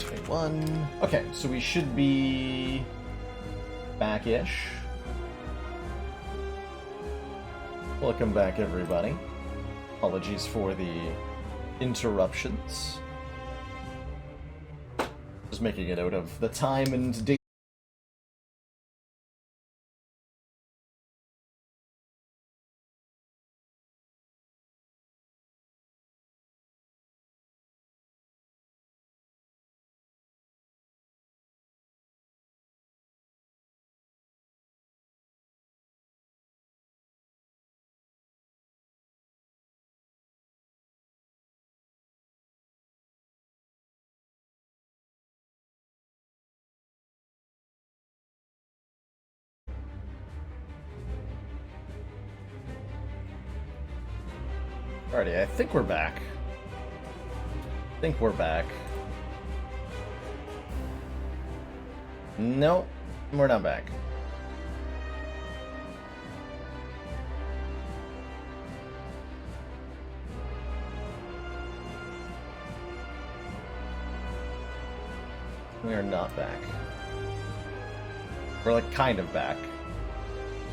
21. Okay, so we should be back-ish. Welcome back, everybody. Apologies for the interruptions. Just making a note of the time and date. Alrighty, I think we're back. No, we're not back. We are not back. We're like kind of back.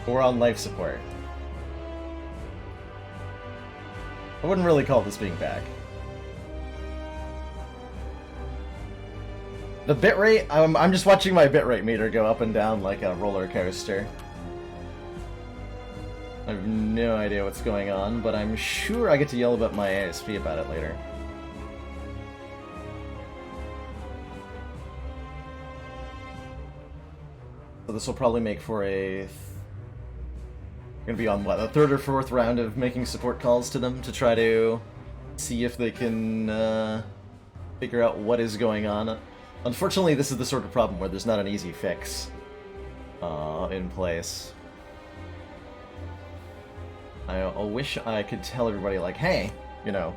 We're on life support. I wouldn't really call this being back. The bitrate, I'm just watching my bitrate meter go up and down like a roller coaster. I have no idea what's going on, but I'm sure I get to yell about my ISP about it later. So this will probably make for a... Gonna be on, what, the third or fourth round of making support calls to them to try to see if they can figure out what is going on. Unfortunately, this is the sort of problem where there's not an easy fix in place. I wish I could tell everybody, like, hey, you know,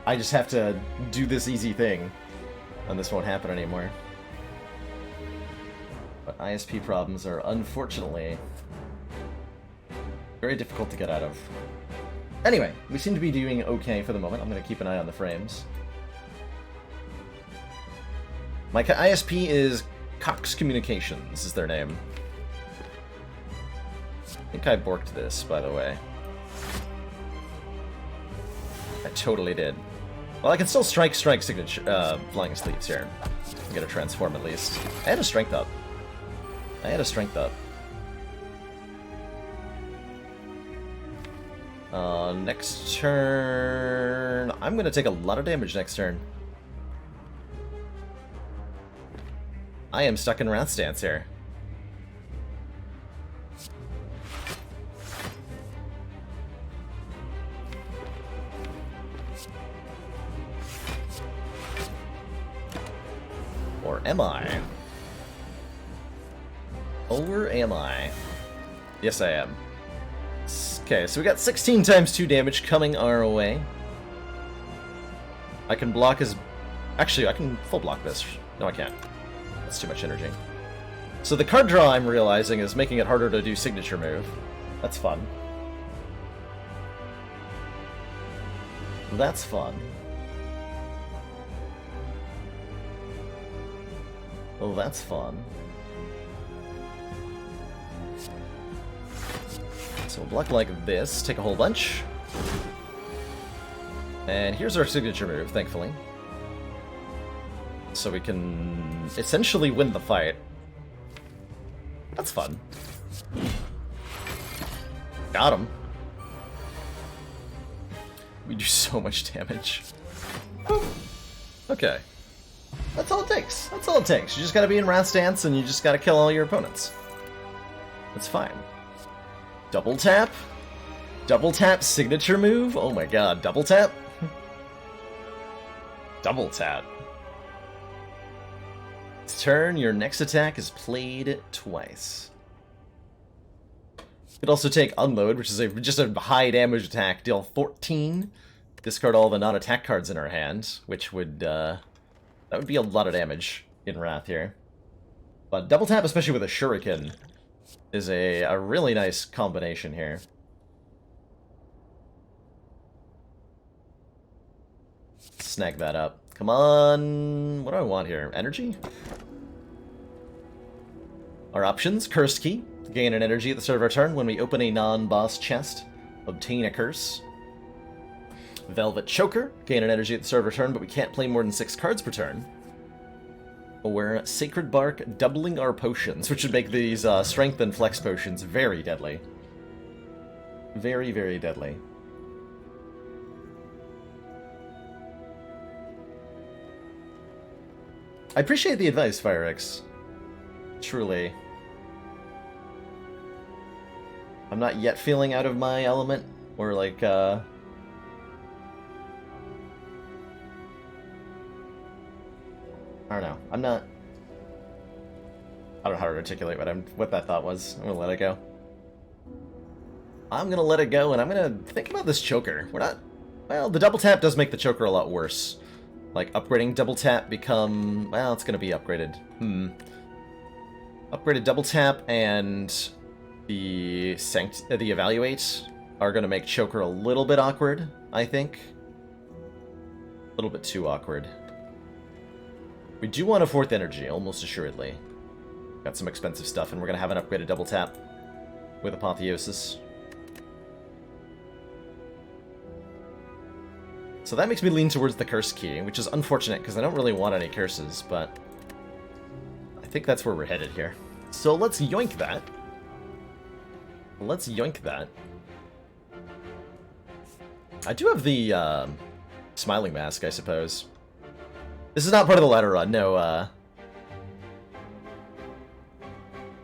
I just have to do this easy thing, and this won't happen anymore. But ISP problems are, unfortunately, very difficult to get out of. Anyway, we seem to be doing okay for the moment. I'm going to keep an eye on the frames. My ISP is Cox Communications, is their name. I think I borked this, by the way. I totally did. Well, I can still strike signature, Flying Sleeves here. Get a transform at least. I had a strength up. Next turn... I'm gonna take a lot of damage next turn. I am stuck in Wrath Stance here. Or am I? Or am I? Yes, I am. Okay, so we got 16 times 2 damage coming our way. I can block his... Actually, I can full block this. No, I can't. That's too much energy. So the card draw, I'm realizing, is making it harder to do signature move. That's fun. That's fun. Oh, that's fun. So we'll block like this, take a whole bunch. And here's our signature move, thankfully. So we can essentially win the fight. That's fun. Got him. We do so much damage. Okay. That's all it takes. That's all it takes. You just gotta be in Wrath Stance and you just gotta kill all your opponents. That's fine. Double tap? Double tap signature move? Oh my god, double tap? Double tap. This turn, your next attack is played twice. You could also take Unload, which is just a high damage attack, deal 14. Discard all the non-attack cards in our hand, which would, that would be a lot of damage in Wrath here. But double tap, especially with a Shuriken, is a really nice combination here. Snag that up. Come on. What do I want here? Energy? Our options: Cursed Key. Gain an energy at the start of our turn when we open a non-boss chest. Obtain a curse. Velvet Choker. Gain an energy at the start of our turn, but we can't play more than 6 cards per turn. Or Sacred Bark, doubling our potions, which would make these strength and flex potions very deadly. Very, very deadly. I appreciate the advice, FireX. Truly. I'm not yet feeling out of my element, or like, I don't know. I don't know how to articulate what that thought was. I'm gonna let it go. I'm gonna let it go, and I'm gonna think about this choker. We're not... Well, the double tap does make the choker a lot worse. Like, upgrading double tap become... Well, it's gonna be upgraded. Upgraded double tap and the Evaluate are gonna make choker a little bit awkward, I think. A little bit too awkward. We do want a 4th energy, almost assuredly. Got some expensive stuff, and we're gonna have an upgraded double tap with Apotheosis. So that makes me lean towards the Curse Key, which is unfortunate because I don't really want any curses, but I think that's where we're headed here. So let's yoink that. Let's yoink that. I do have the Smiling Mask, I suppose. This is not part of the ladder run, no,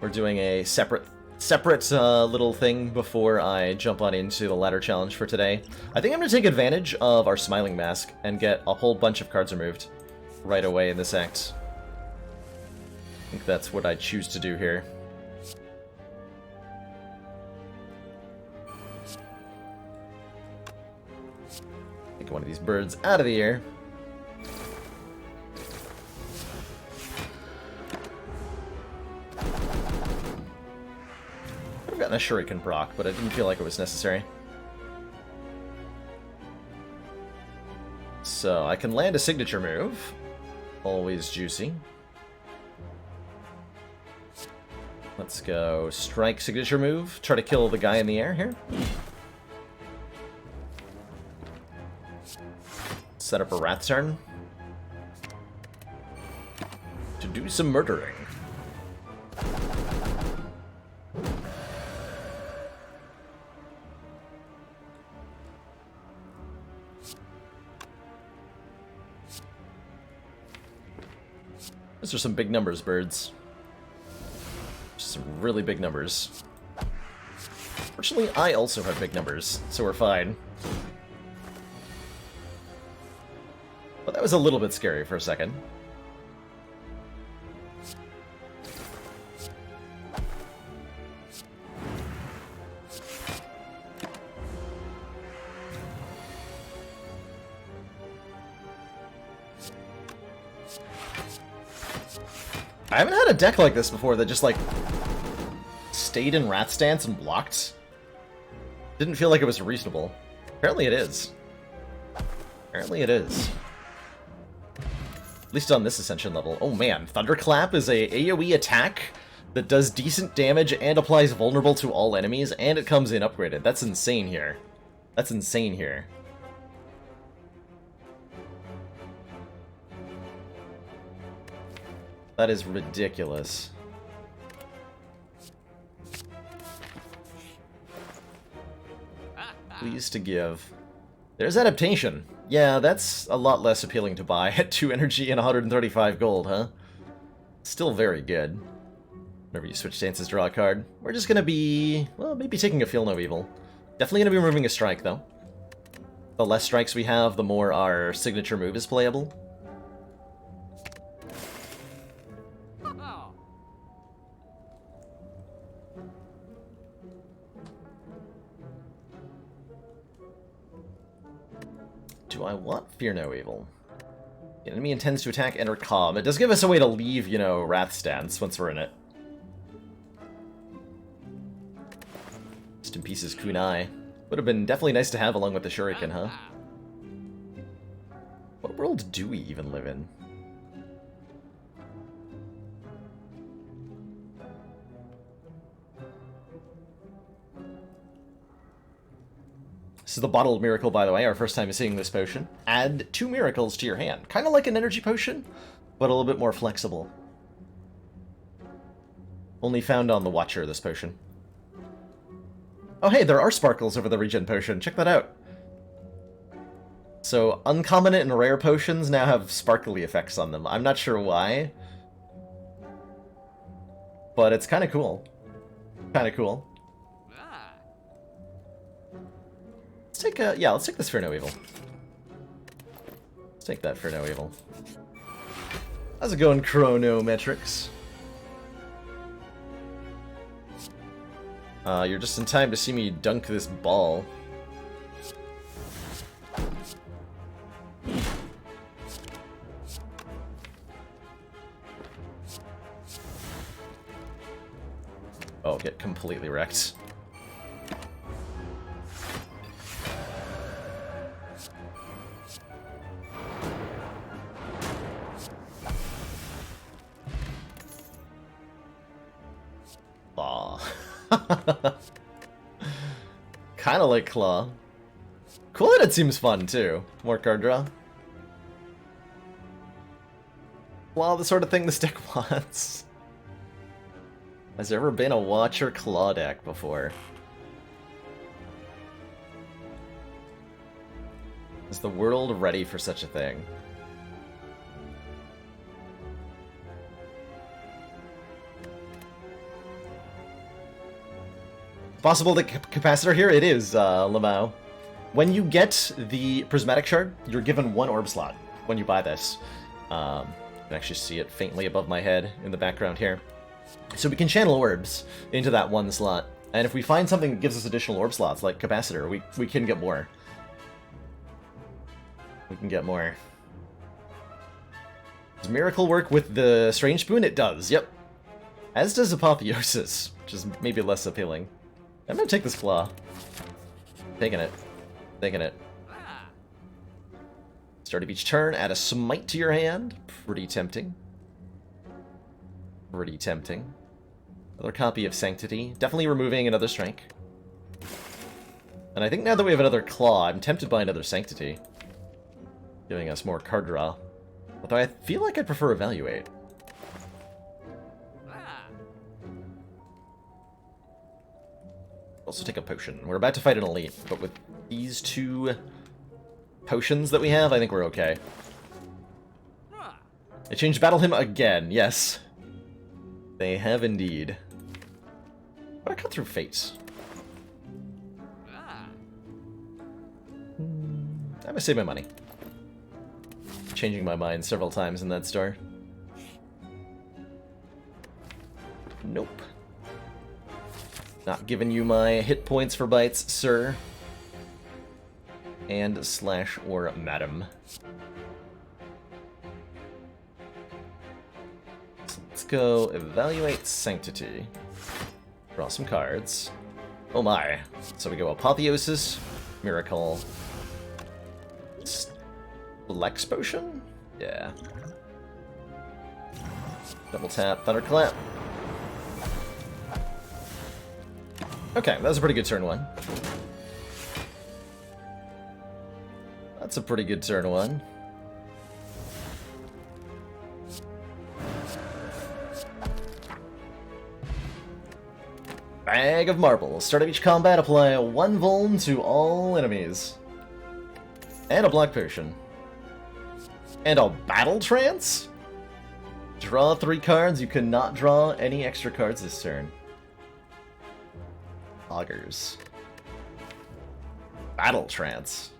we're doing a separate little thing before I jump on into the ladder challenge for today. I think I'm going to take advantage of our Smiling Mask and get a whole bunch of cards removed right away in this act. I think that's what I choose to do here. Take one of these birds out of the air. I've gotten a Shuriken proc, but I didn't feel like it was necessary. So I can land a signature move. Always juicy. Let's go strike signature move. Try to kill the guy in the air here. Set up a Wrath turn to do some murdering. Those are some big numbers, birds. Some really big numbers. Fortunately, I also have big numbers, so we're fine. But that was a little bit scary for a second. I haven't had a deck like this before that just, like, stayed in Rat stance and blocked. Didn't feel like it was reasonable. Apparently it is. Apparently it is. At least on this Ascension level. Oh man, Thunderclap is a AoE attack that does decent damage and applies vulnerable to all enemies, and it comes in upgraded. That's insane here. That's insane here. That is ridiculous. Please to give. There's Adaptation. Yeah, that's a lot less appealing to buy at 2 energy and 135 gold, huh? Still very good. Whenever you switch stances, draw a card. We're just gonna be, well, maybe taking a Feel No Evil. Definitely gonna be removing a strike, though. The less strikes we have, the more our signature move is playable. Do I want Fear No Evil? The enemy intends to attack, enter calm. It does give us a way to leave, you know, Wrath stance once we're in it. Rest in pieces, Kunai. Would have been definitely nice to have along with the Shuriken, huh? What world do we even live in? This is the Bottled Miracle, by the way, our first time seeing this potion. Add 2 miracles to your hand. Kind of like an energy potion, but a little bit more flexible. Only found on the Watcher, this potion. Oh hey, there are sparkles over the regen potion. Check that out. So, uncommon and rare potions now have sparkly effects on them. I'm not sure why. But it's kind of cool. Kind of cool. Let's take let's take this for no evil. Let's take that for no evil. How's it going, Chronometrics? You're just in time to see me dunk this ball. Oh, get completely wrecked. Kinda like Claw. Cool that it seems fun, too. More card draw. Claw, the sort of thing this deck wants. Has there ever been a Watcher Claw deck before? Is the world ready for such a thing? Possible the capacitor here? It is, Lamau. When you get the Prismatic Shard, you're given 1 orb slot when you buy this. You can actually see it faintly above my head in the background here. So we can channel orbs into that 1 slot. And if we find something that gives us additional orb slots, like capacitor, we can get more. We can get more. Does Miracle work with the Strange Spoon? It does, yep. As does Apotheosis, which is maybe less appealing. I'm gonna take this Claw. Taking it. Taking it. Start of each turn, add a Smite to your hand. Pretty tempting. Pretty tempting. Another copy of Sanctity. Definitely removing another Strike. And I think now that we have another Claw, I'm tempted by another Sanctity. Giving us more card draw. Although I feel like I'd prefer Evaluate. Also take a potion. We're about to fight an elite, but with these 2 potions that we have, I think we're okay. They changed Battle Hymn again, yes. They have indeed. But I cut through Fate. I'm gonna save my money. Changing my mind several times in that store. Nope. Not giving you my hit points for bites, sir. And slash or madam. So let's go evaluate Sanctity. Draw some cards. Oh my. So we go Apotheosis, Miracle, Lex Potion? Yeah. Double tap, Thunderclap. Okay, that was a pretty good turn 1. That's a pretty good turn 1. Bag of Marbles. Start of each combat, apply 1 Vuln to all enemies. And a Black Potion. And a Battle Trance? Draw 3 cards. You cannot draw any extra cards this turn. Augers. Battle Trance.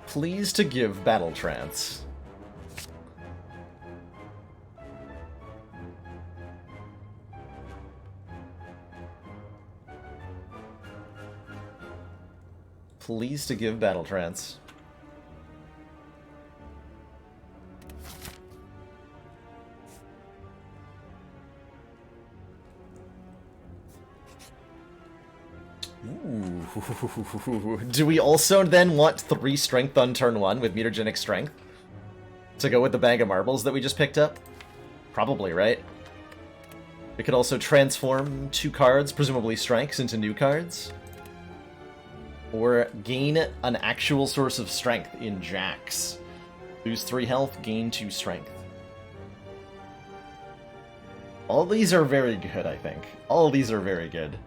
Please to give Battle Trance. Please to give Battle Trance. Ooh. Do we also then want 3 strength on turn 1 with mutagenic strength? To go with the bag of marbles that we just picked up? Probably, right? We could also transform 2 cards, presumably strikes, into new cards. Or gain an actual source of strength in Jax. Lose 3 health, gain 2 strength. All these are very good, I think. All these are very good.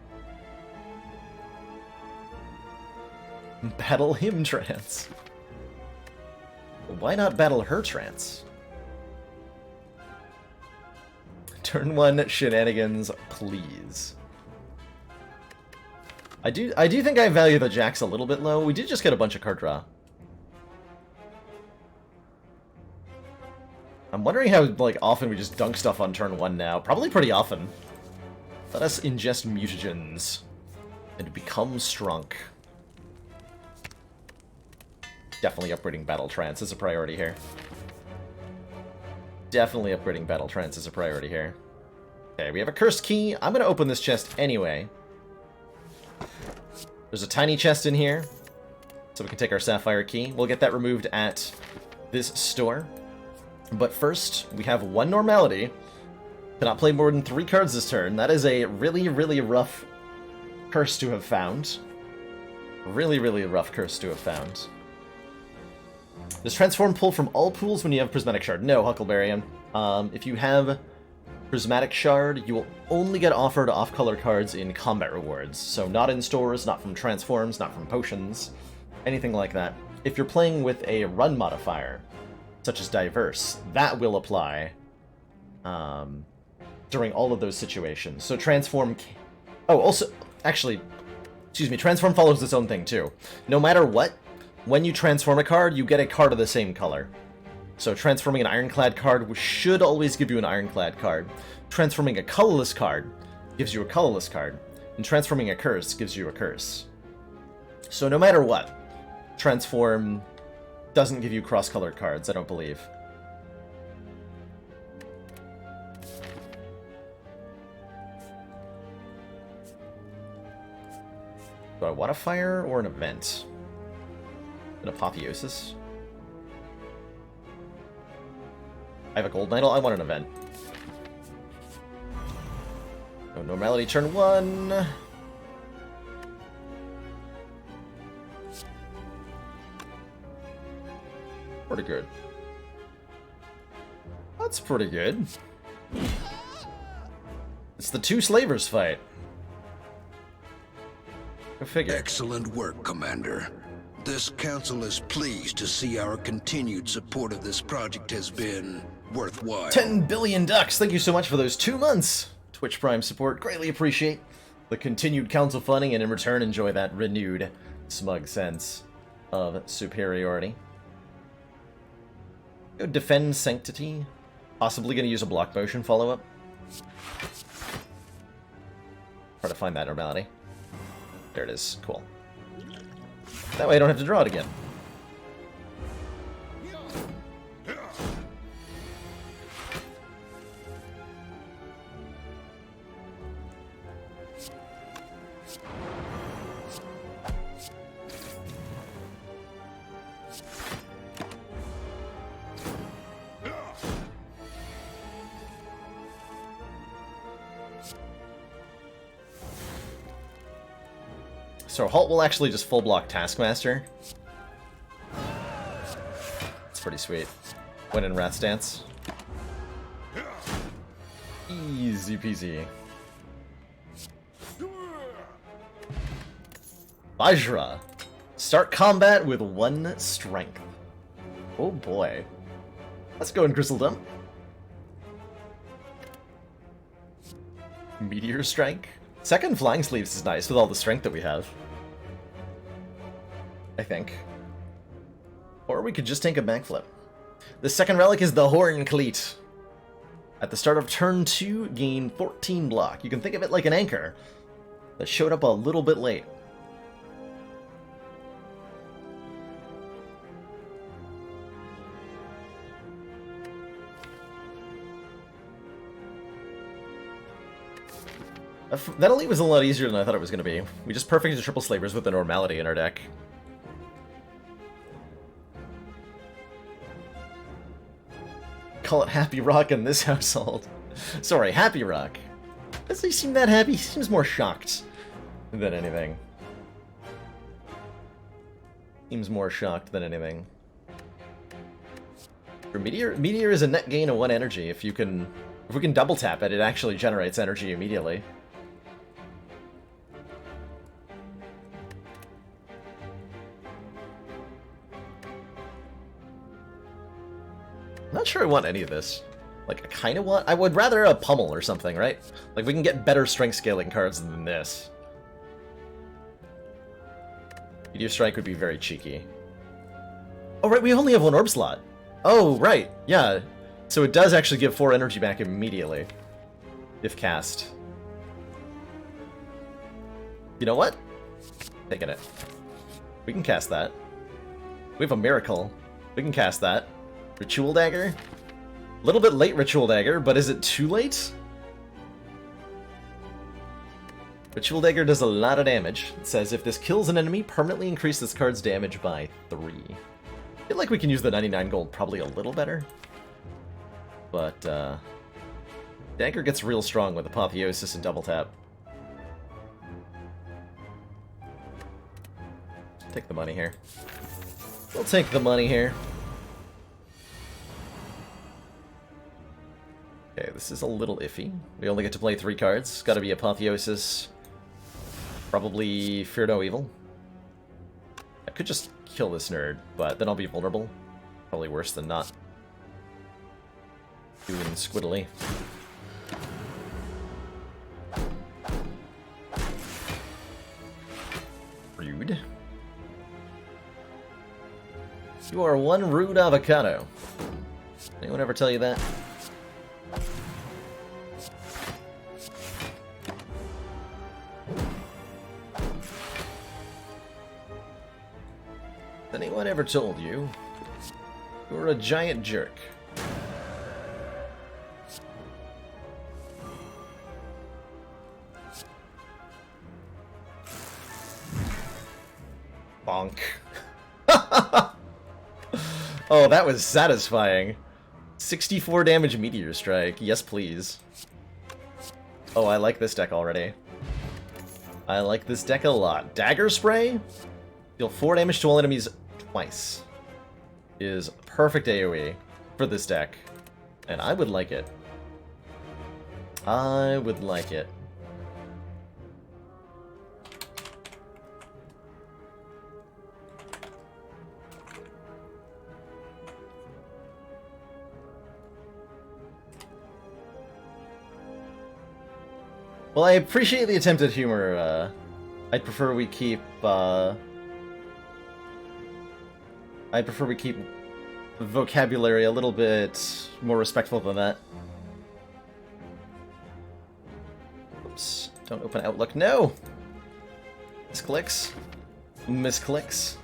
Battle him trance. Why not battle her trance? Turn 1 shenanigans, please. I do think I value the Jax a little bit low. We did just get a bunch of card draw. I'm wondering how, like, often we just dunk stuff on turn 1 now. Probably pretty often. Let us ingest mutagens and become strunk. Definitely upgrading Battle Trance is a priority here. Definitely upgrading Battle Trance is a priority here. Okay, we have a cursed key. I'm gonna open this chest anyway. There's a tiny chest in here, so we can take our sapphire key. We'll get that removed at this store. But first, we have 1 normality. Cannot play more than 3 cards this turn. That is a really, really rough curse to have found. Really, really rough curse to have found. Does Transform pull from all pools when you have Prismatic Shard? No, Huckleberry. If you have Prismatic Shard, you will only get offered off-color cards in combat rewards. So not in stores, not from transforms, not from potions, anything like that. If you're playing with a run modifier, such as Diverse, that will apply during all of those situations. So Transform... Oh, also... Actually, excuse me, Transform follows its own thing, too. No matter what, when you transform a card, you get a card of the same color. So transforming an Ironclad card should always give you an Ironclad card. Transforming a colorless card gives you a colorless card. And transforming a curse gives you a curse. So no matter what, Transform doesn't give you cross-colored cards, I don't believe. Do I want a fire or an event? An apotheosis? I have a gold idol. I want an event. No normality turn 1. Pretty good. That's pretty good. It's the 2 slavers fight. Go figure. Excellent work, Commander. This council is pleased to see our continued support of this project has been worthwhile. 10 billion ducks! Thank you so much for those 2 months! Twitch Prime support. Greatly appreciate the continued council funding, and in return enjoy that renewed smug sense of superiority. Go defend Sanctity. Possibly going to use a block motion follow-up. Try to find that normality. There it is. Cool. That way I don't have to draw it again. So Halt will actually just full block Taskmaster. It's pretty sweet. Win in Wrath Stance. Easy peasy. Vajra. Start combat with 1 strength. Oh boy. Let's go in Crystal Dump. Meteor Strike. Second Flying Sleeves is nice with all the strength that we have. I think. Or we could just take a backflip. The second relic is the Horn Cleat. At the start of turn 2, gain 14 block. You can think of it like an anchor that showed up a little bit late. That elite was a lot easier than I thought it was going to be. We just perfected triple slavers with the normality in our deck. Call it Happy Rock in this household. Sorry, Happy Rock. Does he seem that happy? He seems more shocked than anything. Seems more shocked than anything. For Meteor is a net gain of 1 energy. If we can double tap it, it actually generates energy immediately. I'm not sure I want any of this. Like, I would rather a pummel or something, right? Like, we can get better strength scaling cards than this. Meteor Strike would be very cheeky. Oh, right, we only have 1 orb slot. Oh, right, yeah. So it does actually give 4 energy back immediately. If cast. You know what? Taking it. We can cast that. We have a Miracle. We can cast that. Ritual Dagger? A little bit late Ritual Dagger, but is it too late? Ritual Dagger does a lot of damage. It says, if this kills an enemy, permanently increase this card's damage by 3. I feel like we can use the 99 gold probably a little better. But, Dagger gets real strong with Apotheosis and Double Tap. Take the money here. We'll take the money here. Okay, this is a little iffy. We only get to play 3 cards. Gotta be Apotheosis. Probably Fear No Evil. I could just kill this nerd, but then I'll be vulnerable. Probably worse than not. Doing squiddly. Rude. You are one rude avocado. Anyone ever tell you that? Anyone ever told you you're a giant jerk? Bonk. Oh, that was satisfying. 64 damage Meteor Strike. Yes, please. Oh, I like this deck already. I like this deck a lot. Dagger Spray? Deal 4 damage to all enemies twice. Is perfect AoE for this deck. And I would like it. I would like it. Well, I appreciate the attempt at humor. I'd prefer we keep the vocabulary a little bit more respectful than that. Oops. Don't open Outlook. No! Misclicks. Misclicks.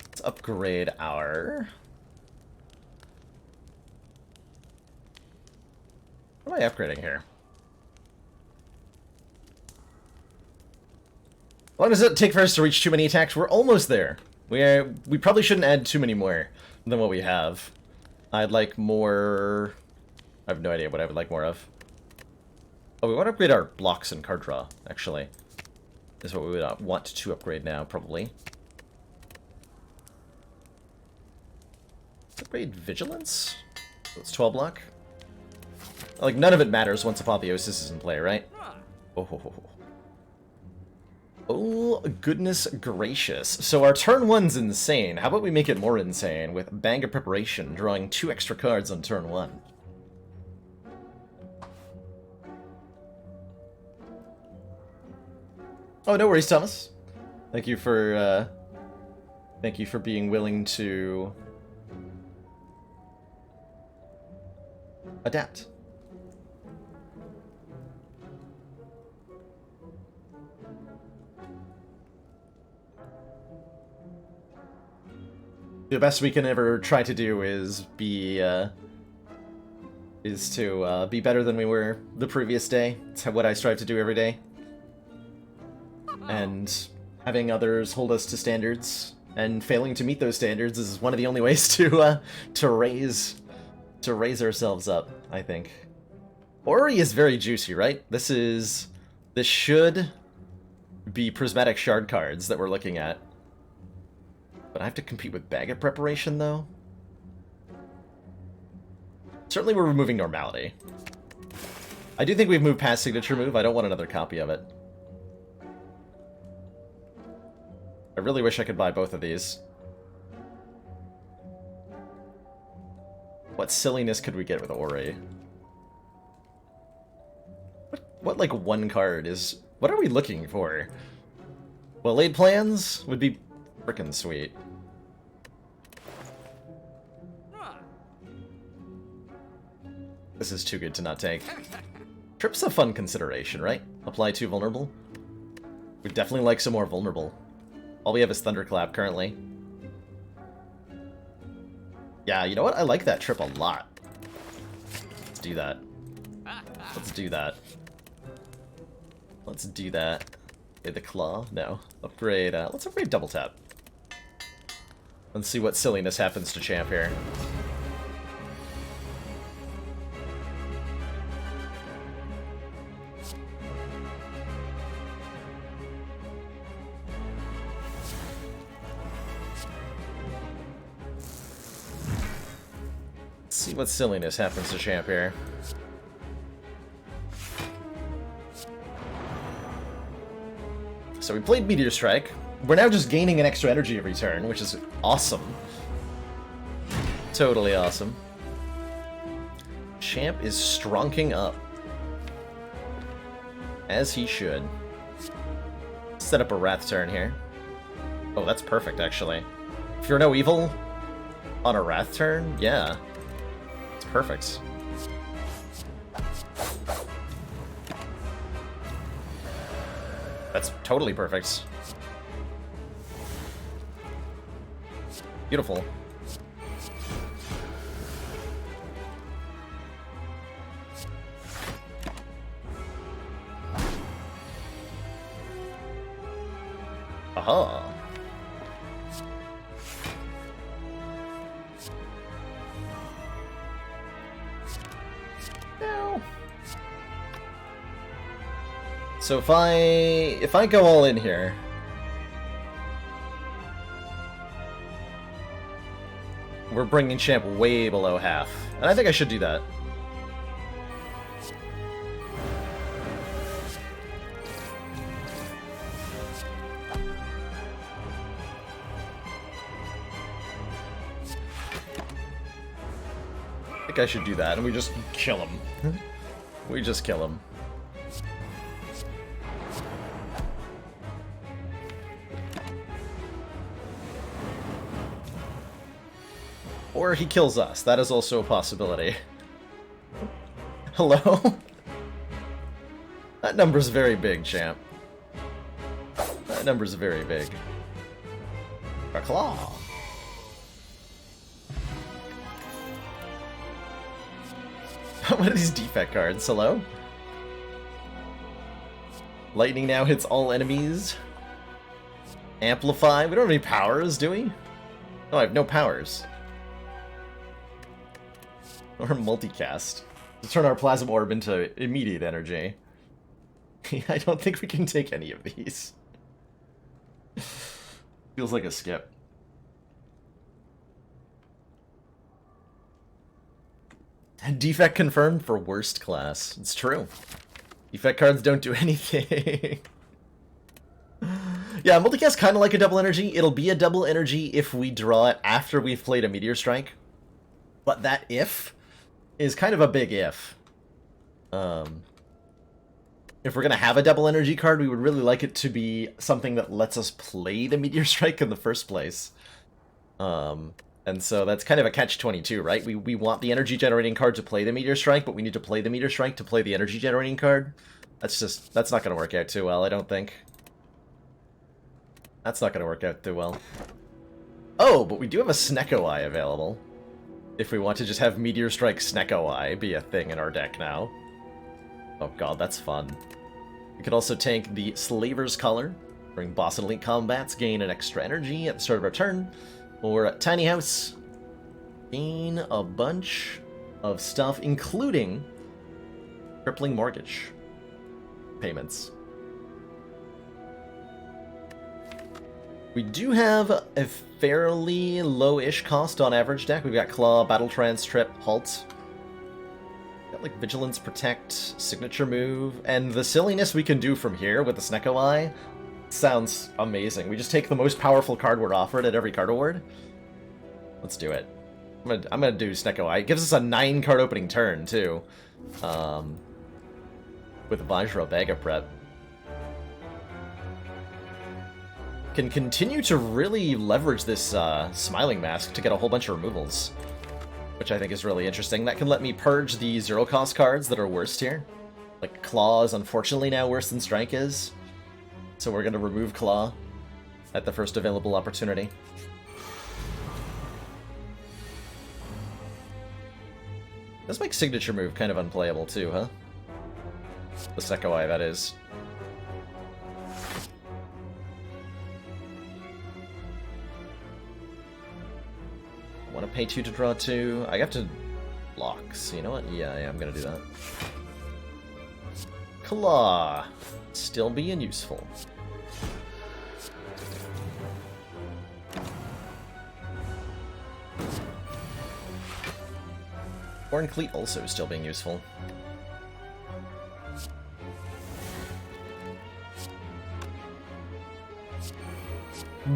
Let's upgrade our... What am I upgrading here? How long does it take for us to reach too many attacks? We're almost there. We probably shouldn't add too many more than what we have. I'd like more... I have no idea what I would like more of. Oh, we want to upgrade our blocks and card draw, actually. Is what we would want to upgrade now, probably. Let's upgrade Vigilance? So it's 12 block. Like, none of it matters once Apotheosis is in play, right? Oh, goodness gracious. So our turn 1's insane. How about we make it more insane with Bang of Preparation, drawing 2 extra cards on turn 1? Oh, no worries, Thomas. Thank you for being willing to adapt. The best we can ever try to do is be is to be better than we were the previous day. It's what I strive to do every day. And having others hold us to standards and failing to meet those standards is one of the only ways to raise ourselves up, I think. Ori is very juicy, right? This should be prismatic shard cards that we're looking at. But I have to compete with Baggett preparation, though. Certainly we're removing normality. I do think we've moved past signature move. I don't want another copy of it. I really wish I could buy both of these. What silliness could we get with Ori? What like one card is... What are we looking for? Well, laid plans would be frickin' sweet. This is too good to not take. Trip's a fun consideration, right? Apply 2 vulnerable. We'd definitely like some more vulnerable. All we have is Thunderclap currently. Yeah, you know what? I like that trip a lot. Let's do that. Let's do that. Let's do that. Okay, the claw? No. Upgrade, let's upgrade double tap. Let's see what silliness happens to champ here. Let's see what silliness happens to champ here. So we played Meteor Strike. We're now just gaining an extra energy every turn, which is awesome. Totally awesome. Champ is stronking up. As he should. Set up a Wrath turn here. Oh, that's perfect, actually. Fear no evil on a Wrath turn? Yeah. It's perfect. That's totally perfect. Beautiful. Aha. No. So if I go all in here, we're bringing champ way below half, and I think I should do that. I think I should do that, and we just kill him. We just kill him. Or he kills us. That is also a possibility. Hello? That number's very big, champ. That number's very big. A claw. What are these defect cards? Hello? Lightning now hits all enemies. Amplify. We don't have any powers, do we? No, I have no powers. Or multicast. To turn our plasma orb into immediate energy. I don't think we can take any of these. Feels like a skip. Defect confirmed for worst class. It's true. Defect cards don't do anything. Yeah, multicast kind of like a double energy. It'll be a double energy if we draw it after we've played a Meteor Strike. But that if is kind of a big if. If we're going to have a double energy card, we would really like it to be something that lets us play the Meteor Strike in the first place. And so that's kind of a catch-22, right? We want the energy generating card to play the Meteor Strike, but we need to play the Meteor Strike to play the energy generating card. That's not going to work out too well, I don't think. That's not going to work out too well. Oh, but we do have a Snecko Eye available. if we want to just have Meteor Strike Snecko Eye be a thing in our deck now. Oh god, that's fun. We could also tank the Slaver's Collar, during boss and elite combats, gain an extra energy at the start of our turn, or Tiny House, gain a bunch of stuff, including crippling mortgage payments. We do have a fairly low-ish cost on average deck. We've got Claw, Battle Trance, Trip, Halt. Got like Vigilance, Protect, Signature Move, and the silliness we can do from here with the Snecko Eye sounds amazing. We just take the most powerful card we're offered at every card award. Let's do it. I'm gonna do Snecko Eye. It gives us a 9-card opening turn, too. With Vajra Bega Prep. Can continue to really leverage this Smiling Mask to get a whole bunch of removals, which I think is really interesting. That can let me purge the 0-cost cards that are worst here. Like Claw is unfortunately now worse than Strike is, so we're going to remove Claw at the first available opportunity. This makes Signature Move kind of unplayable too, huh? The Snecko Eye, that is. I want to pay 2 to draw 2. I have to block, so you know what? Yeah, I'm gonna do that. Claw. Still being useful. Horn Cleat also still being useful.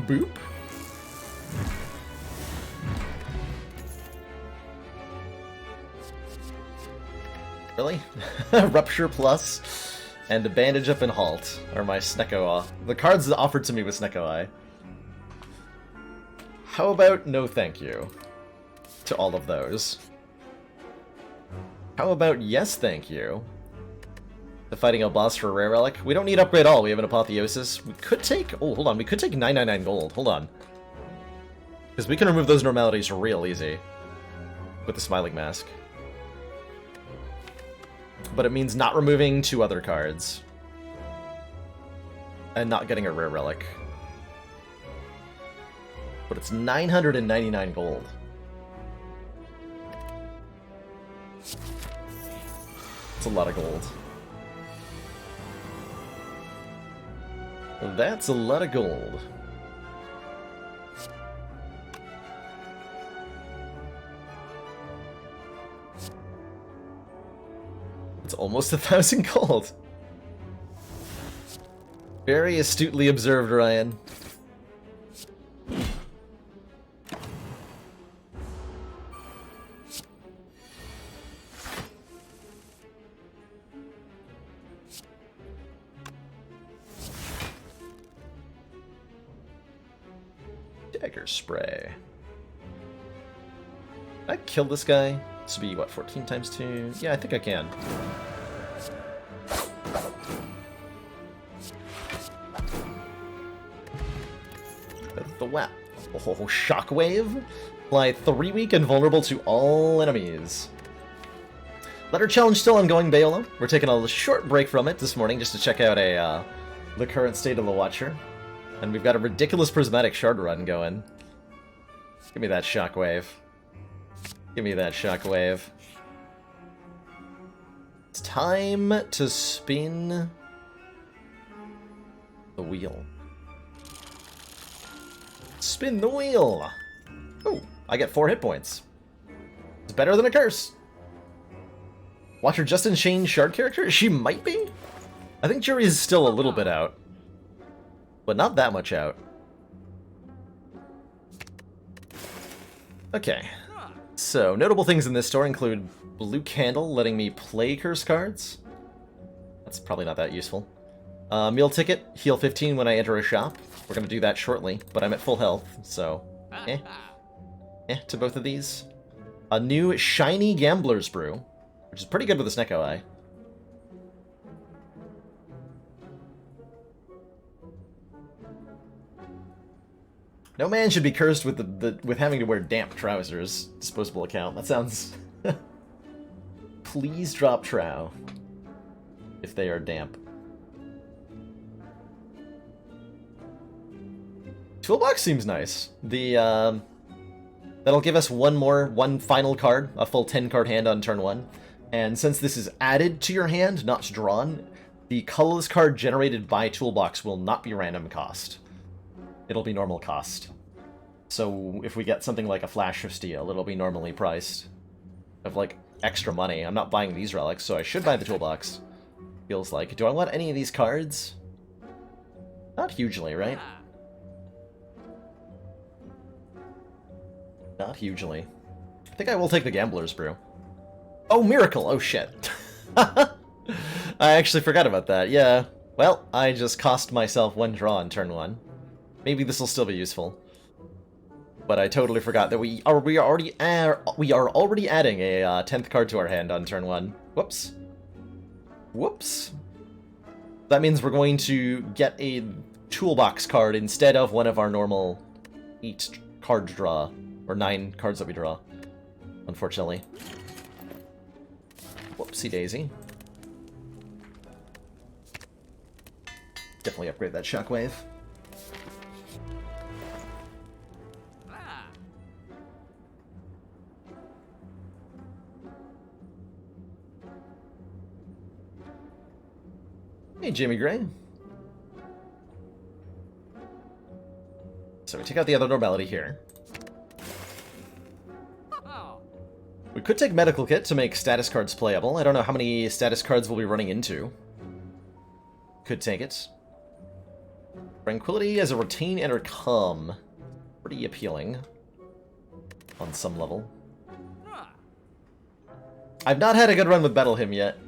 Boop. Really? Rupture Plus and a Bandage Up and Halt are my Snecko Eye. The cards offered to me with Snecko Eye. How about no thank you to all of those? How about yes thank you to fighting a boss for a rare relic? We don't need upgrade all, we have an Apotheosis. We could take, oh hold on, we could take 999 gold, hold on. Because we can remove those normalities real easy with the Smiling Mask. But it means not removing 2 other cards. And not getting a rare relic. But it's 999 gold. It's a lot of gold. That's a lot of gold. It's almost 1,000 gold. Very astutely observed, Ryan. Dagger Spray. Can I kill this guy? This would be, what, 14 times 2? Yeah, I think I can. The WAP. Oh, Shockwave. Apply 3 weak and vulnerable to all enemies. Letter challenge still ongoing, Bayola. We're taking a short break from it this morning just to check out the current state of the Watcher. And we've got a ridiculous prismatic shard run going. Give me that Shockwave. Give me that Shockwave. It's time to spin the wheel. Spin the wheel! Oh, I get 4 hit points. It's better than a curse. Watcher Justin Shane Shard character? She might be? I think Jury's still a little bit out. But not that much out. Okay. So, notable things in this store include Blue Candle letting me play curse cards. That's probably not that useful. Meal Ticket, heal 15 when I enter a shop. We're going to do that shortly, but I'm at full health, so to both of these. A new Shiny Gambler's Brew, which is pretty good with the Snecko Eye. No man should be cursed with with having to wear damp trousers. Disposable account. That sounds... Please drop trow. If they are damp. Toolbox seems nice. The, that'll give us one final card, a full 10-card hand on turn 1. And since this is added to your hand, not drawn, the colorless card generated by Toolbox will not be random cost. It'll be normal cost. So if we get something like a Flash of Steel, it'll be normally priced. Of, like, extra money. I'm not buying these relics, so I should buy the Toolbox. Feels like. Do I want any of these cards? Not hugely, right? Not hugely. I think I will take the Gambler's Brew. Oh, Miracle! Oh, shit. I actually forgot about that, yeah. Well, I just cost myself 1 draw on turn 1. Maybe this will still be useful. But I totally forgot that we are already adding a 10th card to our hand on turn 1. Whoops. Whoops. That means we're going to get a Toolbox card instead of one of our normal 8 card draw. Or 9 cards that we draw, unfortunately. Whoopsie daisy. Definitely upgrade that Shockwave. Hey, Jimmy Gray. So we take out the other normality here. We could take Medical Kit to make status cards playable. I don't know how many status cards we'll be running into. Could take it. Tranquility as a retain and recom. Pretty appealing. On some level. I've not had a good run with Battle Hymn yet.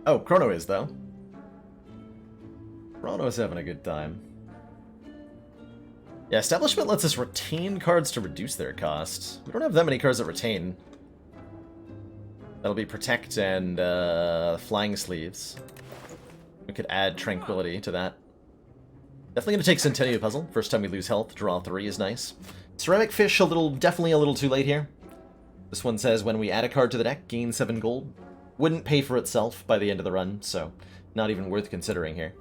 Oh, Chrono is, though. Chrono is having a good time. Yeah, Establishment lets us retain cards to reduce their cost. We don't have that many cards that retain. That'll be Protect and Flying Sleeves. We could add Tranquility to that. Definitely gonna take Centennial Puzzle. First time we lose health, draw 3 is nice. Ceramic Fish, definitely a little too late here. This one says when we add a card to the deck, gain 7 gold. Wouldn't pay for itself by the end of the run, so not even worth considering here.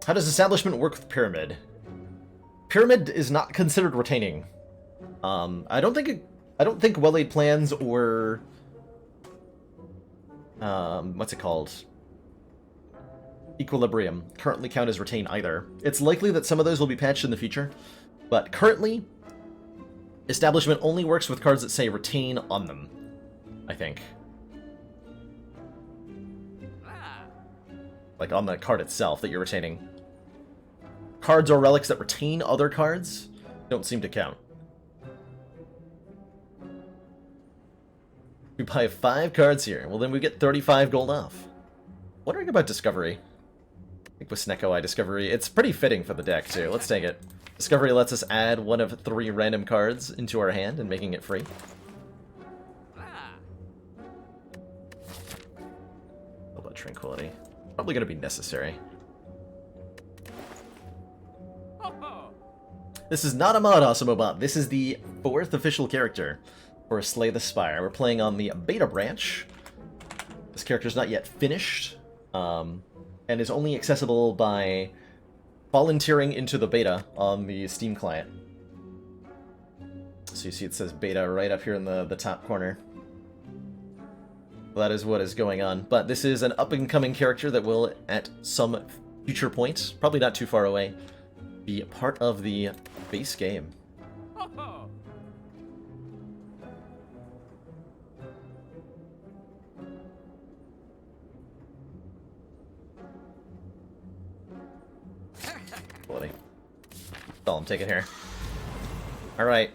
How does Establishment work with Pyramid? Pyramid is not considered retaining. I don't think Well-Laid Plans or what's it called? Equilibrium currently count as retain either. It's likely that some of those will be patched in the future, but currently Establishment only works with cards that say retain on them, I think. Like on the card itself that you're retaining. Cards or relics that retain other cards don't seem to count. We buy 5 cards here. Well, then we get 35 gold off. Wondering about Discovery. I think with Snecko Eye Discovery, it's pretty fitting for the deck, too. Let's take it. Discovery lets us add one of 3 random cards into our hand and making it free. What about Tranquility? Probably going to be necessary. This is not a mod, Asamobot. This is the 4th official character for Slay the Spire. We're playing on the beta branch. This character's not yet finished, and is only accessible by volunteering into the beta on the Steam client. So you see it says beta right up here in the top corner. That is what is going on. But this is an up-and-coming character that will, at some future point, probably not too far away, be part of the base game. Quality. That's all I'm taking here. Alright.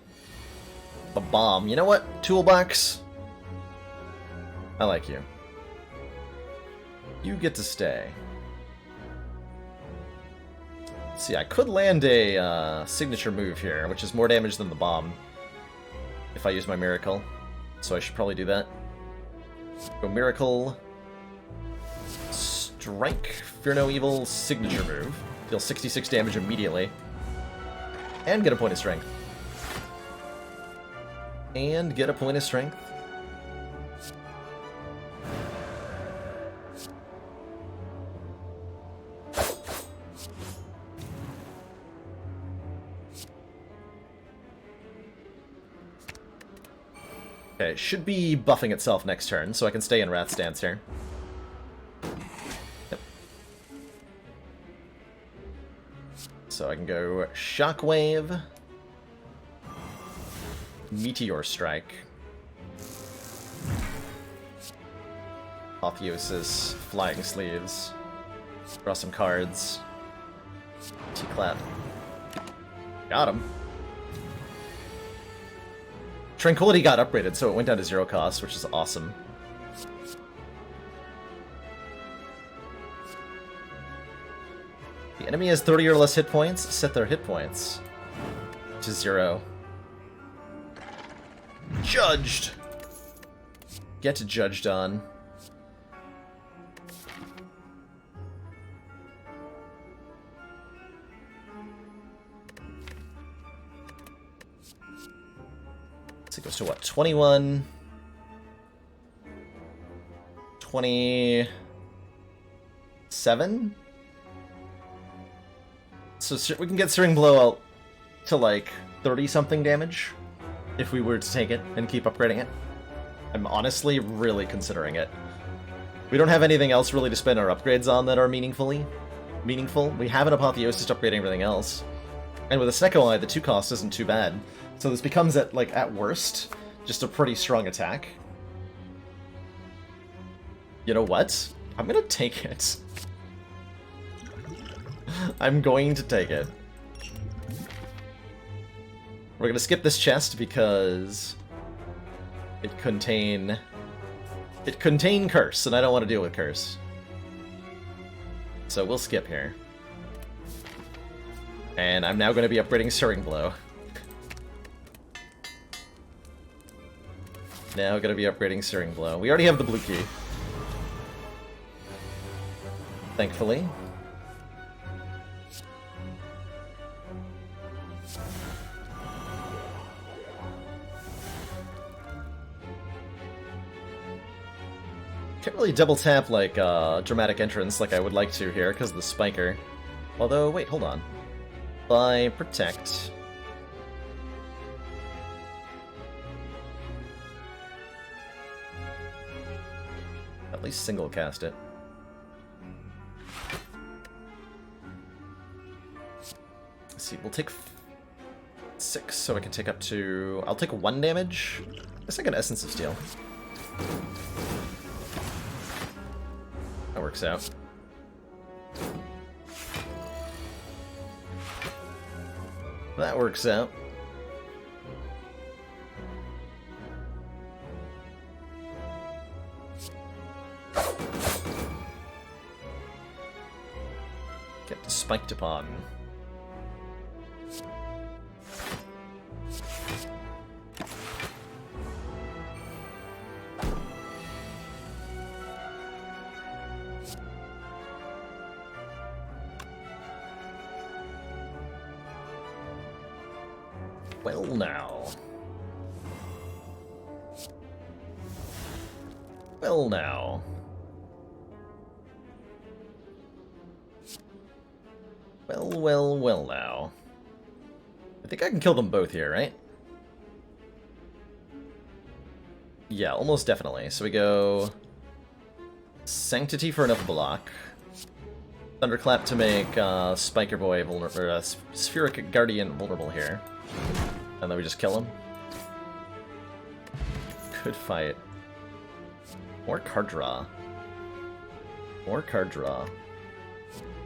A bomb. You know what? Toolbox. I like you. You get to stay. See, I could land a signature move here, which is more damage than the bomb, if I use my Miracle. So I should probably do that. Go Miracle, Strike, Fear No Evil, signature move. Deal 66 damage immediately. And get a point of strength. And get a point of strength. Okay, it should be buffing itself next turn, so I can stay in Rat Stance here. Yep. So I can go Shockwave, Meteor Strike, Apotheosis, Flying Sleeves, draw some cards, T-Clap. Got him. Tranquility got upgraded, so it went down to 0 cost, which is awesome. The enemy has 30 or less hit points. Set their hit points to 0. Judged! Get judged on. It goes to what? 21, 27? So we can get Searing Blow out to like 30-something damage if we were to take it and keep upgrading it. I'm honestly really considering it. We don't have anything else really to spend our upgrades on that are meaningful. We have an Apotheosis to upgrade everything else. And with a Snecko Eye, the 2 cost isn't too bad. So this becomes, at worst, just a pretty strong attack. You know what? I'm gonna take it. I'm going to take it. We're gonna skip this chest because it contained Curse, and I don't want to deal with Curse. So we'll skip here. And I'm now going to be upgrading Searing Blow. Now going to be upgrading Searing Blow. We already have the blue key. Thankfully. Can't really double tap like Dramatic Entrance like I would like to here because of the Spiker. Although, wait, hold on. By Protect. At least single cast it. Let's see, we'll take 6, so I can take up to... I'll take 1 damage. Let's take an Essence of Steel. That works out. That works out. Get spiked upon. Well now. Well now. Well now. I think I can kill them both here, right? Yeah, almost definitely. So we go... Sanctity for enough block. Thunderclap to make Spiker Boy vulnerable, or Spheric Guardian vulnerable here. And then we just kill him. Good fight. More card draw. More card draw.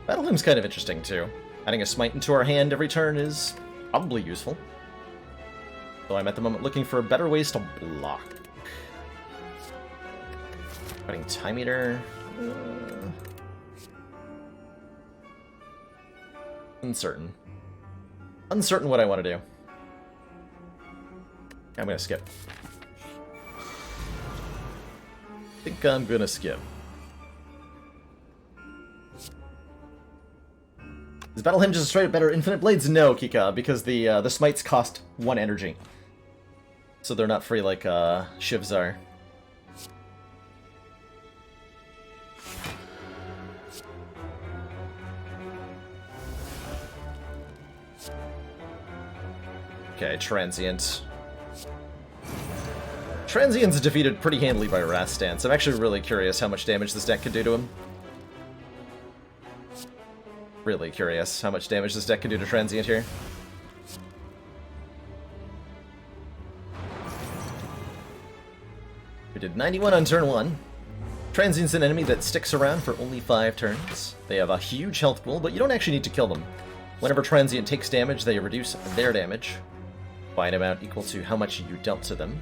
Battle Hymn's kind of interesting, too. Adding a smite into our hand every turn is probably useful. So I'm at the moment looking for better ways to block. Cutting Time Eater. Uncertain. Uncertain what I want to do. I'm gonna skip. I think I'm gonna skip. Is Battle Hymn just straight up better Infinite Blades? No, Kika, because the smites cost 1 energy. So they're not free like Shivs are. Okay, Transient. Transient's defeated pretty handily by Wrath Stance. I'm actually really curious how much damage this deck can do to him. Really curious how much damage this deck can do to Transient here. We did 91 on turn 1. Transient's an enemy that sticks around for only 5 turns. They have a huge health pool, but you don't actually need to kill them. Whenever Transient takes damage, they reduce their damage by an amount equal to how much you dealt to them.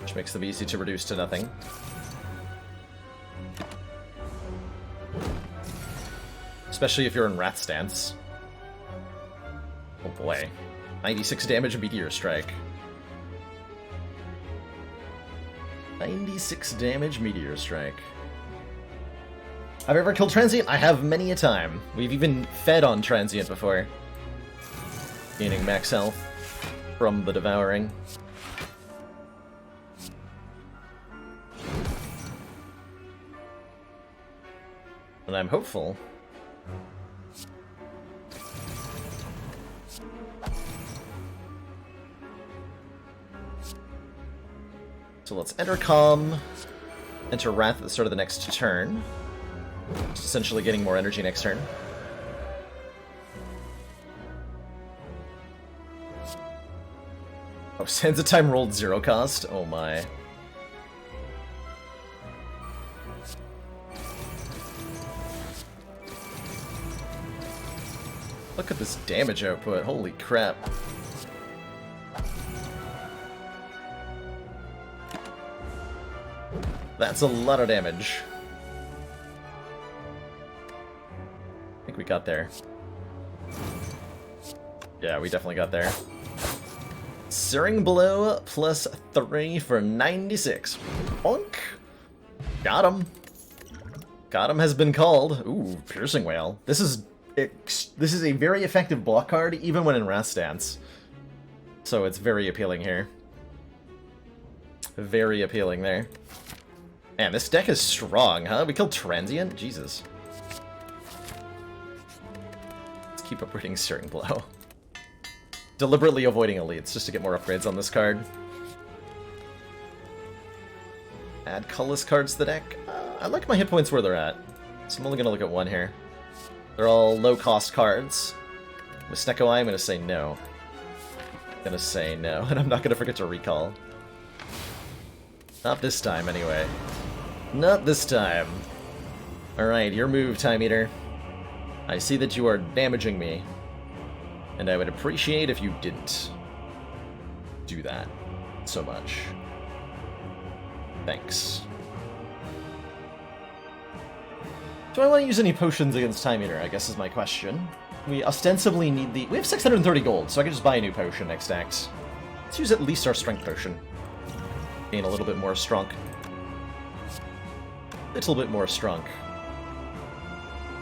Which makes them easy to reduce to nothing. Especially if you're in Wrath Stance. Oh boy. 96 damage Meteor Strike. 96 damage Meteor Strike. Have I ever killed Transient? I have many a time. We've even fed on Transient before. Gaining max health from the Devouring. And I'm hopeful. So let's enter Calm, enter Wrath at the start of the next turn. Just essentially getting more energy next turn. Oh, Sands of Time rolled 0 cost? Oh my. Look at this damage output, holy crap. That's a lot of damage. I think we got there. Yeah, we definitely got there. Searing Blow plus 3 for 96. Bonk! Got him. Got him has been called. Ooh, Piercing Wail. This is a very effective block card, even when in Wrath Stance. So it's very appealing here. Very appealing there. Man, this deck is strong, huh? We killed Transient? Jesus. Let's keep upgrading Searing Blow. Deliberately avoiding elites, just to get more upgrades on this card. Add colorless cards to the deck. I like my hit points where they're at, so I'm only going to look at one here. They're all low-cost cards. With Snecko Eye, I'm going to say no. And I'm not going to forget to recall. Not this time, anyway. Not this time. Alright, your move, Time Eater. I see that you are damaging me. And I would appreciate if you didn't do that so much. Thanks. Do I want to use any potions against Time Eater, I guess is my question. We ostensibly need the... We have 630 gold, so I could just buy a new potion next act. Let's use at least our strength potion. Gain a little bit more strong. Little bit more strong.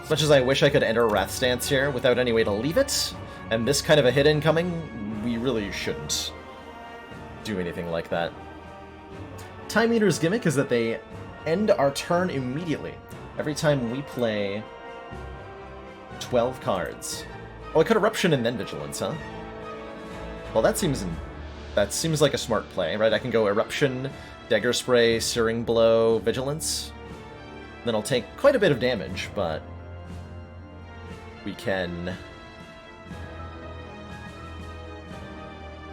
As much as I wish I could enter Wrath Stance here without any way to leave it, and this kind of a hit incoming, we really shouldn't do anything like that. Time Eater's gimmick is that they end our turn immediately. Every time we play 12 cards. Oh, I could Eruption and then Vigilance, huh? Well, that seems like a smart play, right? I can go Eruption, Dagger Spray, Searing Blow, Vigilance. Then I'll take quite a bit of damage, but we can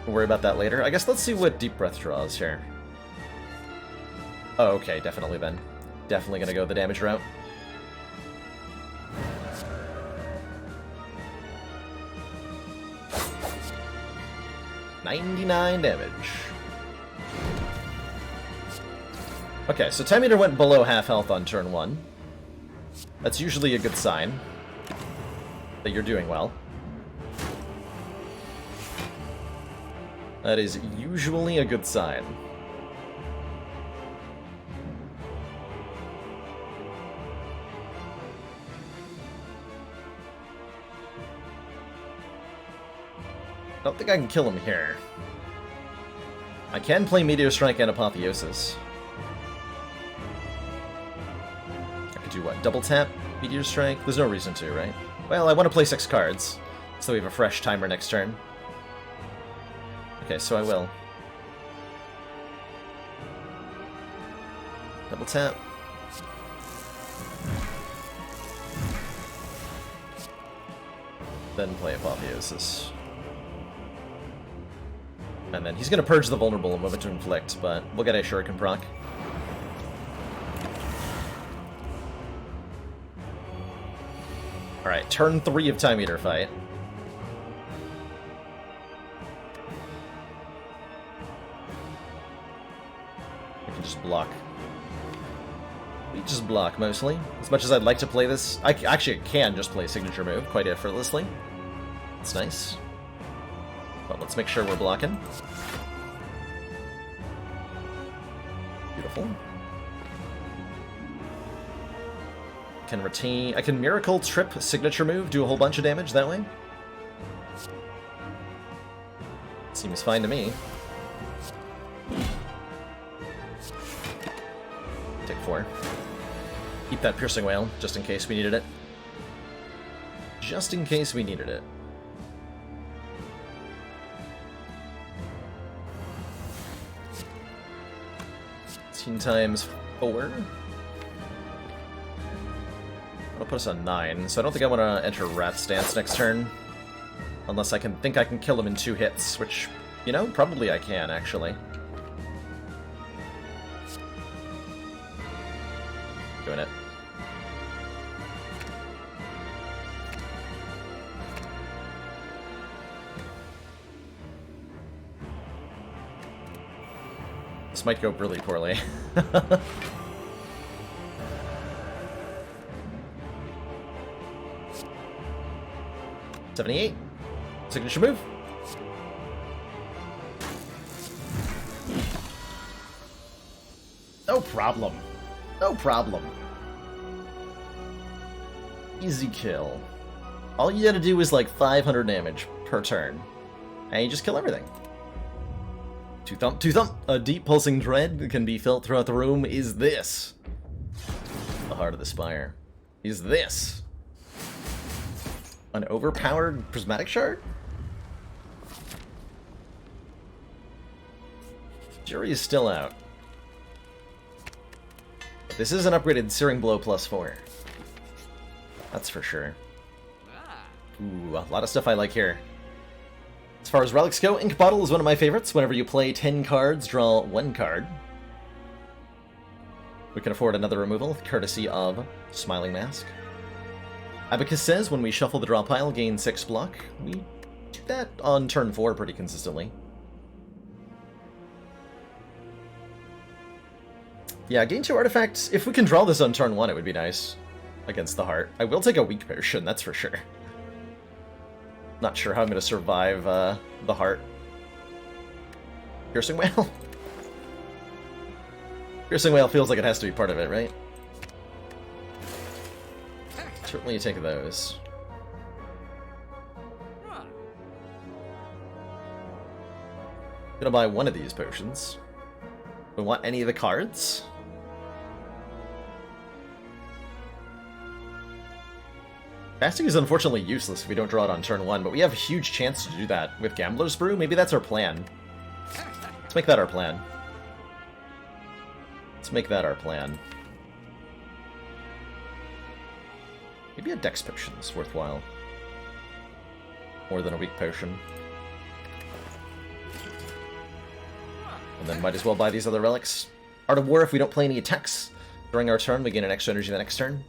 worry about that later. I guess let's see what Deep Breath draws here. Oh, okay, definitely then. Definitely gonna go the damage route. 99 damage. Okay, so Time Eater went below half health on turn 1. That's usually a good sign that you're doing well. That is usually a good sign. I don't think I can kill him here. I can play Meteor Strike and Apotheosis. I could do what? Double tap Meteor Strike? There's no reason to, right? Well, I want to play 6 cards, so we have a fresh timer next turn. Okay, so I will. Double tap. Then play Apotheosis. And then he's going to purge the vulnerable and move it to inflict, but we'll get a Shuriken proc. Alright, turn 3 of Time Eater fight. We can just block. We just block, mostly. As much as I'd like to play this, I actually can just play Signature Move quite effortlessly. It's nice. But let's make sure we're blocking. Beautiful. Can retain... I can Miracle Trip Signature Move, do a whole bunch of damage that way. Seems fine to me. Take 4. Keep that Piercing Wail, just in case we needed it. Just in case we needed it. 15 times 4. That'll put us on 9, so I don't think I want to enter Wrath Stance next turn. Unless I can think I can kill him in 2 hits, which, you know, probably I can, actually. Doing it. This might go really poorly. 78. Signature move. No problem. No problem. Easy kill. All you gotta do is like 500 damage per turn. And you just kill everything. Two thump, two thump. A deep pulsing dread that can be felt throughout the room. Is this the heart of the Spire? Is this an overpowered prismatic shard? Jury is still out. But this is an upgraded Searing Blow +4. That's for sure. Ooh, a lot of stuff I like here. As far as relics go, Ink Bottle is one of my favorites. Whenever you play 10 cards, draw 1 card. We can afford another removal, courtesy of Smiling Mask. Abacus says when we shuffle the draw pile, gain 6 block. We do that on turn 4 pretty consistently. Yeah, gain 2 artifacts. If we can draw this on turn 1, it would be nice. Against the heart. I will take a weak potion, that's for sure. Not sure how I'm going to survive the heart. Piercing Wail? Piercing Wail feels like it has to be part of it, right? Certainly you take those. Gonna buy one of these potions. We want any of the cards? Fasting is unfortunately useless if we don't draw it on turn 1, but we have a huge chance to do that with Gambler's Brew. Maybe that's our plan. Let's make that our plan. Let's make that our plan. Maybe a Dex Potion is worthwhile. More than a weak potion. And then might as well buy these other relics. Art of War, if we don't play any attacks during our turn, we gain an extra energy the next turn.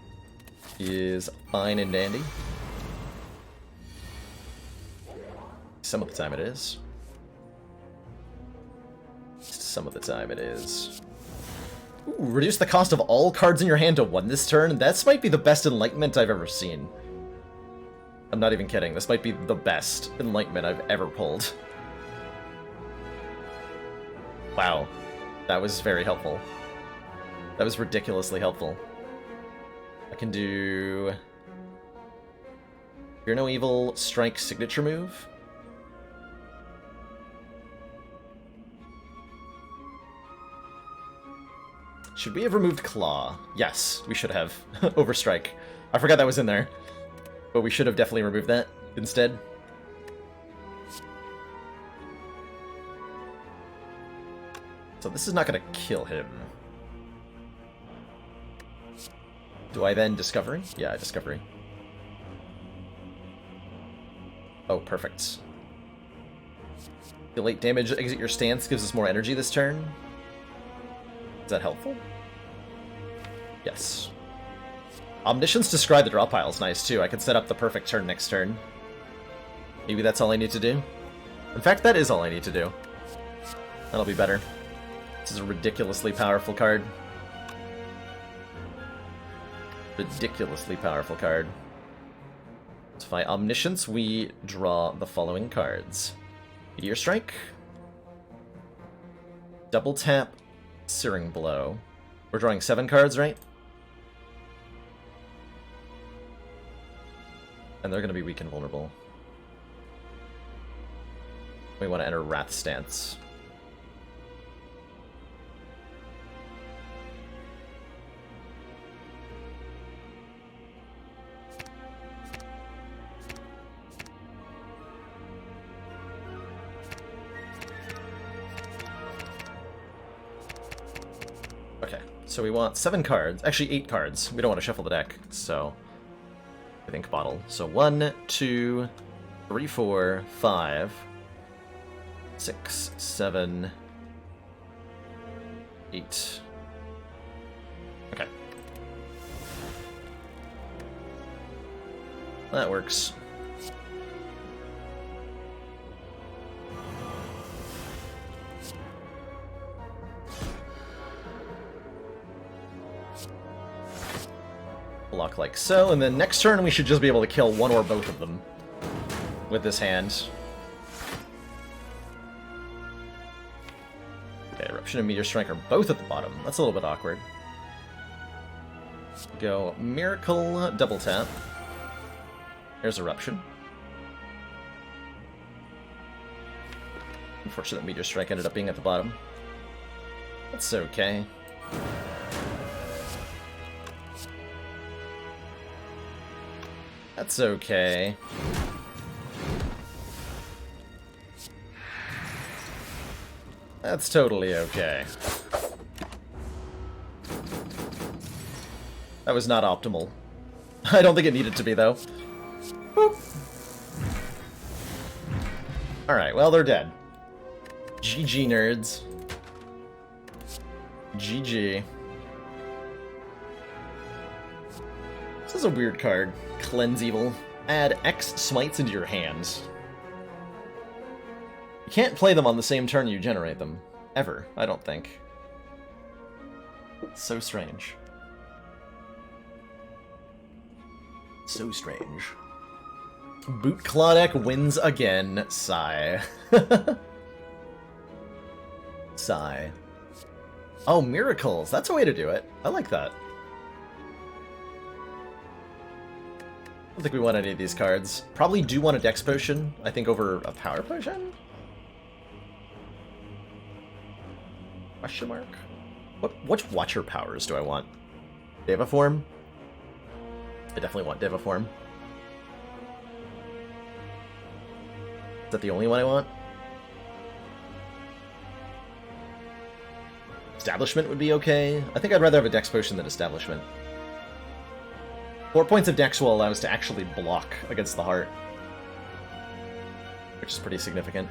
Is fine and dandy. Some of the time it is. Some of the time it is. Ooh, reduce the cost of all cards in your hand to 1 this turn. This might be the best Enlightenment I've ever seen. I'm not even kidding. This might be the best Enlightenment I've ever pulled. Wow. That was very helpful. That was ridiculously helpful. I can do... Fear No Evil, Strike, Signature Move. Should we have removed Claw? Yes, we should have. Overstrike. I forgot that was in there. But we should have definitely removed that instead. So this is not going to kill him. Do I then Discovery? Yeah, Discovery. Oh, perfect. Deal 8 damage, exit your stance, gives us more energy this turn. Is that helpful? Yes. Omniscience to scry the draw pile is nice too. I can set up the perfect turn next turn. Maybe that's all I need to do. In fact, that is all I need to do. That'll be better. This is a ridiculously powerful card. Ridiculously powerful card. So by Omniscience, we draw the following cards. Meteor Strike. Double tap, Searing Blow. We're drawing 7 cards, right? And they're going to be weak and vulnerable. We want to enter Wrath stance. Okay, so we want 7 cards. Actually, 8 cards. We don't want to shuffle the deck, so... I think bottle. So 1, 2, 3, 4, 5, 6, 7, 8. Okay. That works. Block like so, and then next turn we should just be able to kill one or both of them with this hand. Okay, Eruption and Meteor Strike are both at the bottom. That's a little bit awkward. Go Miracle, double tap. There's Eruption. Unfortunate Meteor Strike ended up being at the bottom. That's okay. That's okay. That's totally okay. That was not optimal. I don't think it needed to be, though. Boop. Alright, well, they're dead. GG, nerds. GG. This is a weird card. Cleanse Evil. Add X smites into your hands. You can't play them on the same turn you generate them. Ever, I don't think. So strange. So strange. Boot Claw deck wins again. Sigh. Sigh. Oh, Miracles. That's a way to do it. I like that. I don't think we want any of these cards. Probably do want a Dex Potion, I think, over a Power Potion? Question mark? Which Watcher powers do I want? Deva Form? I definitely want Deva Form. Is that the only one I want? Establishment would be okay. I think I'd rather have a Dex Potion than Establishment. 4 points of Dex will allow us to actually block against the heart, which is pretty significant.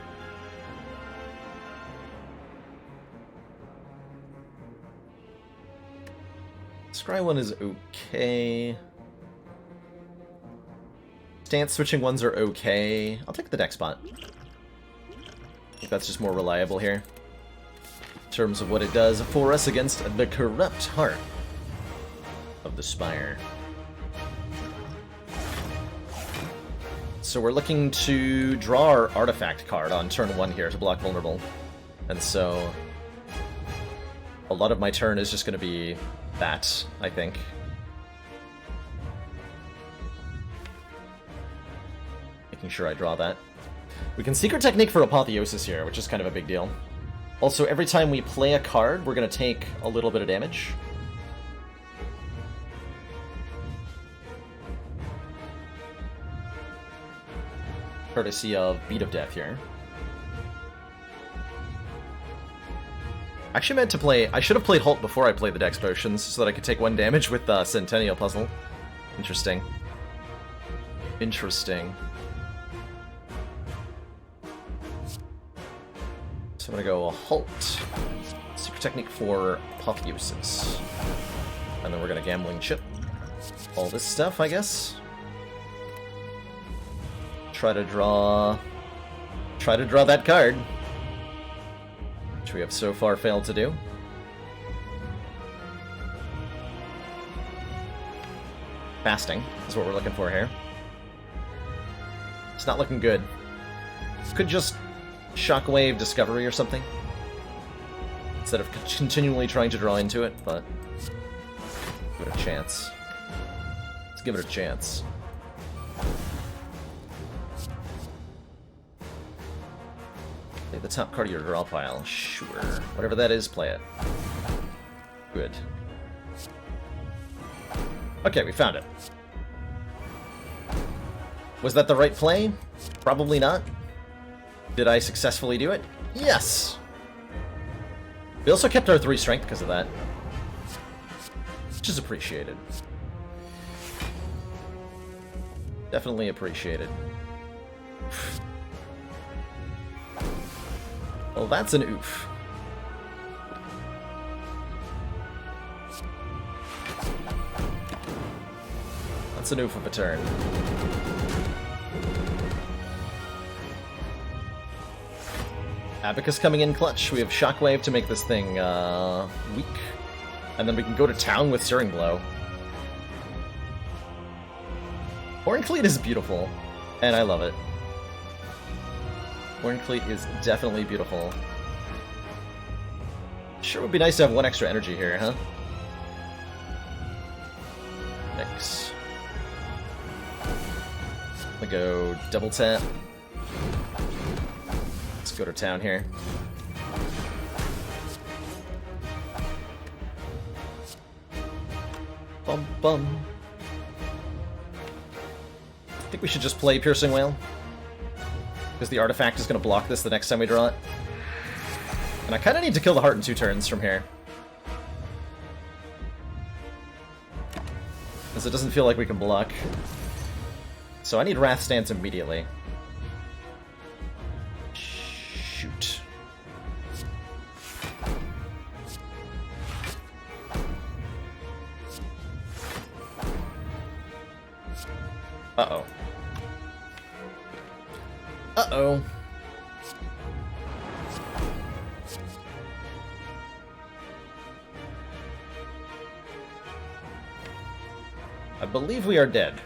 Scry one is okay. Stance switching ones are okay. I'll take the Dex spot. I think that's just more reliable here. in terms of what it does for us against the corrupt heart of the Spire. So we're looking to draw our artifact card on turn 1 here to block vulnerable. And so a lot of my turn is just going to be that, I think. Making sure I draw that. We can Secret Technique for Apotheosis here, which is kind of a big deal. Also, every time we play a card, we're going to take a little bit of damage. Courtesy of Beat of Death here. Actually meant to play... I should have played Halt before I played the Dex Potions, so that I could take 1 damage with the Centennial Puzzle. Interesting. Interesting. So I'm gonna go Halt. Secret Technique for Apotheosis. And then we're gonna Gambling Chip. All this stuff, I guess. Try to draw that card. Which we have so far failed to do. Fasting is what we're looking for here. It's not looking good. Could just Shockwave Discovery or something. Instead of continually trying to draw into it, but give it a chance. Let's give it a chance. Play the top card of your draw pile. Sure. Whatever that is, play it. Good. Okay, we found it. Was that the right play? Probably not. Did I successfully do it? Yes! We also kept our 3 strength because of that. Which is appreciated. Definitely appreciated. Well, that's an oof. That's an oof of a turn. Abacus coming in clutch. We have Shockwave to make this thing weak. And then we can go to town with Searing Blow. Horncleat is beautiful, and I love it. Horncleat is definitely beautiful. Sure would be nice to have 1 extra energy here, huh? Thanks. I'm gonna go double tap. Let's go to town here. Bum bum. I think we should just play Piercing Wail. Because the artifact is going to block this the next time we draw it. And I kind of need to kill the heart in 2 turns from here. Because it doesn't feel like we can block. So I need Wrath Stance immediately. Shoot. Uh-oh. Uh-oh. I believe we are dead.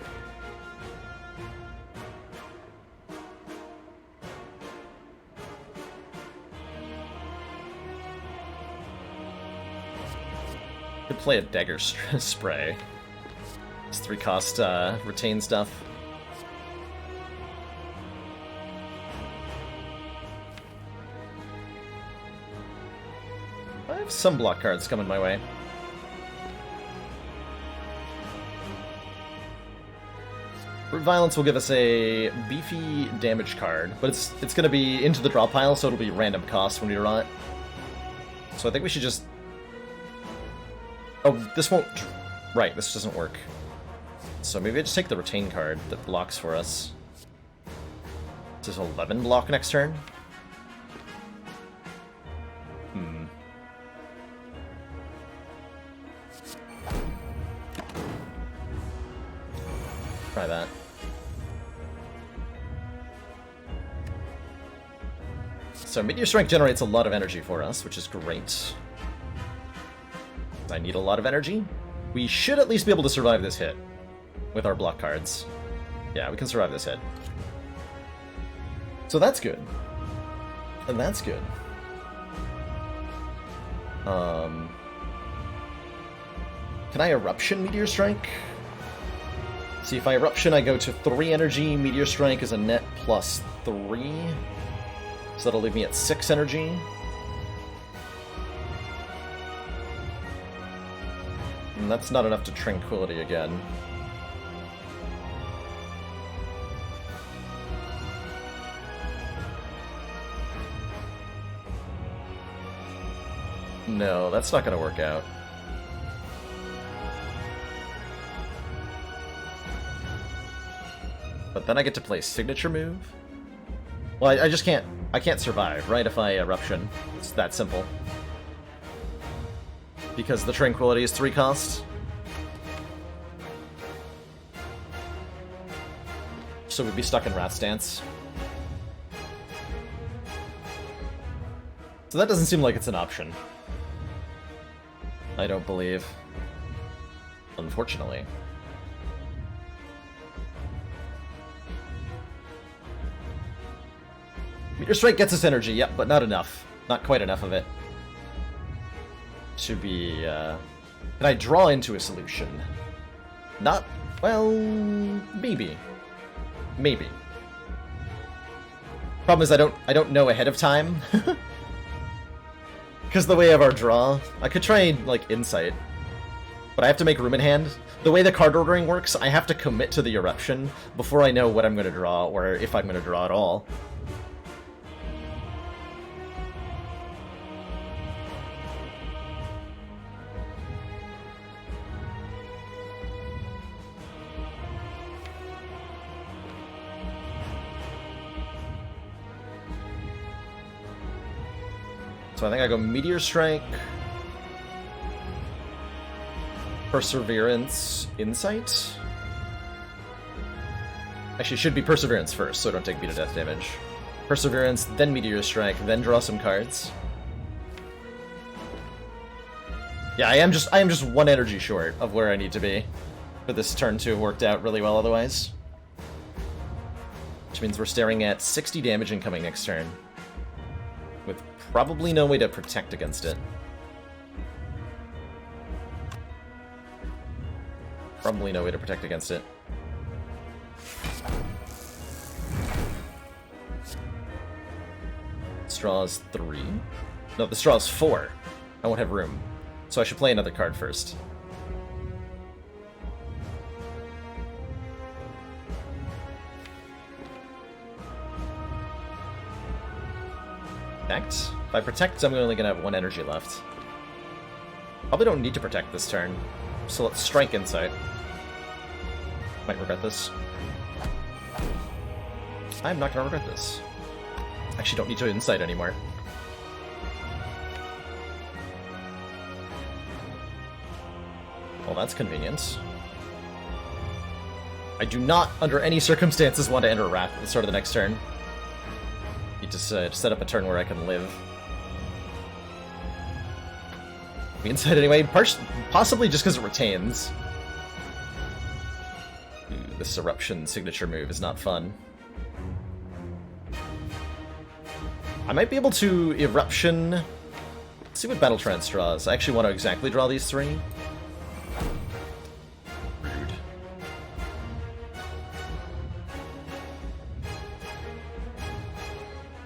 Could play a Dagger Spray. It's 3-cost retain stuff. I have some block cards coming my way. Brute Violence will give us a beefy damage card, but it's going to be into the draw pile, so it'll be random cost when we draw it. So I think we should just... Oh, this won't... Right, this doesn't work. So maybe I just take the retain card that blocks for us. Does 11 block next turn? Try that. So Meteor Strike generates a lot of energy for us, which is great. I need a lot of energy. We should at least be able to survive this hit with our block cards. Yeah, we can survive this hit. So that's good. And that's good. Can I Eruption Meteor Strike? See, if I Eruption, I go to 3 energy. Meteor Strike is a net plus 3. So that'll leave me at 6 energy. And that's not enough to Tranquility again. No, that's not going to work out. But then I get to play Signature Move? Well, I just can't... I can't survive, right, if I Eruption. It's that simple. Because the Tranquility is 3 cost. So we'd be stuck in Rat's Dance. So that doesn't seem like it's an option. I don't believe. Unfortunately. Meteor Strike gets us energy, yep, but not enough. Not quite enough of it. Should be, Can I draw into a solution? Not... well... maybe. Maybe. Problem is I don't know ahead of time. Because the way of our draw, I could try, like, Insight. But I have to make room in hand. The way the card ordering works, I have to commit to the Eruption before I know what I'm going to draw, or if I'm going to draw at all. So I think I go Meteor Strike, Perseverance, Insight? Actually, it should be Perseverance first, so I don't take beat of death damage. Perseverance, then Meteor Strike, then draw some cards. Yeah, I am just 1 energy short of where I need to be for this turn to have worked out really well otherwise. Which means we're staring at 60 damage incoming next turn. With probably no way to protect against it. Probably no way to protect against it. Straw's 3. No, the straw's 4. I won't have room. So I should play another card first. Protect? If I protect, I'm only going to have 1 energy left. Probably don't need to protect this turn. So let's strike Insight. Might regret this. I'm not going to regret this. Actually, don't need to Insight anymore. Well, that's convenient. I do not, under any circumstances, want to enter Wrath at the start of the next turn. Need to set up a turn where I can live. Insight anyway, possibly just because it retains. Ooh, this Eruption signature move is not fun. I might be able to Eruption... Let's see what Battle Trance draws. I actually want to exactly draw these 3. Rude.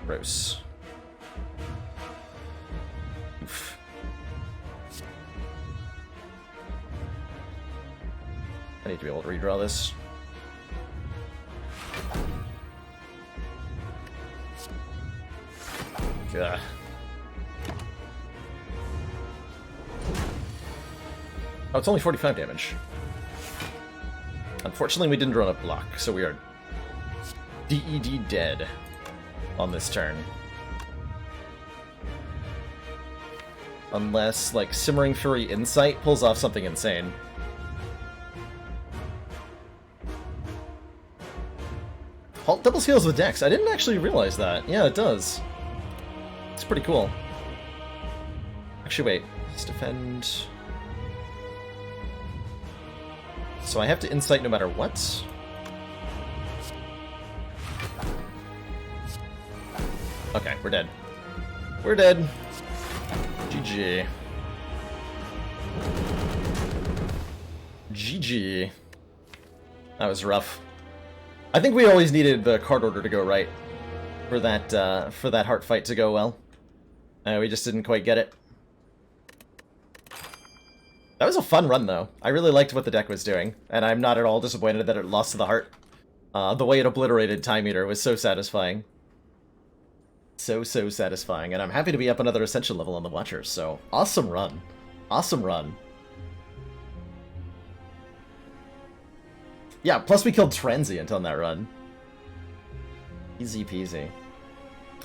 Gross. Oof. I need to be able to redraw this. Ugh. Oh, it's only 45 damage. Unfortunately, we didn't draw a block, so we are DED dead on this turn. Unless, like, Simmering Fury Insight pulls off something insane. Halt double scales with Dex. I didn't actually realize that. Yeah, it does. It's pretty cool. Actually, wait. Let's defend... So I have to insight no matter what? Okay, we're dead. We're dead. GG. GG. That was rough. I think we always needed the card order to go right for that heart fight to go well. We just didn't quite get it. That was a fun run, though. I really liked what the deck was doing, and I'm not at all disappointed that it lost to the heart. The way it obliterated Time Eater was so satisfying. So satisfying, and I'm happy to be up another Ascension level on the Watcher, so awesome run. Awesome run. Yeah, plus we killed Transient on that run. Easy peasy.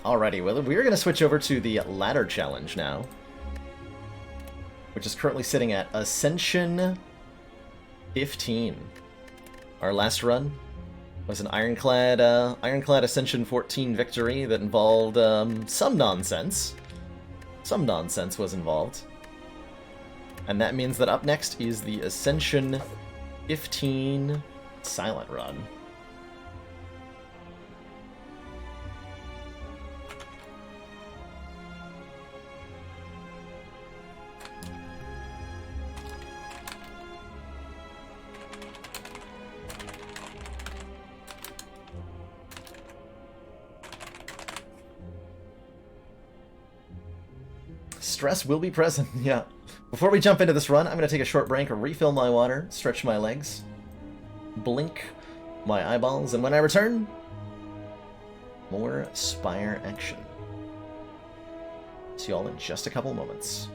Alrighty, well, we're going to switch over to the ladder challenge now, which is currently sitting at Ascension 15. Our last run was an Ironclad Ascension 14 victory that involved some nonsense. Some nonsense was involved. And that means that up next is the Ascension 15 Silent Run. Stress will be present, yeah. Before we jump into this run, I'm going to take a short break, refill my water, stretch my legs, blink my eyeballs, and when I return, more Spire action. See y'all in just a couple moments.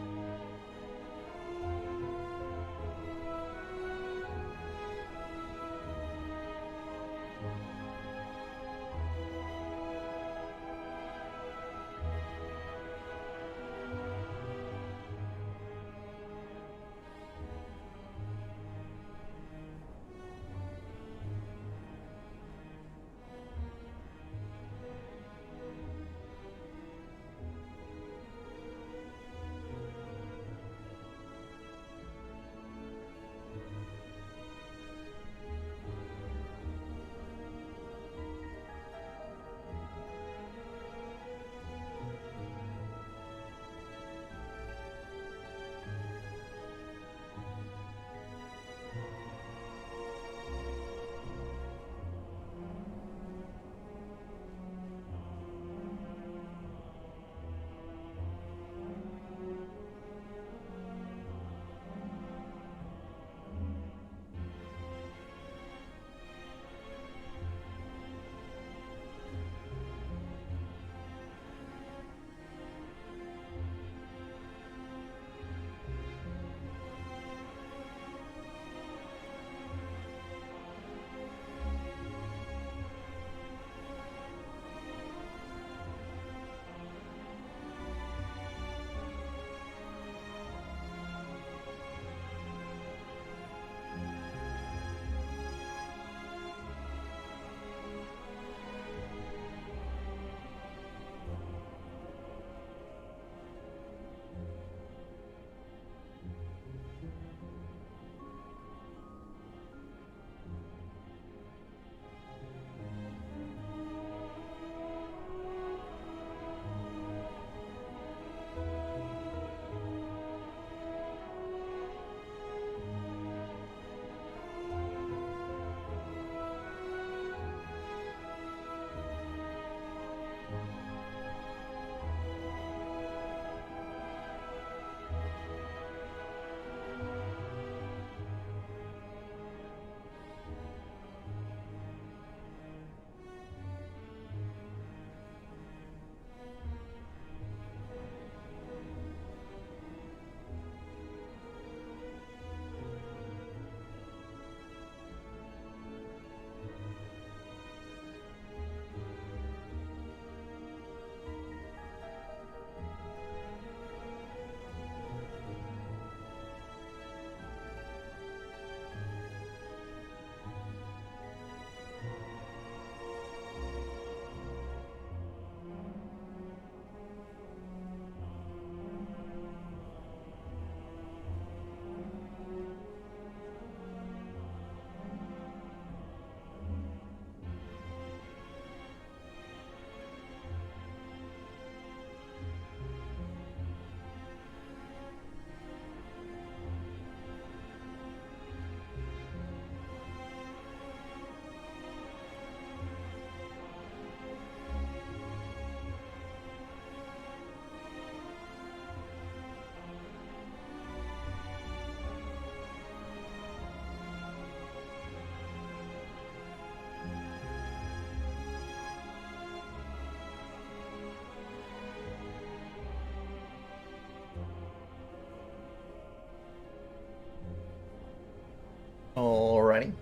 Alrighty.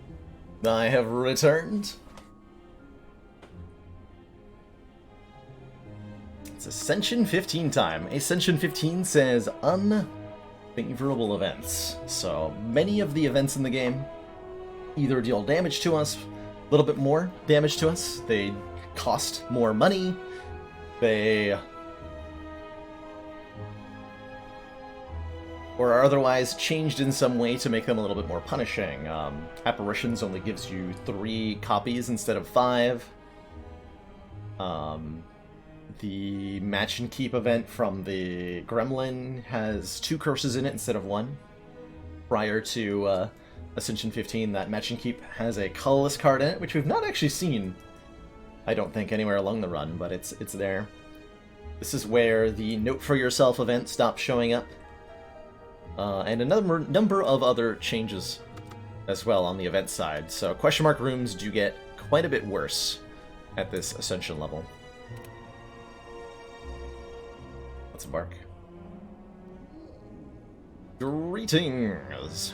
I have returned. It's Ascension 15 time. Ascension 15 says unfavorable events. So many of the events in the game either deal damage to us, a little bit more damage to us, they cost more money, they or are otherwise changed in some way to make them a little bit more punishing. Apparitions only gives you 3 copies instead of 5. The Match and Keep event from the Gremlin has 2 curses in it instead of 1. Prior to Ascension 15, that Match and Keep has a colorless card in it, which we've not actually seen, I don't think, anywhere along the run, but it's there. This is where the Note for Yourself event stops showing up. And another number of other changes as well on the event side. So question mark rooms do get quite a bit worse at this Ascension level. Let's embark. Greetings!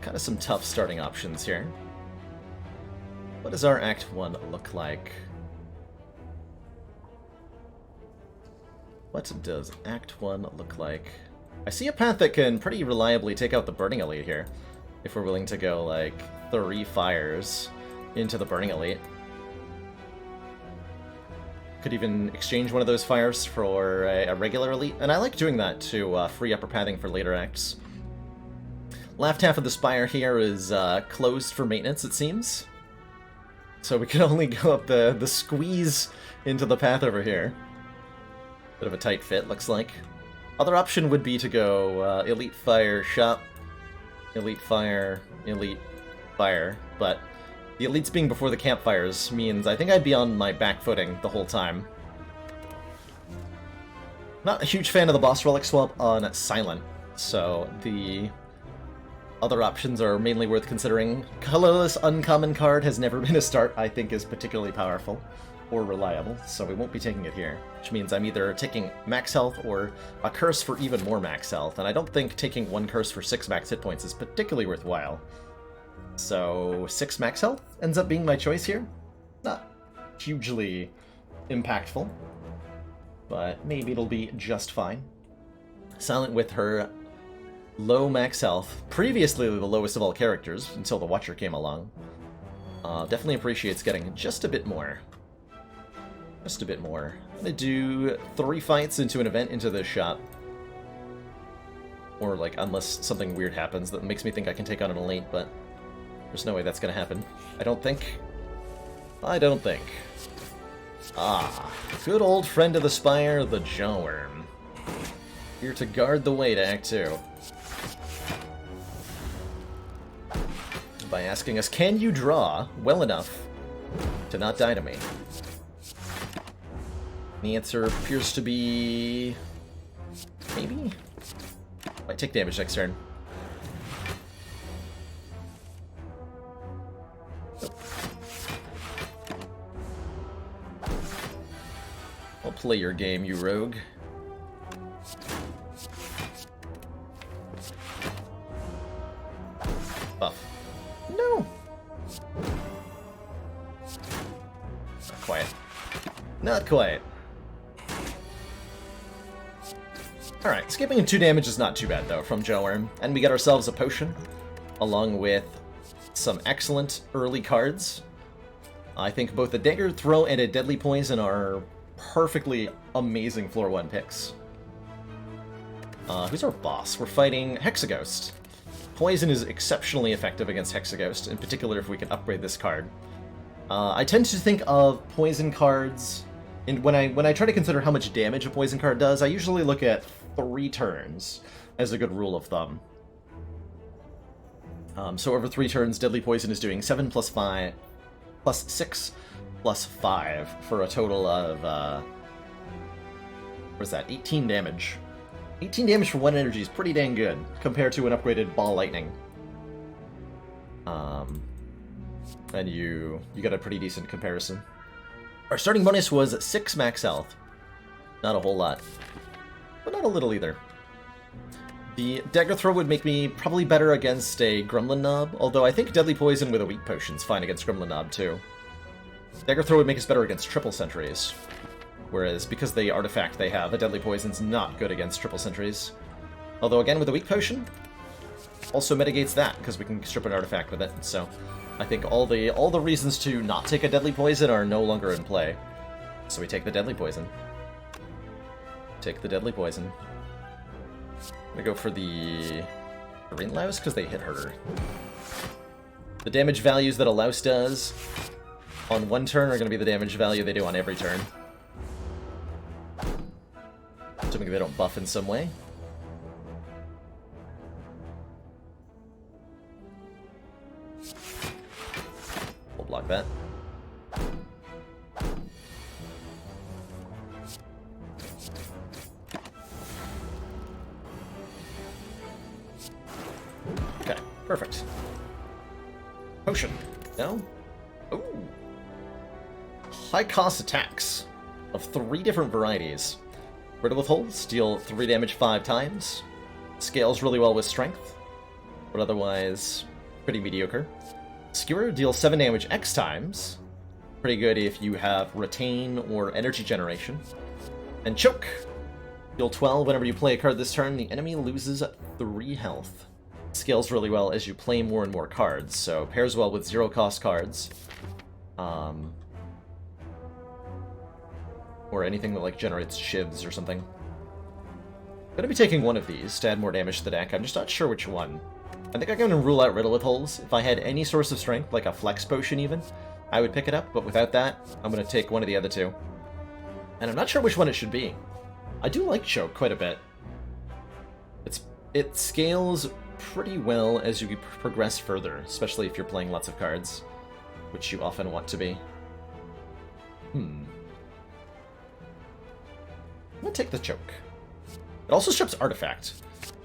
Kind of some tough starting options here. What does our Act 1 look like? What does Act 1 look like? I see a path that can pretty reliably take out the Burning Elite here, if we're willing to go, like, 3 fires into the Burning Elite. Could even exchange one of those fires for a regular Elite, and I like doing that to free upper pathing for later acts. Left half of the Spire here is closed for maintenance, it seems. So we can only go up the squeeze into the path over here. Bit of a tight fit, looks like. Other option would be to go Elite Fire Shop, Elite Fire, Elite Fire, but the Elites being before the campfires means I think I'd be on my back footing the whole time. Not a huge fan of the boss relic swap on Silent, so the other options are mainly worth considering. Colorless Uncommon card has never been a start I think is particularly powerful or reliable, so we won't be taking it here, which means I'm either taking max health or a curse for even more max health, and I don't think taking 1 curse for 6 max hit points is particularly worthwhile. So 6 max health ends up being my choice here. Not hugely impactful, but maybe it'll be just fine. Silent with her low max health, previously the lowest of all characters until the Watcher came along, definitely appreciates getting just a bit more. Just a bit more. I'm gonna do 3 fights into an event into this shop. Or, like, unless something weird happens that makes me think I can take on an Elite, but there's no way that's gonna happen. I don't think. I don't think. Ah, good old friend of the Spire, the Jawworm. Here to guard the way to Act 2. By asking us, can you draw well enough to not die to me? The answer appears to be... maybe? Might take damage next turn. Nope. I'll play your game, you rogue. Buff. No! Not quite. Not quite. Alright, skipping 2 damage is not too bad, though, from Jawworm. And we get ourselves a potion, along with some excellent early cards. I think both a Dagger Throw and a Deadly Poison are perfectly amazing floor 1 picks. Who's our boss? We're fighting Hexaghost. Poison is exceptionally effective against Hexaghost, in particular if we can upgrade this card. I tend to think of poison cards... And when I try to consider how much damage a poison card does, I usually look at 3 turns as a good rule of thumb. So over 3 turns, Deadly Poison is doing 7 plus 5, plus 6, plus 5, for a total of, what is that, 18 damage. 18 damage for 1 energy is pretty dang good, compared to an upgraded Ball Lightning. And you got a pretty decent comparison. Our starting bonus was 6 max health. Not a whole lot. But not a little either. The Dagger Throw would make me probably better against a Gremlin Knob, although I think Deadly Poison with a Weak Potion's fine against Gremlin Knob too. Dagger Throw would make us better against Triple Sentries, whereas because the artifact they have, a Deadly Poison's not good against Triple Sentries. Although again, with a Weak Potion, also mitigates that, because we can strip an artifact with it, so I think all the reasons to not take a Deadly Poison are no longer in play. So we take the Deadly Poison. Take the Deadly Poison. I'm gonna go for the Green Louse, because they hit harder. The damage values that a Louse does on one turn are going to be the damage value they do on every turn. Assuming they don't buff in some way. We'll block that. Okay, perfect. Potion. No? Ooh. High-cost attacks of 3 different varieties. Riddle with Holes, deal 3 damage 5 times. Scales really well with Strength, but otherwise pretty mediocre. Skewer, deal 7 damage X times. Pretty good if you have Retain or Energy Generation. And Choke, deal 12 whenever you play a card this turn. The enemy loses 3 health. Scales really well as you play more and more cards, so pairs well with 0-cost cards. Or anything that, like, generates shivs or something. I'm gonna be taking one of these to add more damage to the deck. I'm just not sure which one. I think I'm gonna rule out Riddle with Holes. If I had any source of strength, like a Flex Potion even, I would pick it up, but without that, I'm gonna take one of the other two. And I'm not sure which one it should be. I do like Choke quite a bit. It scales pretty well as you progress further, especially if you're playing lots of cards, which you often want to be. I'm gonna take the Choke. It also strips Artifact,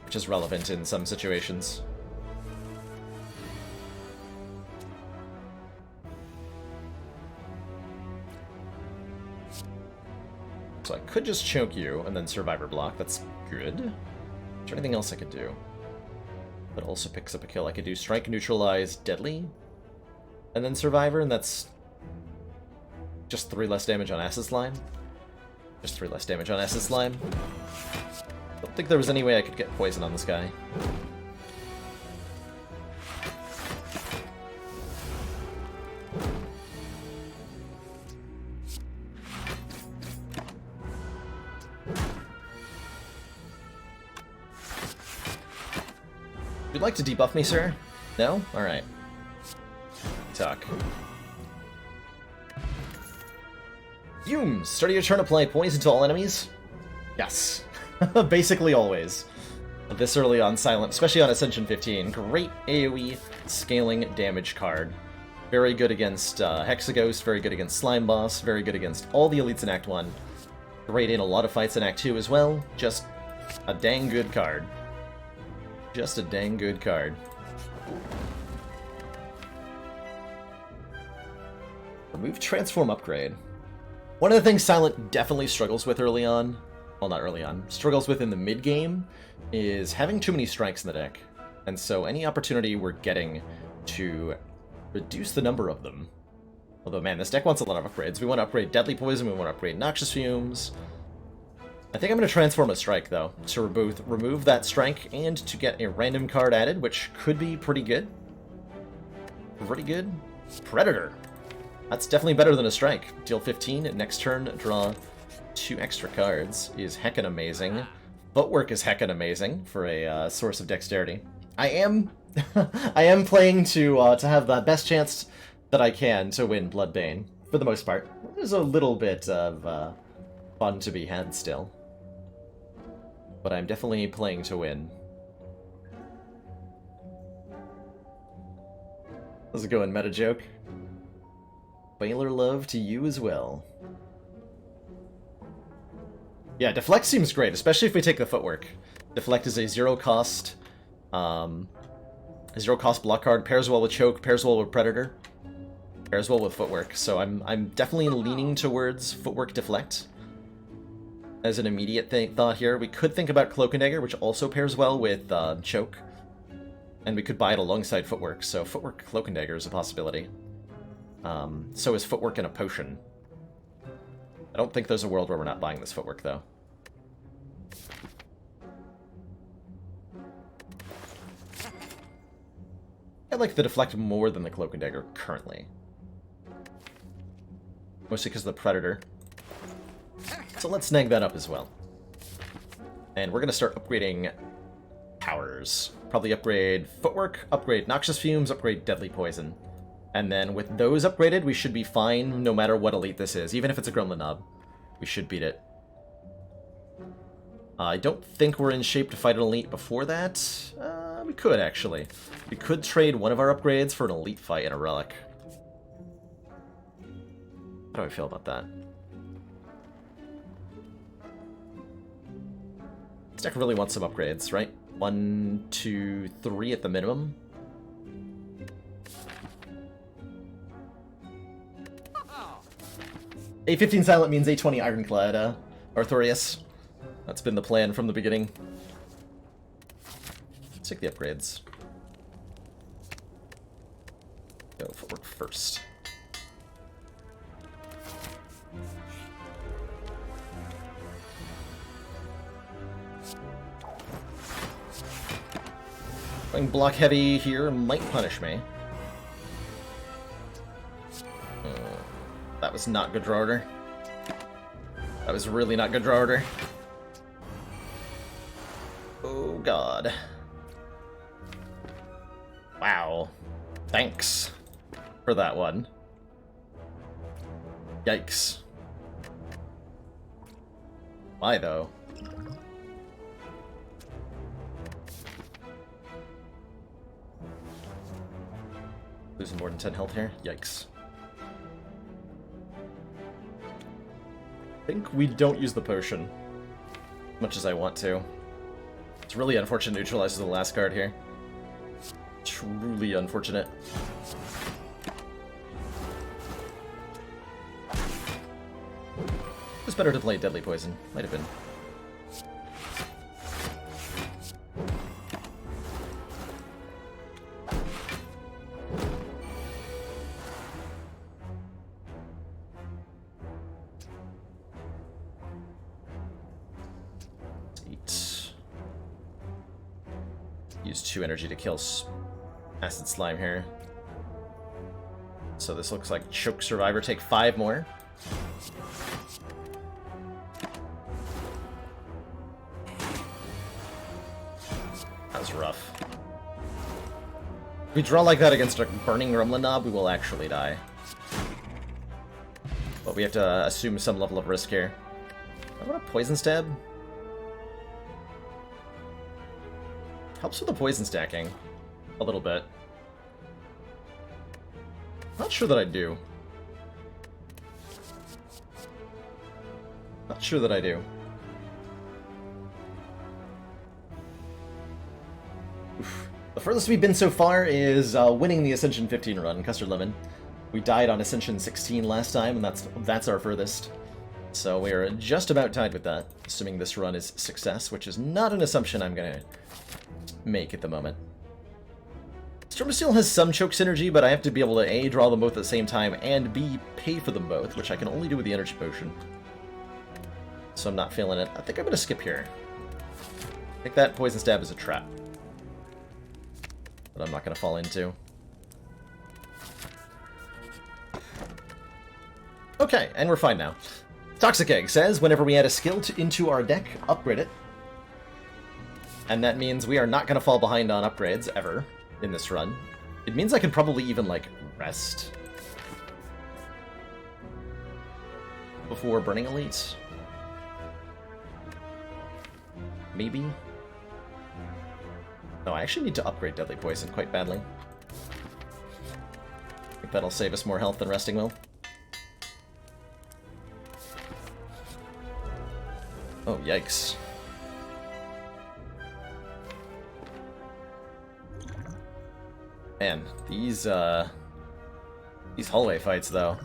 which is relevant in some situations. So I could just choke you and then Survivor block. That's good. Is there anything else I could do? That also picks up a kill. I could do Strike, Neutralize, Deadly, and then Survivor, and that's just 3 less damage on Acid Slime. Just 3 less damage on Acid Slime. Don't think there was any way I could get poison on this guy. Would you like to debuff me, sir? No? Alright. Talk. Fumes! Start your turn, apply poison to all enemies? Yes. Basically always. This early on Silent, especially on Ascension 15. Great AoE scaling damage card. Very good against Hexaghost, very good against Slime Boss, very good against all the elites in Act 1. Great in a lot of fights in Act 2 as well. Just a dang good card. Just a dang good card. Remove Transform Upgrade. One of the things Silent definitely struggles with early on, well, not early on, struggles with in the mid-game, is having too many strikes in the deck. And so any opportunity we're getting to reduce the number of them. Although, man, this deck wants a lot of upgrades. We want to upgrade Deadly Poison, we want to upgrade Noxious Fumes. I think I'm going to transform a Strike, though, to both remove that Strike and to get a random card added, which could be pretty good. Pretty good. Predator. That's definitely better than a Strike. Deal 15, next turn, draw 2 extra cards is heckin' amazing. Footwork is heckin' amazing for a source of dexterity. I am playing to have the best chance that I can to win Bloodbane, for the most part. There's a little bit of fun to be had still. But I'm definitely playing to win. How's it going, meta joke? Baylor love to you as well. Yeah, Deflect seems great, especially if we take the Footwork. Deflect is a 0-cost, block card, pairs well with Choke, pairs well with Predator, pairs well with Footwork. So I'm definitely leaning towards Footwork Deflect. as an immediate thought here. We could think about Cloak and Dagger, which also pairs well with Choke. And we could buy it alongside Footwork, so Footwork, Cloak and Dagger is a possibility. So is Footwork and a Potion. I don't think there's a world where we're not buying this Footwork, though. I like the Deflect more than the Cloak and Dagger currently. Mostly because of the Predator. So let's snag that up as well. And we're going to start upgrading powers. Probably upgrade Footwork, upgrade Noxious Fumes, upgrade Deadly Poison. And then with those upgraded, we should be fine no matter what elite this is. Even if it's a Gremlin Knob, we should beat it. I don't think we're in shape to fight an elite before that. We could, actually. We could trade one of our upgrades for an elite fight and a relic. How do I feel about that? This deck really wants some upgrades, right? 1, 2, 3 at the minimum. A15 Silent means A20 Ironclad, Arthurius. That's been the plan from the beginning. Let's take the upgrades. Go Footwork first. Going block heavy here might punish me. That was not good draw order. That was really not good draw order. Oh god. Wow. Thanks for that one. Yikes. Why though? Losing more than 10 health here? Yikes. I think we don't use the potion, much as I want to. It's really unfortunate neutralizes the last card here. Truly unfortunate. It was better to play Deadly Poison. Might have been. Use 2 energy to kill Acid Slime here. So this looks like Choke Survivor. Take 5 more. That was rough. If we draw like that against a Burning Gremlin Knob, we will actually die. But we have to assume some level of risk here. I want a Poison Stab. Helps with the poison stacking. A little bit. Not sure that I do. Not sure that I do. Oof. The furthest we've been so far is winning the Ascension 15 run, Custard Lemon. We died on Ascension 16 last time, and that's our furthest. So we're just about tied with that, assuming this run is success, which is not an assumption I'm gonna make at the moment. Storm of Steel has some choke synergy, but I have to be able to A, draw them both at the same time, and B, pay for them both, which I can only do with the energy potion. So I'm not feeling it. I think I'm gonna skip here. I think that Poison Stab is a trap that I'm not gonna fall into. Okay, and we're fine now. Toxic Egg says, whenever we add a skill into our deck, upgrade it. And that means we are not going to fall behind on upgrades, ever, in this run. It means I can probably even, like, rest before burning elites. Maybe? No, I actually need to upgrade Deadly Poison quite badly. I think that'll save us more health than resting will. Oh, yikes. Man, these hallway fights, though.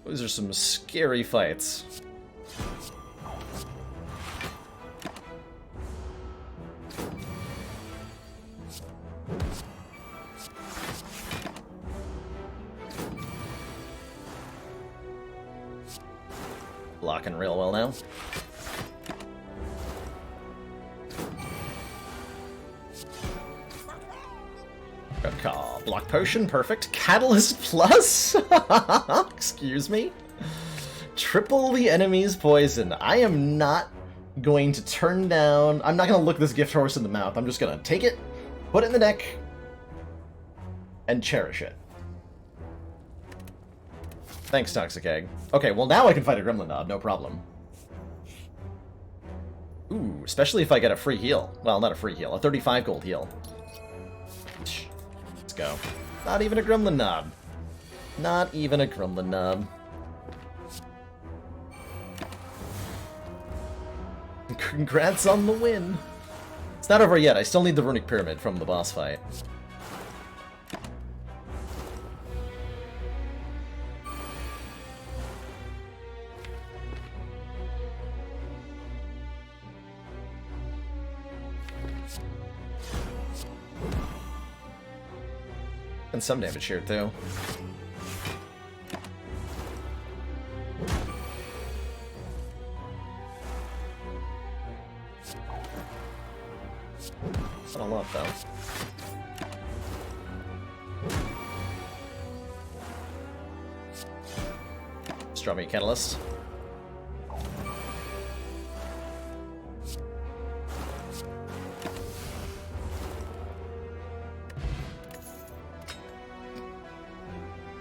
Those are some scary fights. Blocking real well now. Good call. Block potion, perfect. Catalyst plus? Excuse me? Triple the enemy's poison. I am not going to turn down... I'm not going to look this gift horse in the mouth. I'm just going to take it, put it in the deck, and cherish it. Thanks, Toxic Egg. Okay, well now I can fight a Gremlin Knob, no problem. Ooh, especially if I get a free heal. Well, not a free heal, a 35 gold heal. Let's go. Not even a Gremlin Knob. Not even a Gremlin Knob. Congrats on the win. It's not over yet. I still need the Runic Pyramid from the boss fight. And some damage here, too. Not a lot, though. Strawberry Catalyst.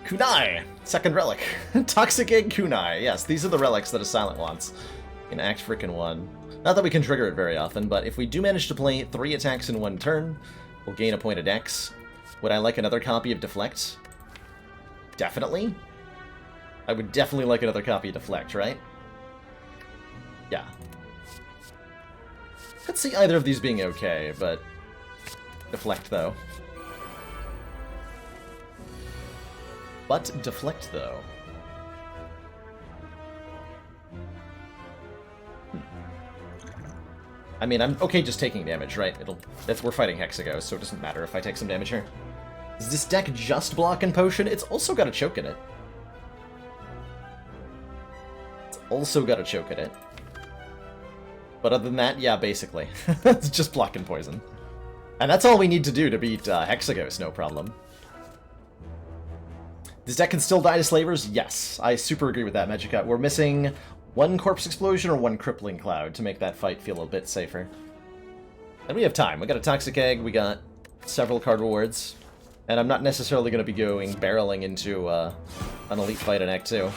Kunai! Second relic. Toxic Egg Kunai. Yes, these are the relics that a Silent wants in Act Frickin' 1. Not that we can trigger it very often, but if we do manage to play 3 attacks in 1 turn, we'll gain a point of dex. Would I like another copy of Deflect? Definitely. I would definitely like another copy of Deflect, right? Yeah. Could see either of these being okay, but... Deflect, though. But Deflect, though. I mean, I'm okay just taking damage, right? We're fighting Hexagos, so it doesn't matter if I take some damage here. Is this deck just block and potion? It's also got a choke in it. It's also got a choke in it. But other than that, yeah, basically. It's just block and poison. And that's all we need to do to beat Hexagos, no problem. This deck can still die to Slavers? Yes. I super agree with that, Magica. We're missing 1 Corpse Explosion or 1 Crippling Cloud to make that fight feel a bit safer. And we have time. We got a Toxic Egg, we got several card rewards, and I'm not necessarily going to be going barreling into an Elite fight in Act 2.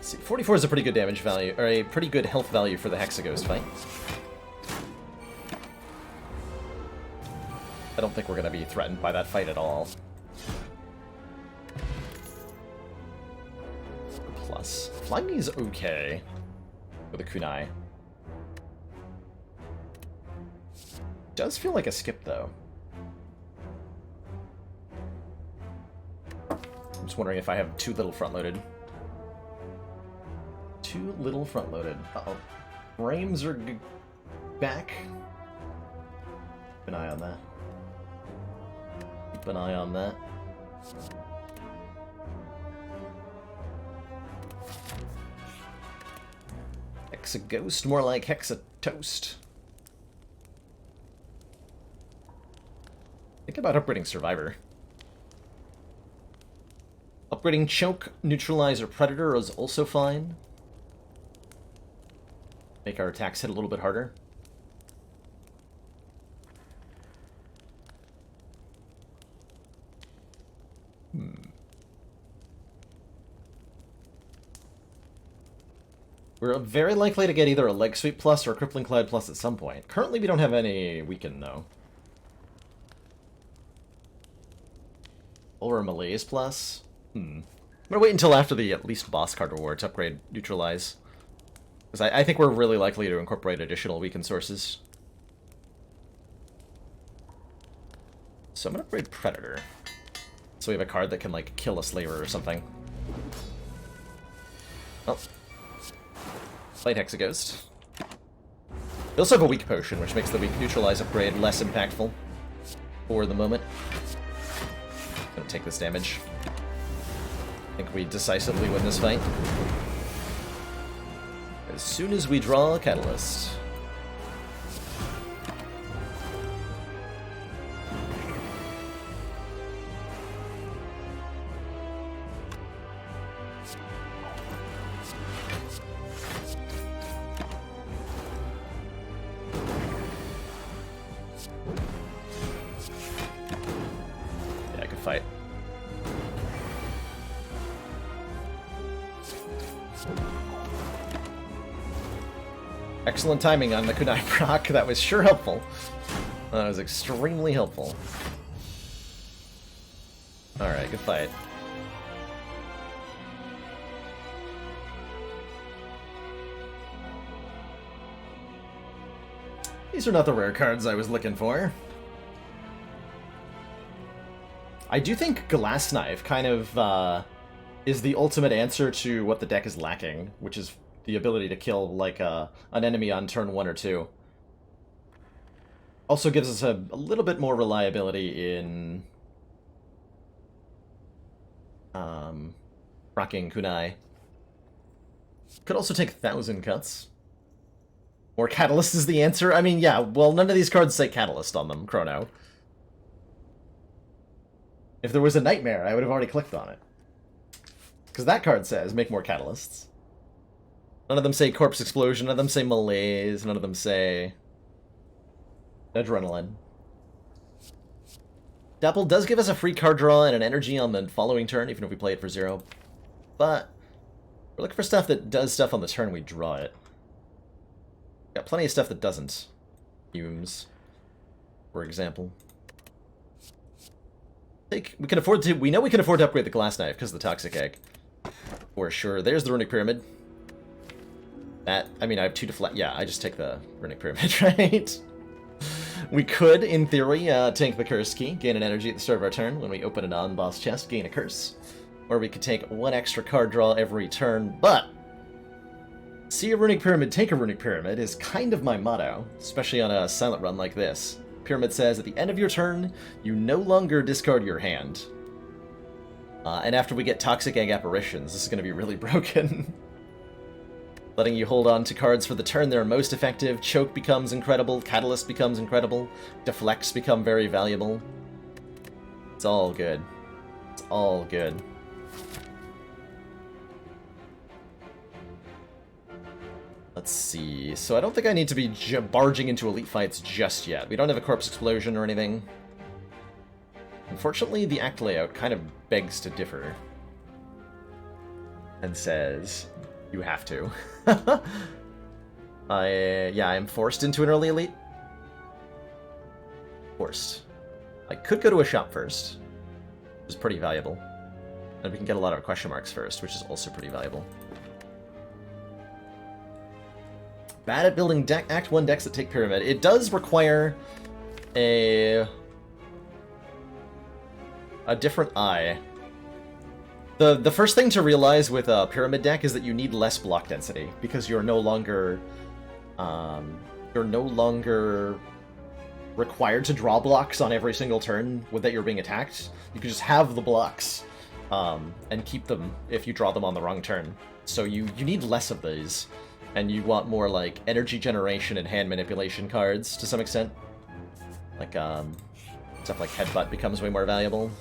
See, 44 is a pretty good damage value, or a pretty good health value for the Hexaghost fight. I don't think we're going to be threatened by that fight at all. Plus, Flying Knee is okay with a Kunai. Does feel like a skip, though. I'm just wondering if I have too little front-loaded. Too little front-loaded. Uh-oh. Frames are back. Keep an eye on that. Keep an eye on that. Hexaghost, more like Hexatoast. Think about upgrading Survivor. Upgrading Choke, Neutralize, or Predator is also fine. Make our attacks hit a little bit harder. We're very likely to get either a Leg Sweep Plus or a Crippling Cloud Plus at some point. Currently, we don't have any Weaken, though. Or a Malaise Plus. I'm gonna wait until after the at least boss card reward to upgrade Neutralize. Because I think we're really likely to incorporate additional weakened sources. So I'm gonna upgrade Predator. So we have a card that can, like, kill a Slaver or something. Oh. Light Hexaghost. We also have a Weak Potion, which makes the Weak Neutralize upgrade less impactful for the moment. Gonna take this damage. I think we decisively win this fight. As soon as we draw a Catalyst. Yeah, good fight. Excellent timing on the Kunai proc. That was sure helpful. That was extremely helpful. Alright, good fight. These are not the rare cards I was looking for. I do think Glass Knife kind of is the ultimate answer to what the deck is lacking, which is the ability to kill, like, an enemy on turn 1 or 2. Also gives us a little bit more reliability in rocking Kunai. Could also take 1,000 cuts. More Catalyst is the answer? I mean, yeah, well, none of these cards say Catalyst on them, Chrono. If there was a Nightmare, I would have already clicked on it. Because that card says, make more Catalysts. None of them say Corpse Explosion, none of them say Malaise, none of them say Adrenaline. Dapple does give us a free card draw and an energy on the following turn, even if we play it for 0. But we're looking for stuff that does stuff on the turn we draw it. Got plenty of stuff that doesn't. Fumes, for example. We can afford to. We know we can afford to upgrade the Glass Knife because of the Toxic Egg, for sure. There's the Runic Pyramid. That, I mean, I have 2 deflect. Yeah, I just take the Runic Pyramid, right? We could, in theory, tank the Curse Key, gain an energy at the start of our turn. When we open an on-boss chest, gain a curse. Or we could take 1 extra card draw every turn, but see a Runic Pyramid, take a Runic Pyramid is kind of my motto, especially on a silent run like this. Pyramid says, at the end of your turn, you no longer discard your hand. And after we get Toxic Egg Apparitions, this is going to be really broken. Letting you hold on to cards for the turn that are most effective. Choke becomes incredible. Catalyst becomes incredible. Deflects become very valuable. It's all good. It's all good. Let's see. So I don't think I need to be barging into elite fights just yet. We don't have a Corpse Explosion or anything. Unfortunately, the act layout kind of begs to differ. And says, you have to. Yeah, I'm forced into an early elite. Forced. I could go to a shop first, which is pretty valuable. And we can get a lot of question marks first, which is also pretty valuable. Bad at building Act 1 decks that take Pyramid. It does require a different eye. The first thing to realize with a Pyramid deck is that you need less block density, because you're no longer required to draw blocks on every single turn that you're being attacked. You can just have the blocks and keep them if you draw them on the wrong turn. So you need less of these. And you want more, like, energy generation and hand manipulation cards, to some extent. Like, stuff like Headbutt becomes way more valuable.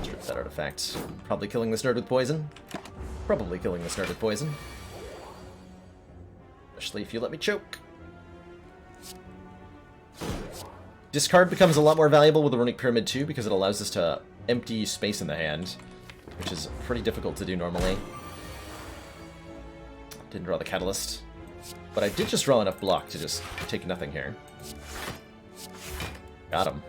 Strip that artifact. Probably killing this nerd with poison. Probably killing this nerd with poison. Especially if you let me choke. Discard becomes a lot more valuable with the Runic Pyramid too, because it allows us to empty space in the hand, which is pretty difficult to do normally. Didn't draw the Catalyst, but I did just draw enough block to just take nothing here. Got him.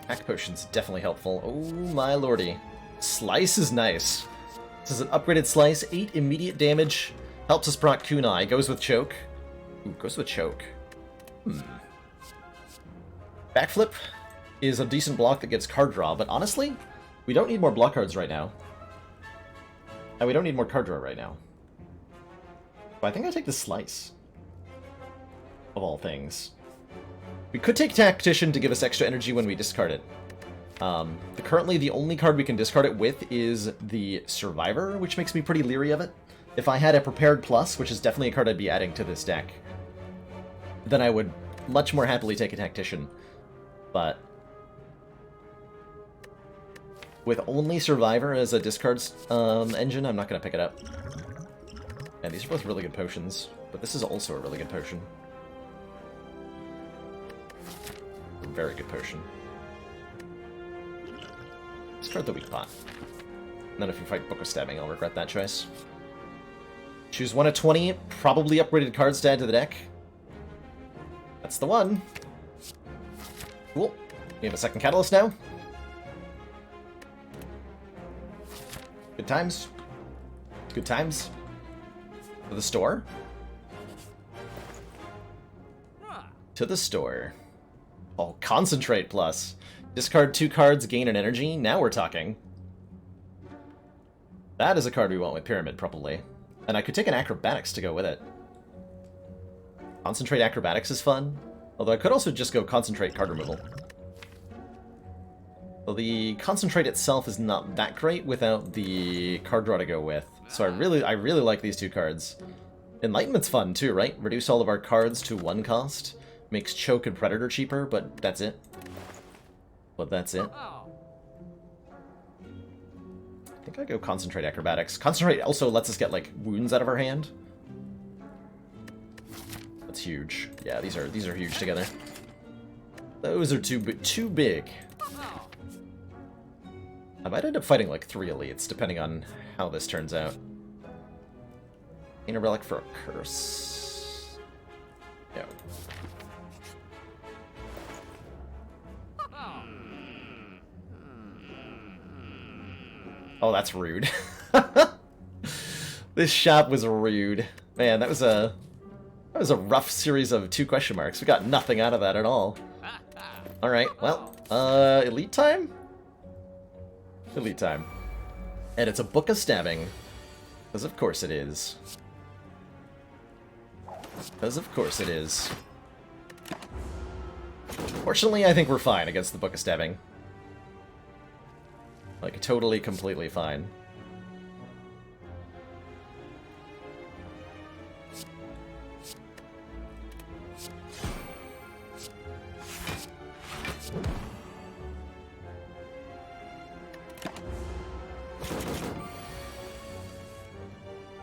Hack potion's definitely helpful. Oh my lordy. Slice is nice. This is an upgraded slice, 8 immediate damage, helps us proc kunai, goes with choke. Ooh, goes with choke. Backflip is a decent block that gets card draw, but honestly, we don't need more block cards right now. And we don't need more card draw right now. But I think I take the slice. Of all things. We could take Tactician to give us extra energy when we discard it. Currently, the only card we can discard it with is the Survivor, which makes me pretty leery of it. If I had a Prepared Plus, which is definitely a card I'd be adding to this deck, then I would much more happily take a Tactician. But with only Survivor as a discard engine, I'm not going to pick it up. And these are both really good potions, but this is also a really good potion. A very good potion. Discard the weak pot. And then if you fight Book of Stabbing, I'll regret that choice. Choose 1 of 20, probably upgraded cards to add to the deck. That's the one. Cool. We have a second Catalyst now. Good times. Good times. To the store. To the store. Oh, Concentrate Plus. Discard 2 cards, gain an energy. Now we're talking. That is a card we want with Pyramid, probably. And I could take an Acrobatics to go with it. Concentrate Acrobatics is fun. Although I could also just go Concentrate card removal. Well, the Concentrate itself is not that great without the card draw to go with. So I really like these 2 cards. Enlightenment's fun too, right? Reduce all of our cards to 1 cost. Makes Choke and Predator cheaper, but that's it. But that's it. I think I go Concentrate Acrobatics. Concentrate also lets us get, like, wounds out of our hand. That's huge. Yeah, these are huge together. Those are too big. I might end up fighting, like, 3 elites, depending on how this turns out. Gain a relic for a curse. Yeah. Oh, that's rude. This shop was rude. Man, that was a rough series of 2 question marks. We got nothing out of that at all. Alright, well, elite time? Elite time. And it's a Book of Stabbing. Because of course it is. Because of course it is. Fortunately, I think we're fine against the Book of Stabbing. Like, totally, completely fine.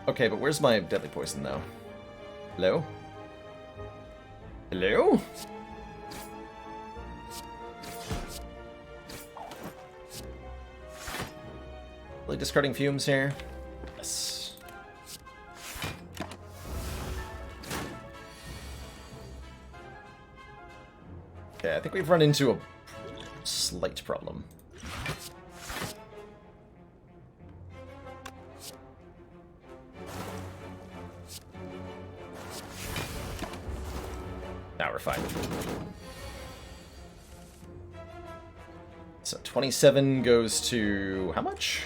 Okay, but where's my deadly poison, though? Hello? Hello? Really discarding fumes here? Yes. Okay, I think we've run into a slight problem. Now we're fine. So 27 goes to how much?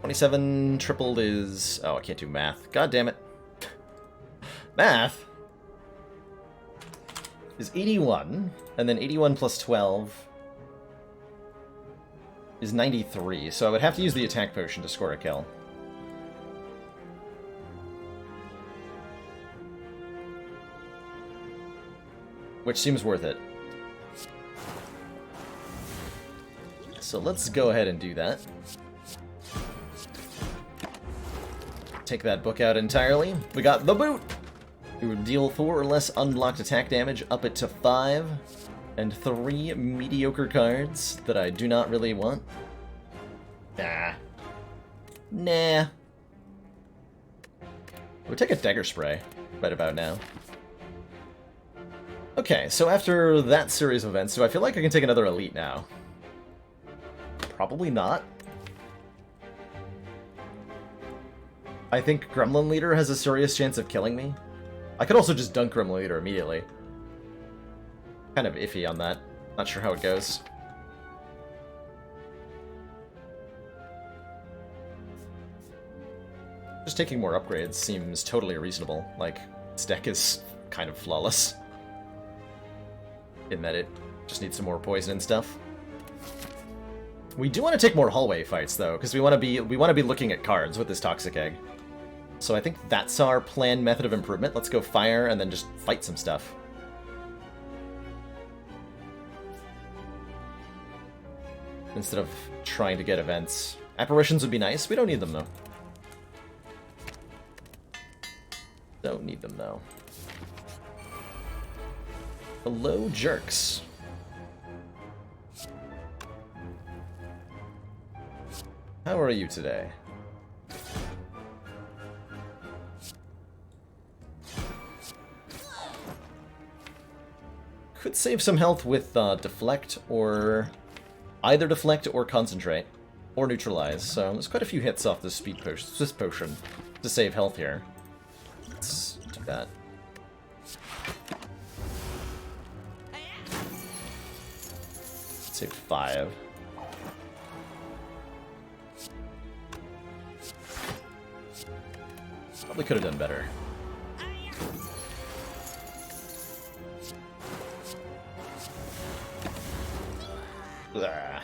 27 tripled is... Oh, I can't do math. God damn it. Math is 81, and then 81 plus 12 is 93, so I would have to use the attack potion to score a kill. Which seems worth it. So let's go ahead and do that. Take that book out entirely. We got the boot! We would deal 4 or less unblocked attack damage, up it to 5, and 3 mediocre cards that I do not really want. Nah. Nah. We'll take a Dagger Spray right about now. Okay, so after that series of events, do I feel like I can take another elite now? Probably not. I think Gremlin Leader has a serious chance of killing me. I could also just dunk Gremlin Leader immediately. Kind of iffy on that. Not sure how it goes. Just taking more upgrades seems totally reasonable. Like, this deck is kind of flawless. In that it just needs some more poison and stuff. We do want to take more hallway fights though, because we want to be looking at cards with this Toxic Egg. So I think that's our planned method of improvement. Let's go fire and then just fight some stuff. Instead of trying to get events. Apparitions would be nice. We don't need them though. Don't need them though. Hello, jerks. How are you today? Could save some health with deflect, or either deflect or concentrate, or neutralize. So there's quite a few hits off this potion to save health here. Let's do that. Save 5. Probably could have done better. Blah.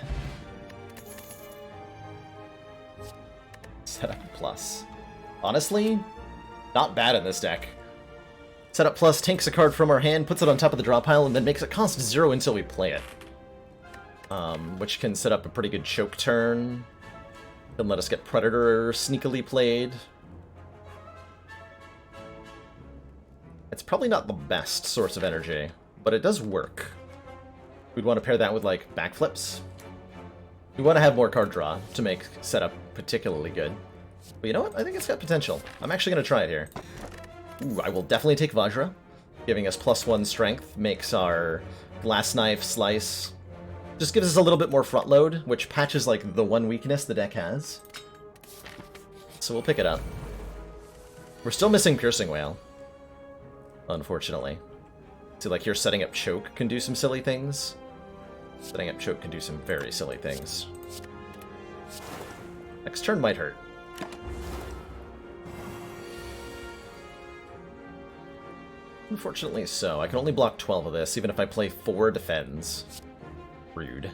Setup plus. Honestly, not bad in this deck. Setup plus takes a card from our hand, puts it on top of the draw pile, and then makes it cost 0 until we play it. Which can set up a pretty good choke turn. Can let us get Predator sneakily played. It's probably not the best source of energy, but it does work. We'd want to pair that with, like, backflips. We want to have more card draw to make setup particularly good. But you know what? I think it's got potential. I'm actually going to try it here. Ooh, I will definitely take Vajra. Giving us +1 strength makes our Glass Knife Slice... just gives us a little bit more front load, which patches, like, the one weakness the deck has. So we'll pick it up. We're still missing Piercing Wail. Unfortunately. See, like, here setting up Choke can do some silly things. Setting up Choke can do some very silly things. Next turn might hurt. Unfortunately so. I can only block 12 of this, even if I play 4 defends. Rude.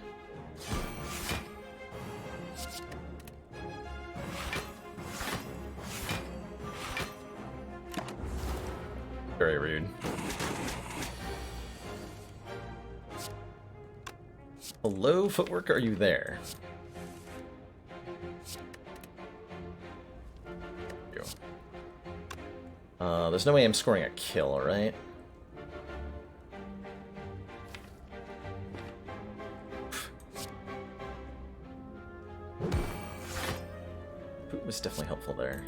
Very rude. Hello, Footwork, are you there? There's no way I'm scoring a kill, right? Poop was definitely helpful there.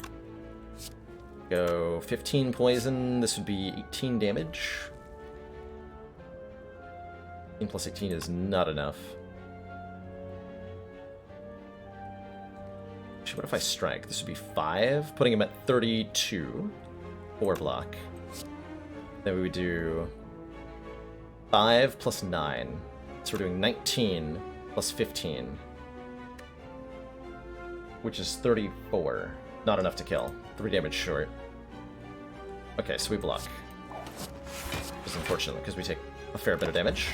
Go 15 poison, this would be 18 damage. 18 plus 18 is not enough. Actually, what if I strike? This would be 5, putting him at 32. 4 block. Then we would do 5 plus 9. So we're doing 19 plus 15. Which is 34. Not enough to kill. 3 damage short. Okay, so we block. Which is unfortunate, because we take a fair bit of damage.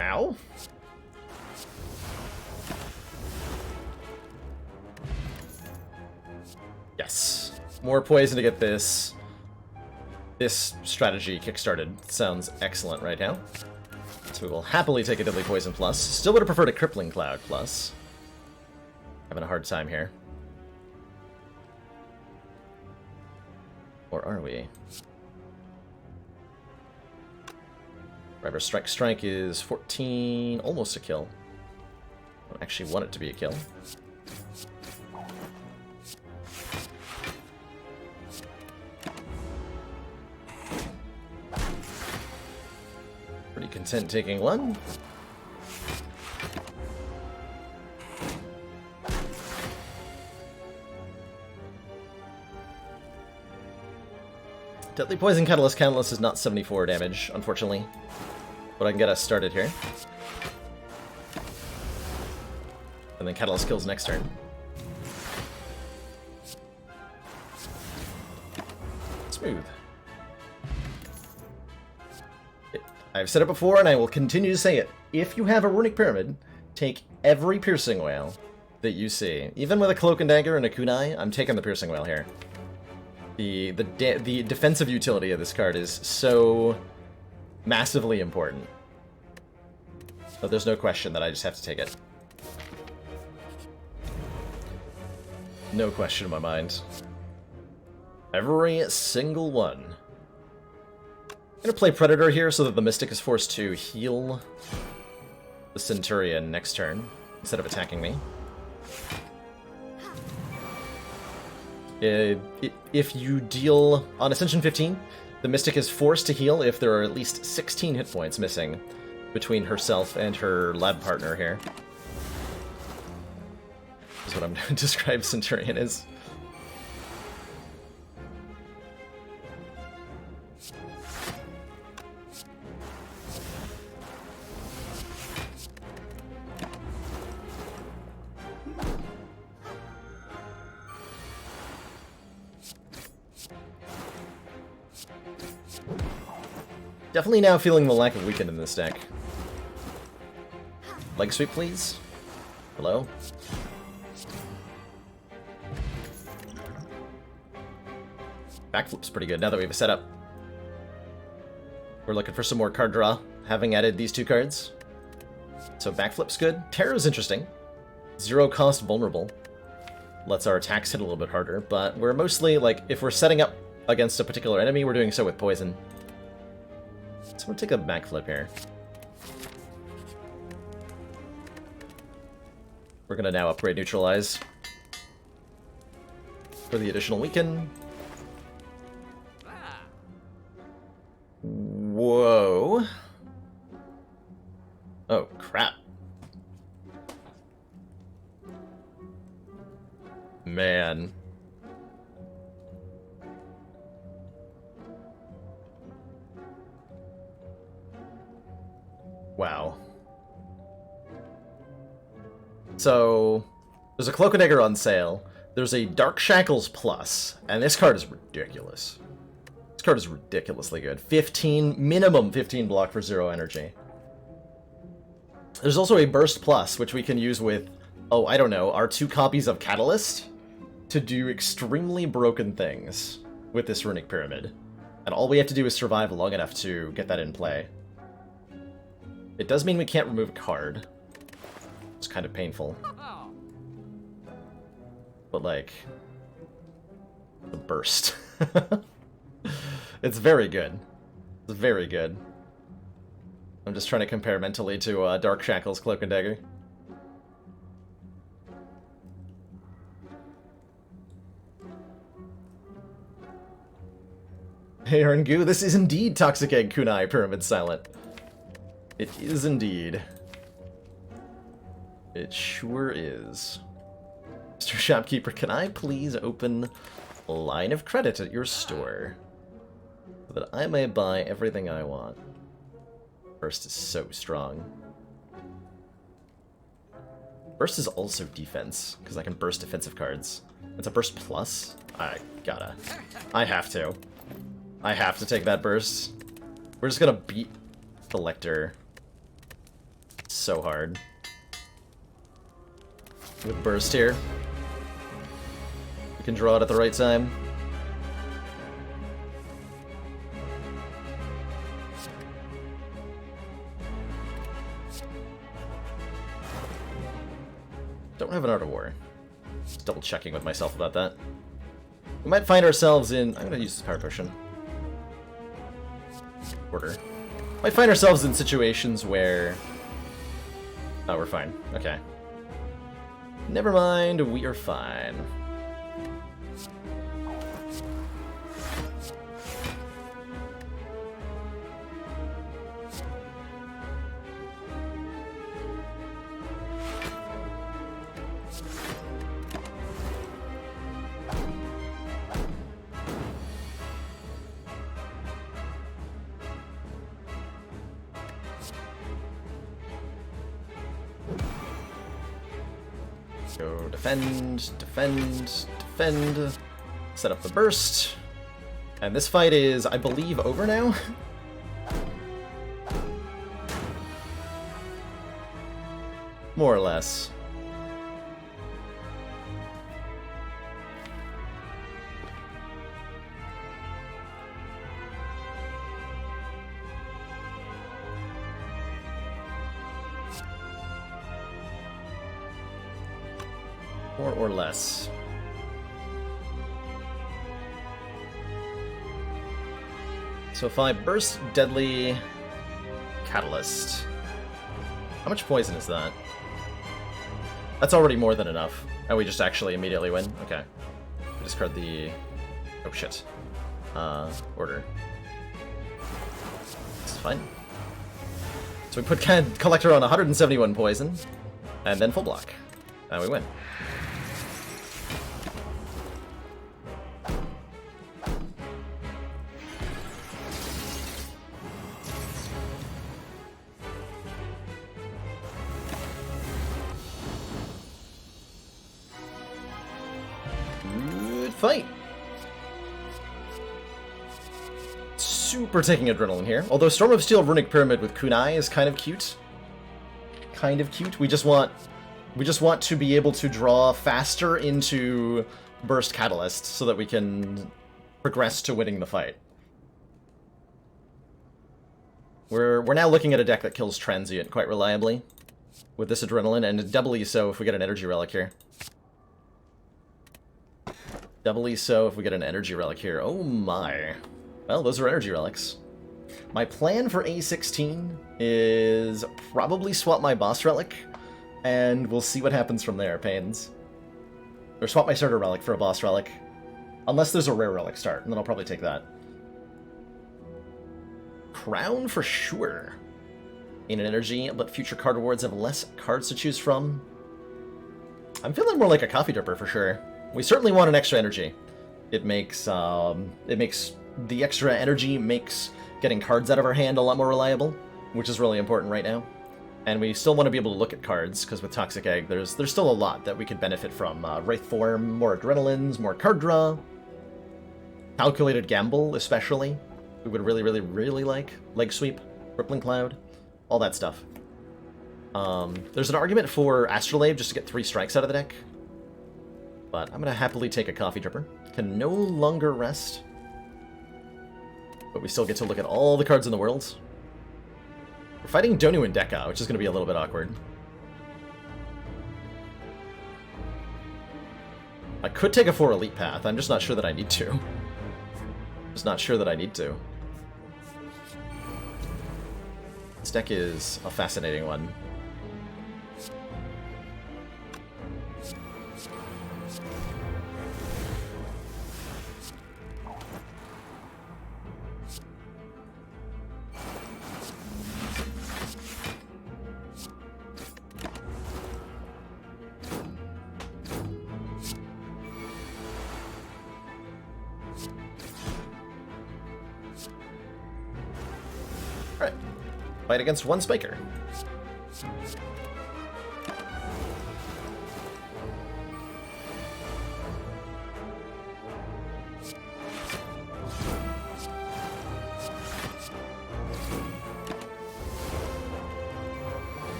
Ow. Yes. More poison to get this. This strategy kickstarted. Sounds excellent right now. So we will happily take a Deadly Poison plus. Still would have preferred a Crippling Cloud plus. Having a hard time here. Or are we? Driver Strike is 14, almost a kill. I don't actually want it to be a kill. Be content taking one. Deadly Poison Catalyst is not 74 damage, unfortunately. But I can get us started here. And then Catalyst kills next turn. Smooth. I've said it before, and I will continue to say it. If you have a Runic Pyramid, take every Piercing Whale that you see. Even with a Cloak and Dagger and a Kunai, I'm taking the Piercing Whale here. The defensive utility of this card is so massively important. But there's no question that I just have to take it. No question in my mind. Every single one. I'm gonna play Predator here so that the Mystic is forced to heal the Centurion next turn, instead of attacking me. If you deal on Ascension 15, the Mystic is forced to heal if there are at least 16 hit points missing between herself and her lab partner here. That's what I'm going to describe Centurion as. Definitely now feeling the lack of weaken in this deck. Leg sweep, please. Hello? Backflip's pretty good now that we have a setup. We're looking for some more card draw, having added these two cards. So backflip's good. Terror's interesting. 0 cost vulnerable. Lets our attacks hit a little bit harder, but we're mostly, like, if we're setting up against a particular enemy, we're doing so with poison. So I'm gonna take a backflip here. We're gonna now upgrade Neutralize for the additional weaken. Whoa. Oh, crap. Man. Wow. So, there's a Cloak and Dagger on sale. There's a Dark Shackles Plus, and this card is ridiculous. This card is ridiculously good. 15, minimum 15 block for 0 energy. There's also a Burst Plus, which we can use with, oh, I don't know, our 2 copies of Catalyst to do extremely broken things with this Runic Pyramid. And all we have to do is survive long enough to get that in play. It does mean we can't remove a card. It's kind of painful. But, like, the burst. It's very good. It's very good. I'm just trying to compare mentally to Dark Shackles Cloak and Dagger. Hey, Goo, this is indeed Toxic Egg Kunai Pyramid Silent. It is indeed. It sure is. Mr. Shopkeeper, can I please open a line of credit at your store so that I may buy everything I want? Burst is so strong. Burst is also defense, because I can burst defensive cards. It's a burst plus? I gotta. I have to. I have to take that burst. We're just gonna beat the Lecter so hard. With burst here. We can draw it at the right time. Don't have an Art of War. Just double checking with myself about that. We might find ourselves in... I'm gonna use this Power Potion. Order. Might find ourselves in situations where... Oh, we're fine. Okay. Never mind, we are fine. Go defend, defend, defend. Set up the burst. And this fight is, I believe, over now? More or less. More or less. So if I burst Deadly Catalyst, how much poison is that? That's already more than enough. And we just actually immediately win? Okay. We discard the... oh shit. Order. It's fine. So we put Collector on 171 poison, and then full block. And we win. Good fight. Super taking adrenaline here. Although Storm of Steel Runic Pyramid with Kunai is kind of cute. Kind of cute. We just want to be able to draw faster into Burst Catalyst so that we can progress to winning the fight. We're now looking at a deck that kills Transient quite reliably with this adrenaline, and doubly so if we get an Energy Relic here. Doubly so if we get an Energy Relic here. Oh my. Well, those are Energy Relics. My plan for A16 is probably swap my Boss Relic, and we'll see what happens from there, Pains. Or swap my Starter Relic for a Boss Relic. Unless there's a Rare Relic start, and then I'll probably take that. Crown for sure. In an energy, but future card rewards have less cards to choose from. I'm feeling more like a Coffee Dripper for sure. We certainly want an extra energy. It makes the extra energy makes getting cards out of our hand a lot more reliable, which is really important right now. And we still want to be able to look at cards, because with Toxic Egg, there's still a lot that we could benefit from. Wraith Form, more Adrenalines, more card draw. Calculated Gamble, especially. We would really, really, really like. Leg Sweep, Rippling Cloud, all that stuff. There's an argument for Astrolabe just to get 3 strikes out of the deck. But I'm going to happily take a Coffee Dripper. Can no longer rest. But we still get to look at all the cards in the world. We're fighting Donu and Deka, which is going to be a little bit awkward. I could take a 4 Elite Path, I'm just not sure that I need to. Just not sure that I need to. This deck is a fascinating one. Fight against 1 Spiker.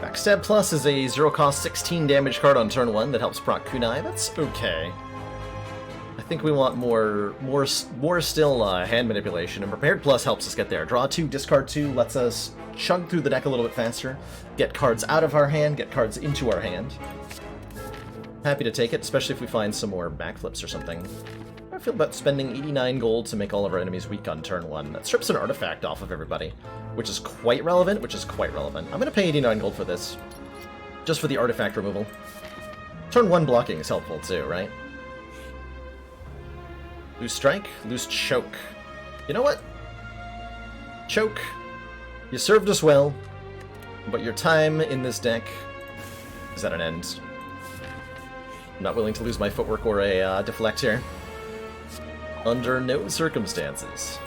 Backstab Plus is a 0-cost 16 damage card on turn 1 that helps proc Kunai. That's okay. I think we want more still hand manipulation, and Prepared Plus helps us get there. Draw 2, discard 2, lets us chug through the deck a little bit faster, get cards out of our hand, get cards into our hand. Happy to take it, especially if we find some more backflips or something. I feel about spending 89 gold to make all of our enemies weak on turn 1. That strips an artifact off of everybody, which is quite relevant, I'm going to pay 89 gold for this, just for the artifact removal. Turn 1 blocking is helpful too, right? Loose Strike, Loose Choke. You know what? Choke. You served us well, but your time in this deck is at an end. I'm not willing to lose my footwork or a deflect here. Under no circumstances.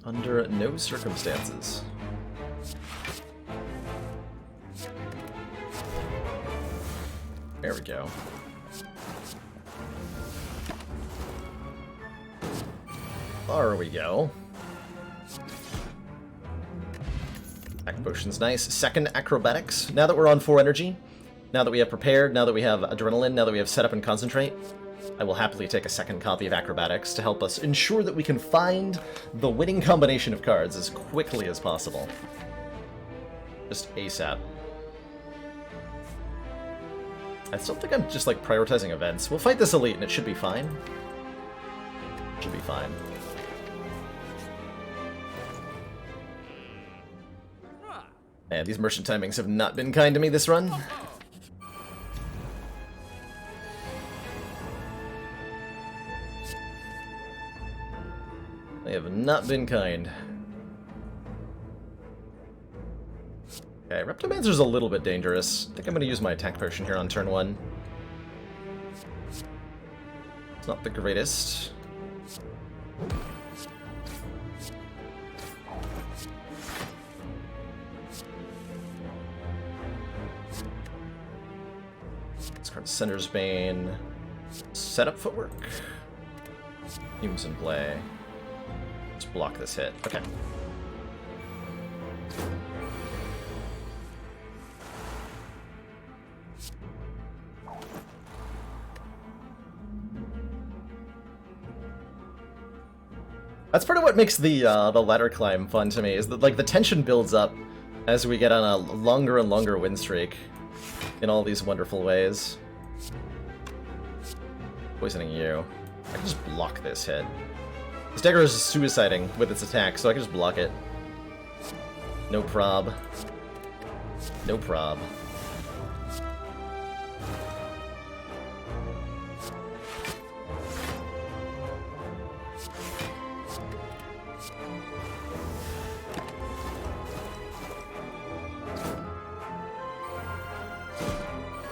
Under no circumstances. There we go. There we go. Act potion's nice. Second acrobatics. Now that we're on 4 energy, now that we have prepared, now that we have adrenaline, now that we have set up and concentrate, I will happily take a second copy of acrobatics to help us ensure that we can find the winning combination of cards as quickly as possible. Just ASAP. I still think I'm just like prioritizing events. We'll fight this elite and it should be fine. Should be fine. Man, these merchant timings have not been kind to me this run. They have not been kind. Okay, Reptomancer's a little bit dangerous. I think I'm going to use my attack potion here on turn 1. It's not the greatest. This card Sender's Bane. Setup footwork. Fumes in play. Let's block this hit. Okay. That's part of what makes the ladder climb fun to me, is that like the tension builds up as we get on a longer and longer win streak in all these wonderful ways. Poisoning you. I can just block this hit. This dagger is suiciding with its attack, so I can just block it. No prob. No prob.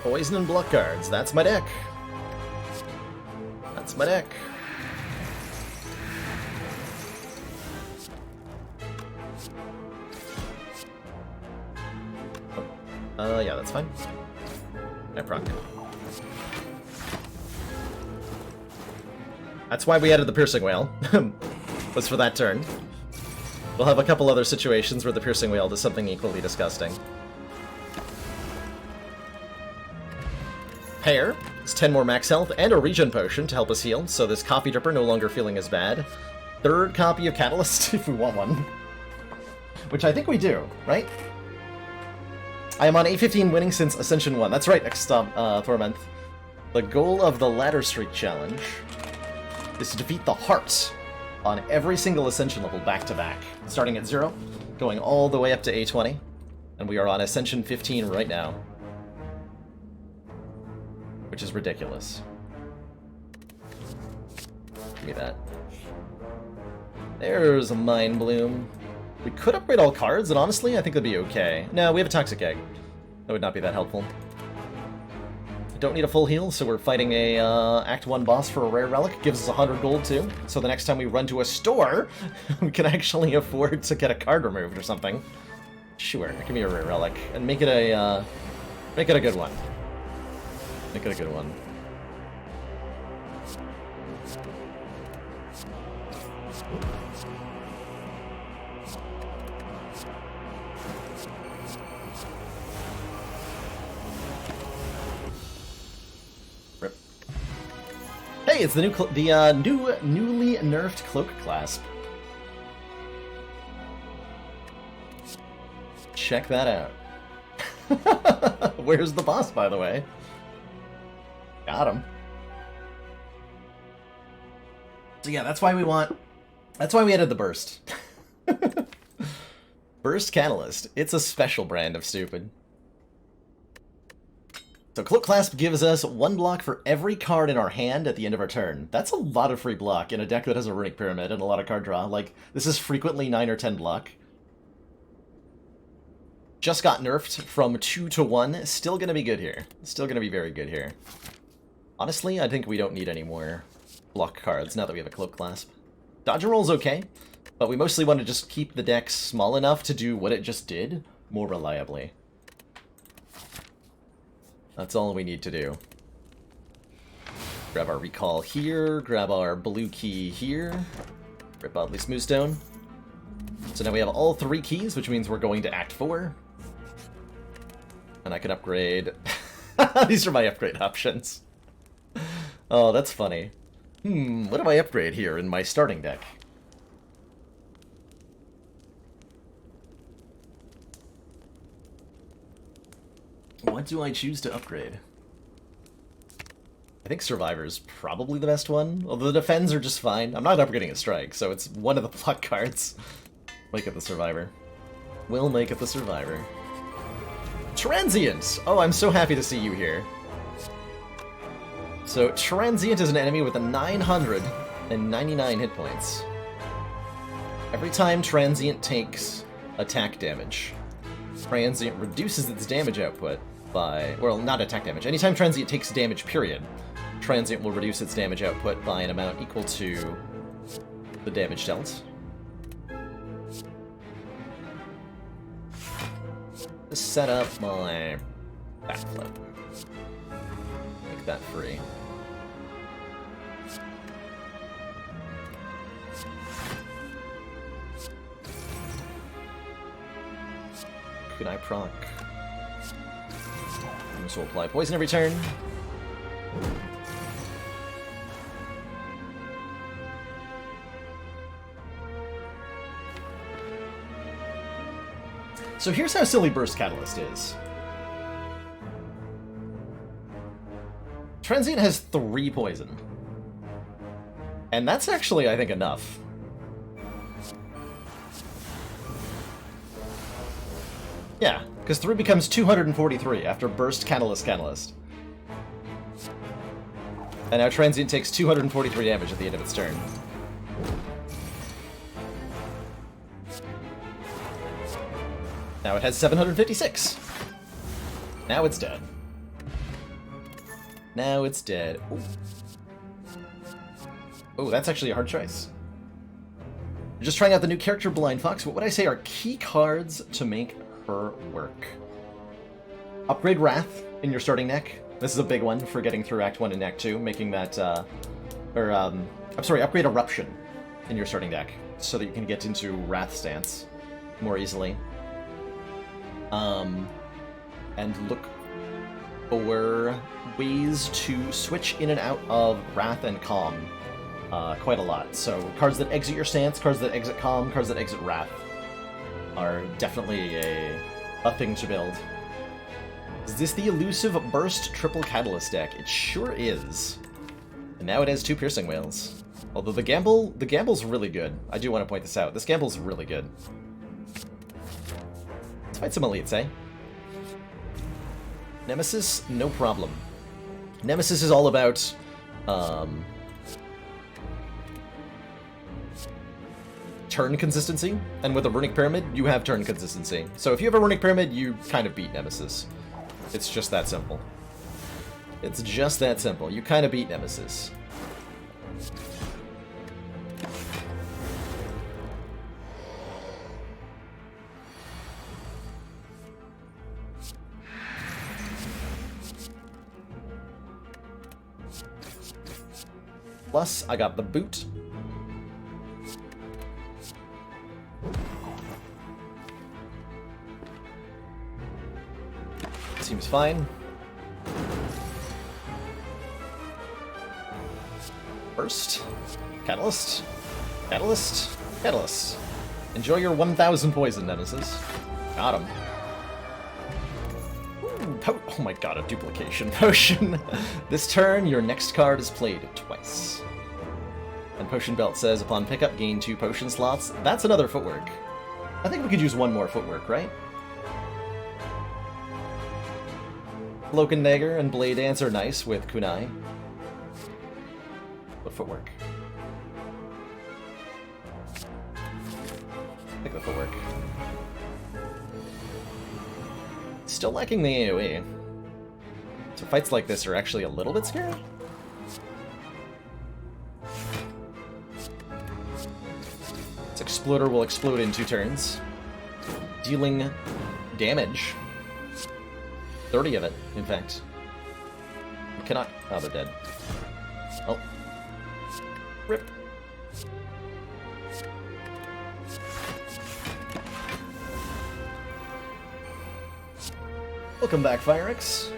Poison and block cards. That's my deck. That's my deck. Yeah, that's fine. I proc. That's why we added the Piercing Wail. Was for that turn. We'll have a couple other situations where the Piercing Wail does something equally disgusting. Hair is 10 more max health and a regen potion to help us heal, so this coffee dripper no longer feeling as bad. Third copy of Catalyst, if we want one. Which I think we do, right? I am on 815 winning since Ascension 1. That's right, Thormenth. The goal of the Ladder Streak Challenge is to defeat the Heart on every single Ascension level back-to-back. Starting at 0, going all the way up to A20, and we are on Ascension 15 right now. Which is ridiculous. Give me that. There's a Mind Bloom. We could upgrade all cards, and honestly, I think that'd be okay. No, we have a Toxic Egg. That would not be that helpful. I don't need a full heal, so we're fighting a Act 1 boss for a rare relic. Gives us 100 gold, too. So the next time we run to a store, we can actually afford to get a card removed or something. Sure, give me a rare relic. And make it a good one. Make it a good one. Rip. Hey, it's the newly nerfed Cloak Clasp. Check that out. Where's the boss, by the way? Got him. So yeah, that's why we added the Burst. Burst Catalyst. It's a special brand of stupid. So Cloak Clasp gives us 1 block for every card in our hand at the end of our turn. That's a lot of free block in a deck that has a Runic Pyramid and a lot of card draw. Like, this is frequently 9 or 10 block. Just got nerfed from 2 to 1. Still gonna be good here. Still gonna be very good here. Honestly, I think we don't need any more block cards now that we have a Cloak Clasp. Dodge and Roll's okay, but we mostly want to just keep the deck small enough to do what it just did more reliably. That's all we need to do. Grab our Recall here, grab our blue key here, rip Oddly Smoothstone. So now we have all 3 keys, which means we're going to Act 4. And I can upgrade... These are my upgrade options. Oh, that's funny. What do I upgrade here in my starting deck? What do I choose to upgrade? I think Survivor's probably the best one, although the Defends are just fine. I'm not upgrading a Strike, so it's one of the block cards. Make it the Survivor. We'll make it the Survivor. Transient! Oh, I'm so happy to see you here. So, Transient is an enemy with a 999 hit points. Every time Transient takes attack damage, Transient reduces its damage output by... Well, not attack damage. Anytime Transient takes damage, period, Transient will reduce its damage output by an amount equal to the damage dealt. Just set up my backflip. Make that free. Can I proc? This will apply poison every turn. So here's how silly Burst Catalyst is. Transient has 3 poison. And that's actually, I think, enough. Yeah, because 3 becomes 243 after Burst Catalyst Catalyst. And now Transient takes 243 damage at the end of its turn. Now it has 756. Now it's dead. Now it's dead. Ooh. Oh, that's actually a hard choice. You're just trying out the new character Blind Fox. What would I say are key cards to make her work? Upgrade Wrath in your starting deck. This is a big one for getting through Act 1 and Act 2, making that, I'm sorry, upgrade Eruption in your starting deck so that you can get into Wrath stance more easily. And look for ways to switch in and out of Wrath and Calm quite a lot. So cards that exit your stance, cards that exit Calm, cards that exit Wrath are definitely a thing to build. Is this the elusive Burst Triple Catalyst deck? It sure is. And now it has 2 Piercing Whales. Although the gamble's really good. I do want to point this out. This gamble's really good. Let's fight some elites, eh? Nemesis, no problem. Nemesis is all about, turn consistency, and with a Runic Pyramid, you have turn consistency. So if you have a Runic Pyramid, you kind of beat Nemesis. It's just that simple. It's just that simple. You kind of beat Nemesis. Plus, I got the boot. Seems fine. First, Catalyst, Catalyst, Catalyst. Enjoy your 1,000 poison, Nemesis. Got him. Oh my god, a duplication potion. This turn, your next card is played twice. And Potion Belt says, upon pickup, gain 2 potion slots. That's another footwork. I think we could use 1 more footwork, right? Cloak and Dagger and Blade Dance are nice with Kunai. But footwork. I think the footwork. Still lacking the AoE. So fights like this are actually a little bit scary. This Exploder will explode in 2 turns, dealing damage. 30 of it, in fact. You cannot... Oh, they're dead. Oh. Rip. Welcome back, Firex.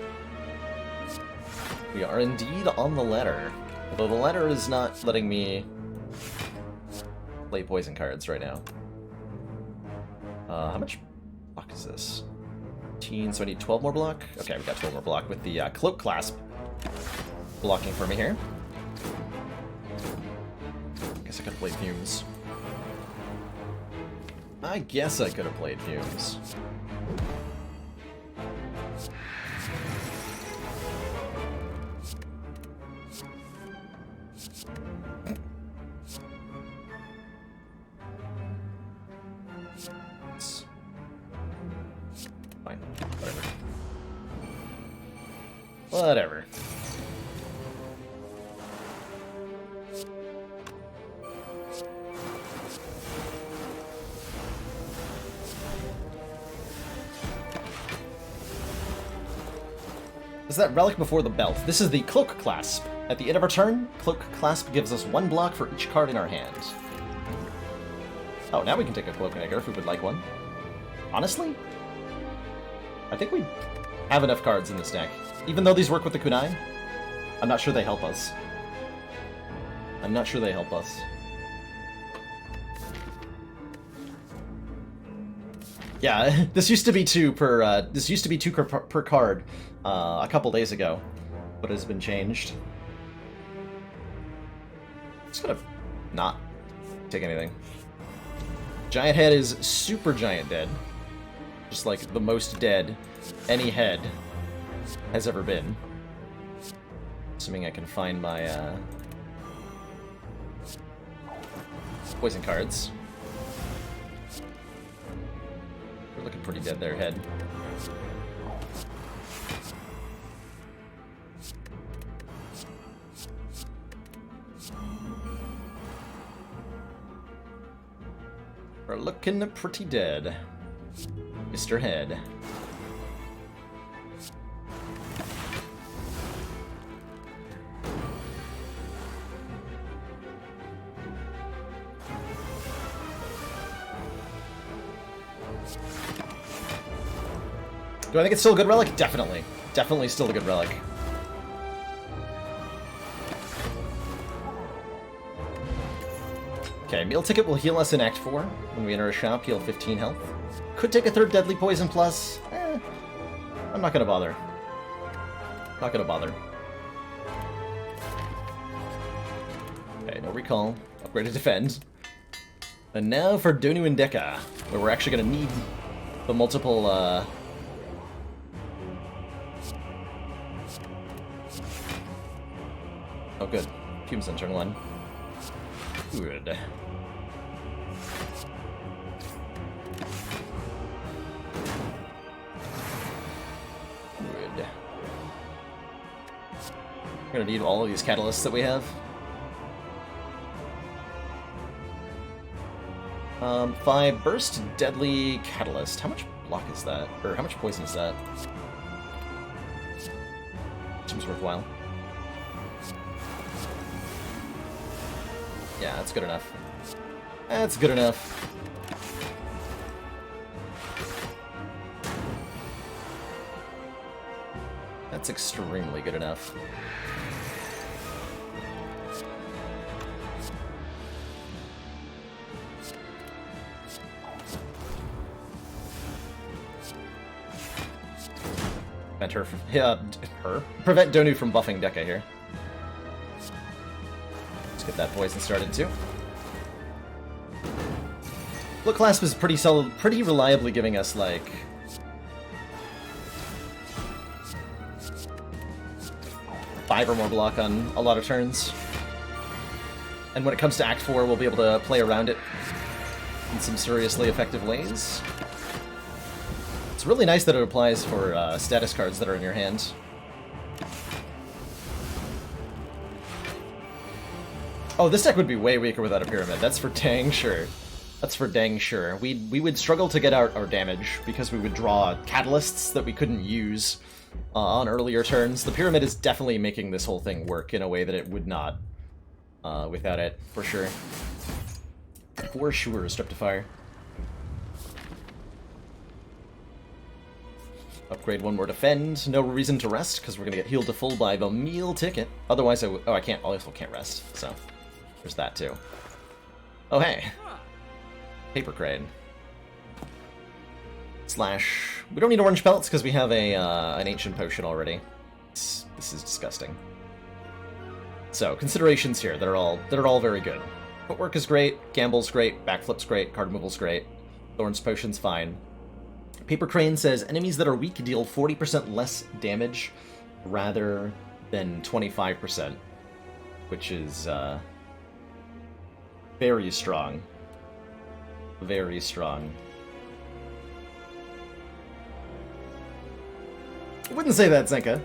We are indeed on the ladder. Although the ladder is not letting me play poison cards right now. How much block is this? 15, so I need 12 more block? Okay, we got 12 more block with the Cloak Clasp blocking for me here. Guess I could have played Fumes. I guess I could have played Fumes. Fine. Whatever. Is that relic before the belt? This is the Cloak Clasp. At the end of our turn, Cloak Clasp gives us 1 block for each card in our hand. Oh, now we can take a Cloak and Dagger if we would like one. Honestly, I think we have enough cards in this deck. Even though these work with the Kunai, I'm not sure they help us. I'm not sure they help us. Yeah, this used to be 2 per per card a couple days ago, but it has been changed. Just gonna not take anything. Giant Head is super giant dead. Just like the most dead any head has ever been. Assuming I can find my poison cards. We're looking pretty dead there, head. We're looking pretty dead, Mr. Head. Do I think it's still a good relic? Definitely. Definitely still a good relic. Okay, Meal Ticket will heal us in Act 4. When we enter a shop, heal 15 health. Could take a 3rd Deadly Poison plus. I'm not gonna bother. Not gonna bother. Okay, no recall. Upgrade to defend. And now for Donu and Deka, where we're actually gonna need the multiple, Oh, good. Fumes on turn 1. Good. Good. We're gonna need all of these catalysts that we have. 5 burst, deadly catalyst. How much block is that? Or how much poison is that? Seems worthwhile. Yeah, that's good enough. That's good enough. That's extremely good enough. Prevent her from... Yeah, prevent Donu from buffing Deka here. Get that poison started too. Cloak Clasp is pretty reliably giving us like 5 or more block on a lot of turns. And when it comes to Act 4, we'll be able to play around it in some seriously effective ways. It's really nice that it applies for status cards that are in your hand. Oh, this deck would be way weaker without a Pyramid. That's for dang sure. That's for dang sure. We would struggle to get out our damage because we would draw catalysts that we couldn't use on earlier turns. The Pyramid is definitely making this whole thing work in a way that it would not without it, for sure. For sure, Streptifier. Upgrade one more defend. No reason to rest, because we're going to get healed to full by the meal ticket. Otherwise, oh, I can't. I also can't rest, so there's that, too. Oh, hey. Paper Crane. Slash... We don't need orange pelts, because we have an ancient potion already. This is disgusting. So, considerations here that are all very good. Footwork is great, Gamble's great, Backflip's great, card removal's great, Thorn's Potion's fine. Paper Crane says, enemies that are weak deal 40% less damage rather than 25%, which is very strong. Very strong. I wouldn't say that, Zenka.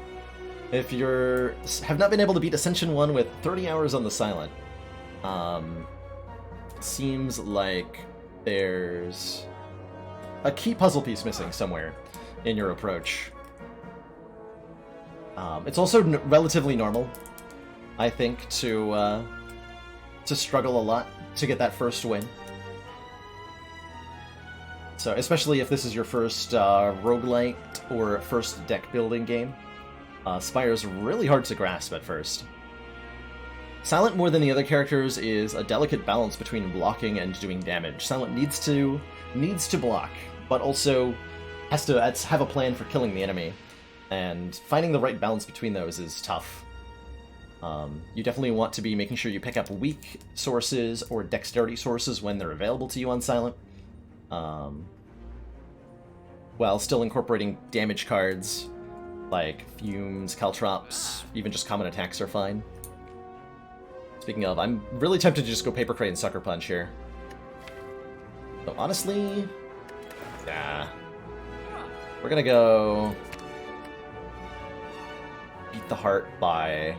If you have not been able to beat Ascension 1 with 30 hours on the Silent, seems like there's a key puzzle piece missing somewhere in your approach. It's also relatively normal, I think, to struggle a lot to get that first win. So, especially if this is your first roguelite or first deck building game. Spire's really hard to grasp at first. Silent, more than the other characters, is a delicate balance between blocking and doing damage. Silent needs to block, but also has to have a plan for killing the enemy. And finding the right balance between those is tough. You definitely want to be making sure you pick up weak sources or dexterity sources when they're available to you on Silent. While still incorporating damage cards like Fumes, Caltrops, even just common attacks are fine. Speaking of, I'm really tempted to just go Paper Crane Sucker Punch here. So honestly, yeah. We're gonna go beat the heart by...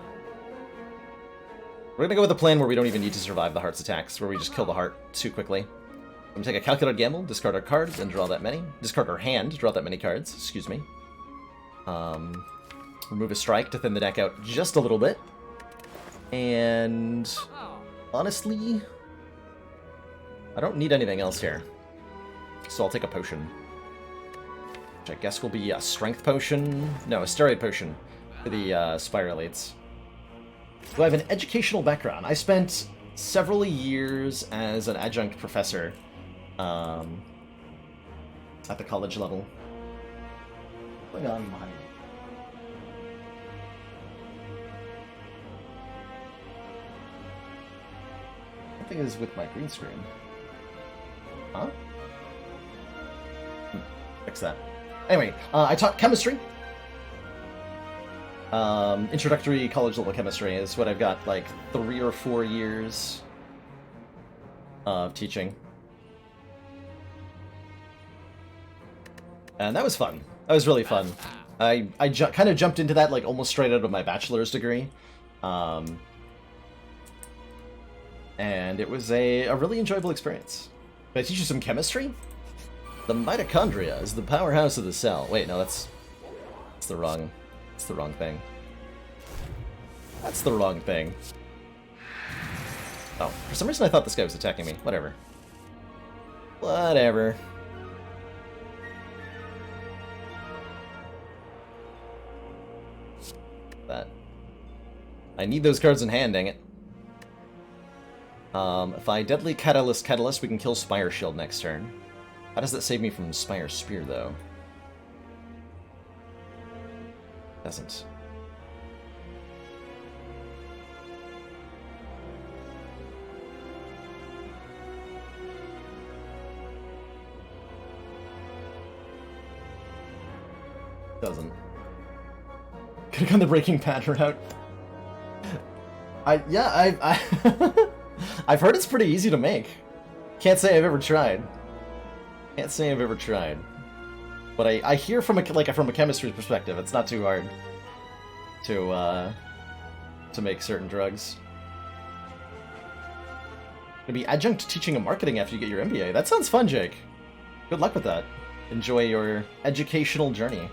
We're gonna go with a plan where we don't even need to survive the heart's attacks, where we just kill the heart too quickly. I'm gonna take a calculated gamble, discard our cards, and draw that many. Discard our hand, draw that many cards, excuse me. Remove a strike to thin the deck out just a little bit. And honestly, I don't need anything else here. So I'll take a potion. Which I guess will be a strength potion. No, a steroid potion for the Spire elites. So I have an educational background. I spent several years as an adjunct professor at the college level. What's going on behind me? Something is with my green screen. Huh? Fix that. Anyway, I taught chemistry. Introductory college level chemistry is what I've got, like 3 or 4 years of teaching. And that was fun. That was really fun. I kind of jumped into that like almost straight out of my bachelor's degree. And it was a really enjoyable experience. Did I teach you some chemistry? The mitochondria is the powerhouse of the cell. Wait, no, that's the wrong thing. That's the wrong thing. Oh, for some reason I thought this guy was attacking me. Whatever. Whatever. That. I need those cards in hand, dang it. If I Deadly Catalyst, we can kill Spire Shield next turn. How does that save me from Spire Spear, though? Doesn't. Doesn't. Could've gone the Breaking Pattern route. I've heard it's pretty easy to make. Can't say I've ever tried. Can't say I've ever tried. But I hear from a chemistry perspective, it's not too hard to make certain drugs. Gonna be adjunct teaching and marketing after you get your MBA. That sounds fun, Jake. Good luck with that. Enjoy your educational journey.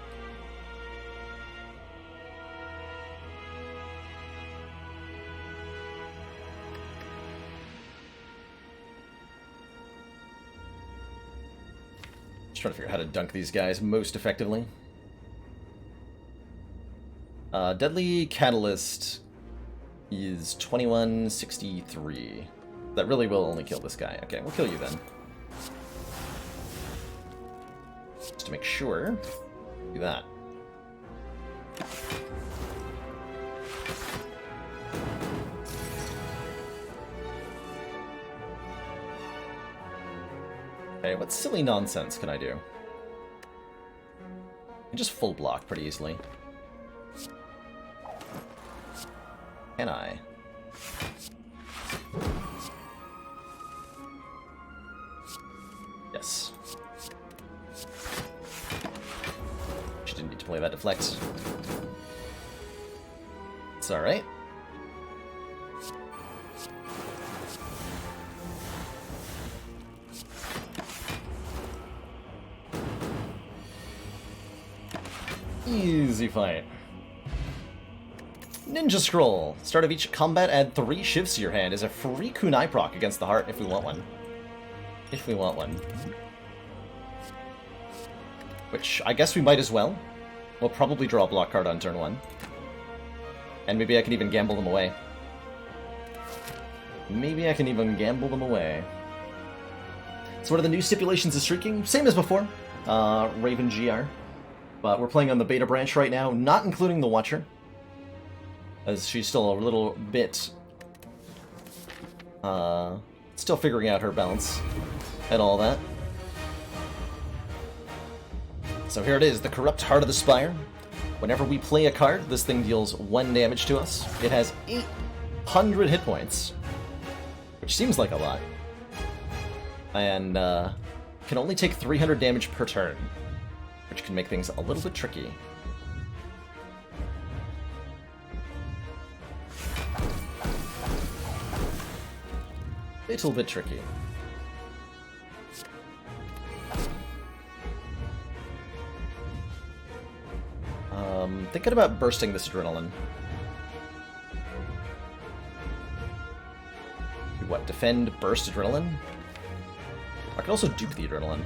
Just trying to figure out how to dunk these guys most effectively. Deadly Catalyst is 2163. That really will only kill this guy. Okay, we'll kill you then. Just to make sure. Do that. Okay, what silly nonsense can I do? I can just full block pretty easily. Can I? Yes. She didn't need to play that deflect. It's alright. Easy fight. Ninja Scroll. Start of each combat, add 3 shifts to your hand as a free kunai proc against the heart if we want one. If we want one. Which, I guess we might as well. We'll probably draw a block card on turn 1. And maybe I can even gamble them away. Maybe I can even gamble them away. So what are the new stipulations of streaking? Same as before. Raven GR. But we're playing on the beta branch right now, not including the Watcher. As she's still a little bit... still figuring out her balance and all that. So here it is, the Corrupt Heart of the Spire. Whenever we play a card, this thing deals 1 damage to us. It has 800 hit points, which seems like a lot. And can only take 300 damage per turn, which can make things a little bit tricky. Little bit tricky. Thinking about bursting this adrenaline. What, defend, burst adrenaline? I can also dupe the adrenaline.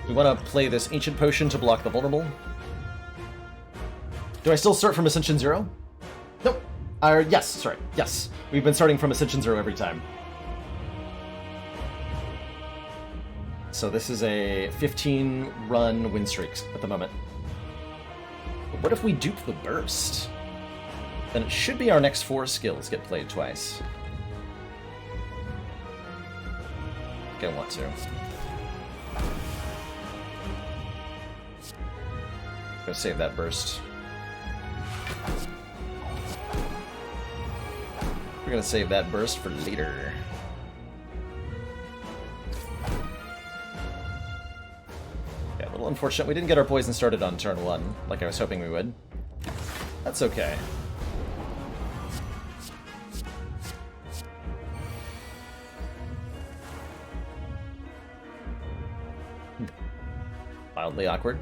We want to play this Ancient Potion to block the vulnerable. Do I still start from Ascension 0? Nope. Yes, sorry. Yes. We've been starting from Ascension 0 every time. So this is a 15-run win streak at the moment. But what if we dupe the burst? Then it should be our next 4 skills get played twice. I think I want to. Go save that burst. We're gonna save that burst for later. Yeah, a little unfortunate. We didn't get our poison started on turn 1, like I was hoping we would. That's okay. Mildly awkward.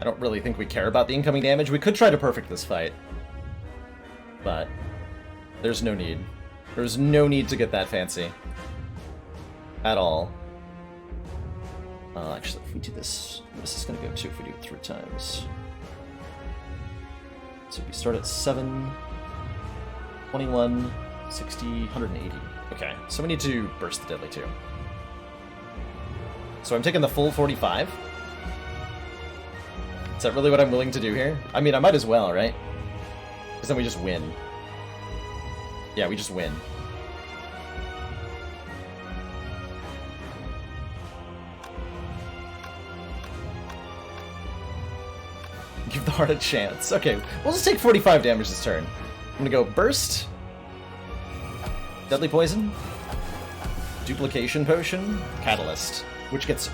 I don't really think we care about the incoming damage. We could try to perfect this fight, but there's no need. There's no need to get that fancy. At all. Actually, if we do this, what is this going to go to if we do it 3 times? So we start at 7, 21, 60, 180. Okay, so we need to burst the Deadly too. So I'm taking the full 45. Is that really what I'm willing to do here? I mean, I might as well, right? Because then we just win. Yeah, we just win. Give the Not a chance. Okay, we'll just take 45 damage this turn. I'm gonna go Burst, Deadly Poison, Duplication Potion, Catalyst, which gets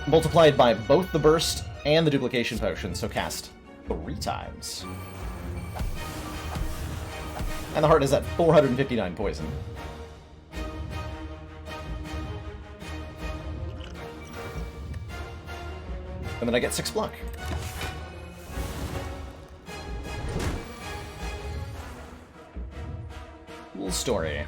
multiplied by both the Burst and the Duplication Potion, so cast 3 times. And the heart is at 459 poison. And then I get 6 block. Cool story.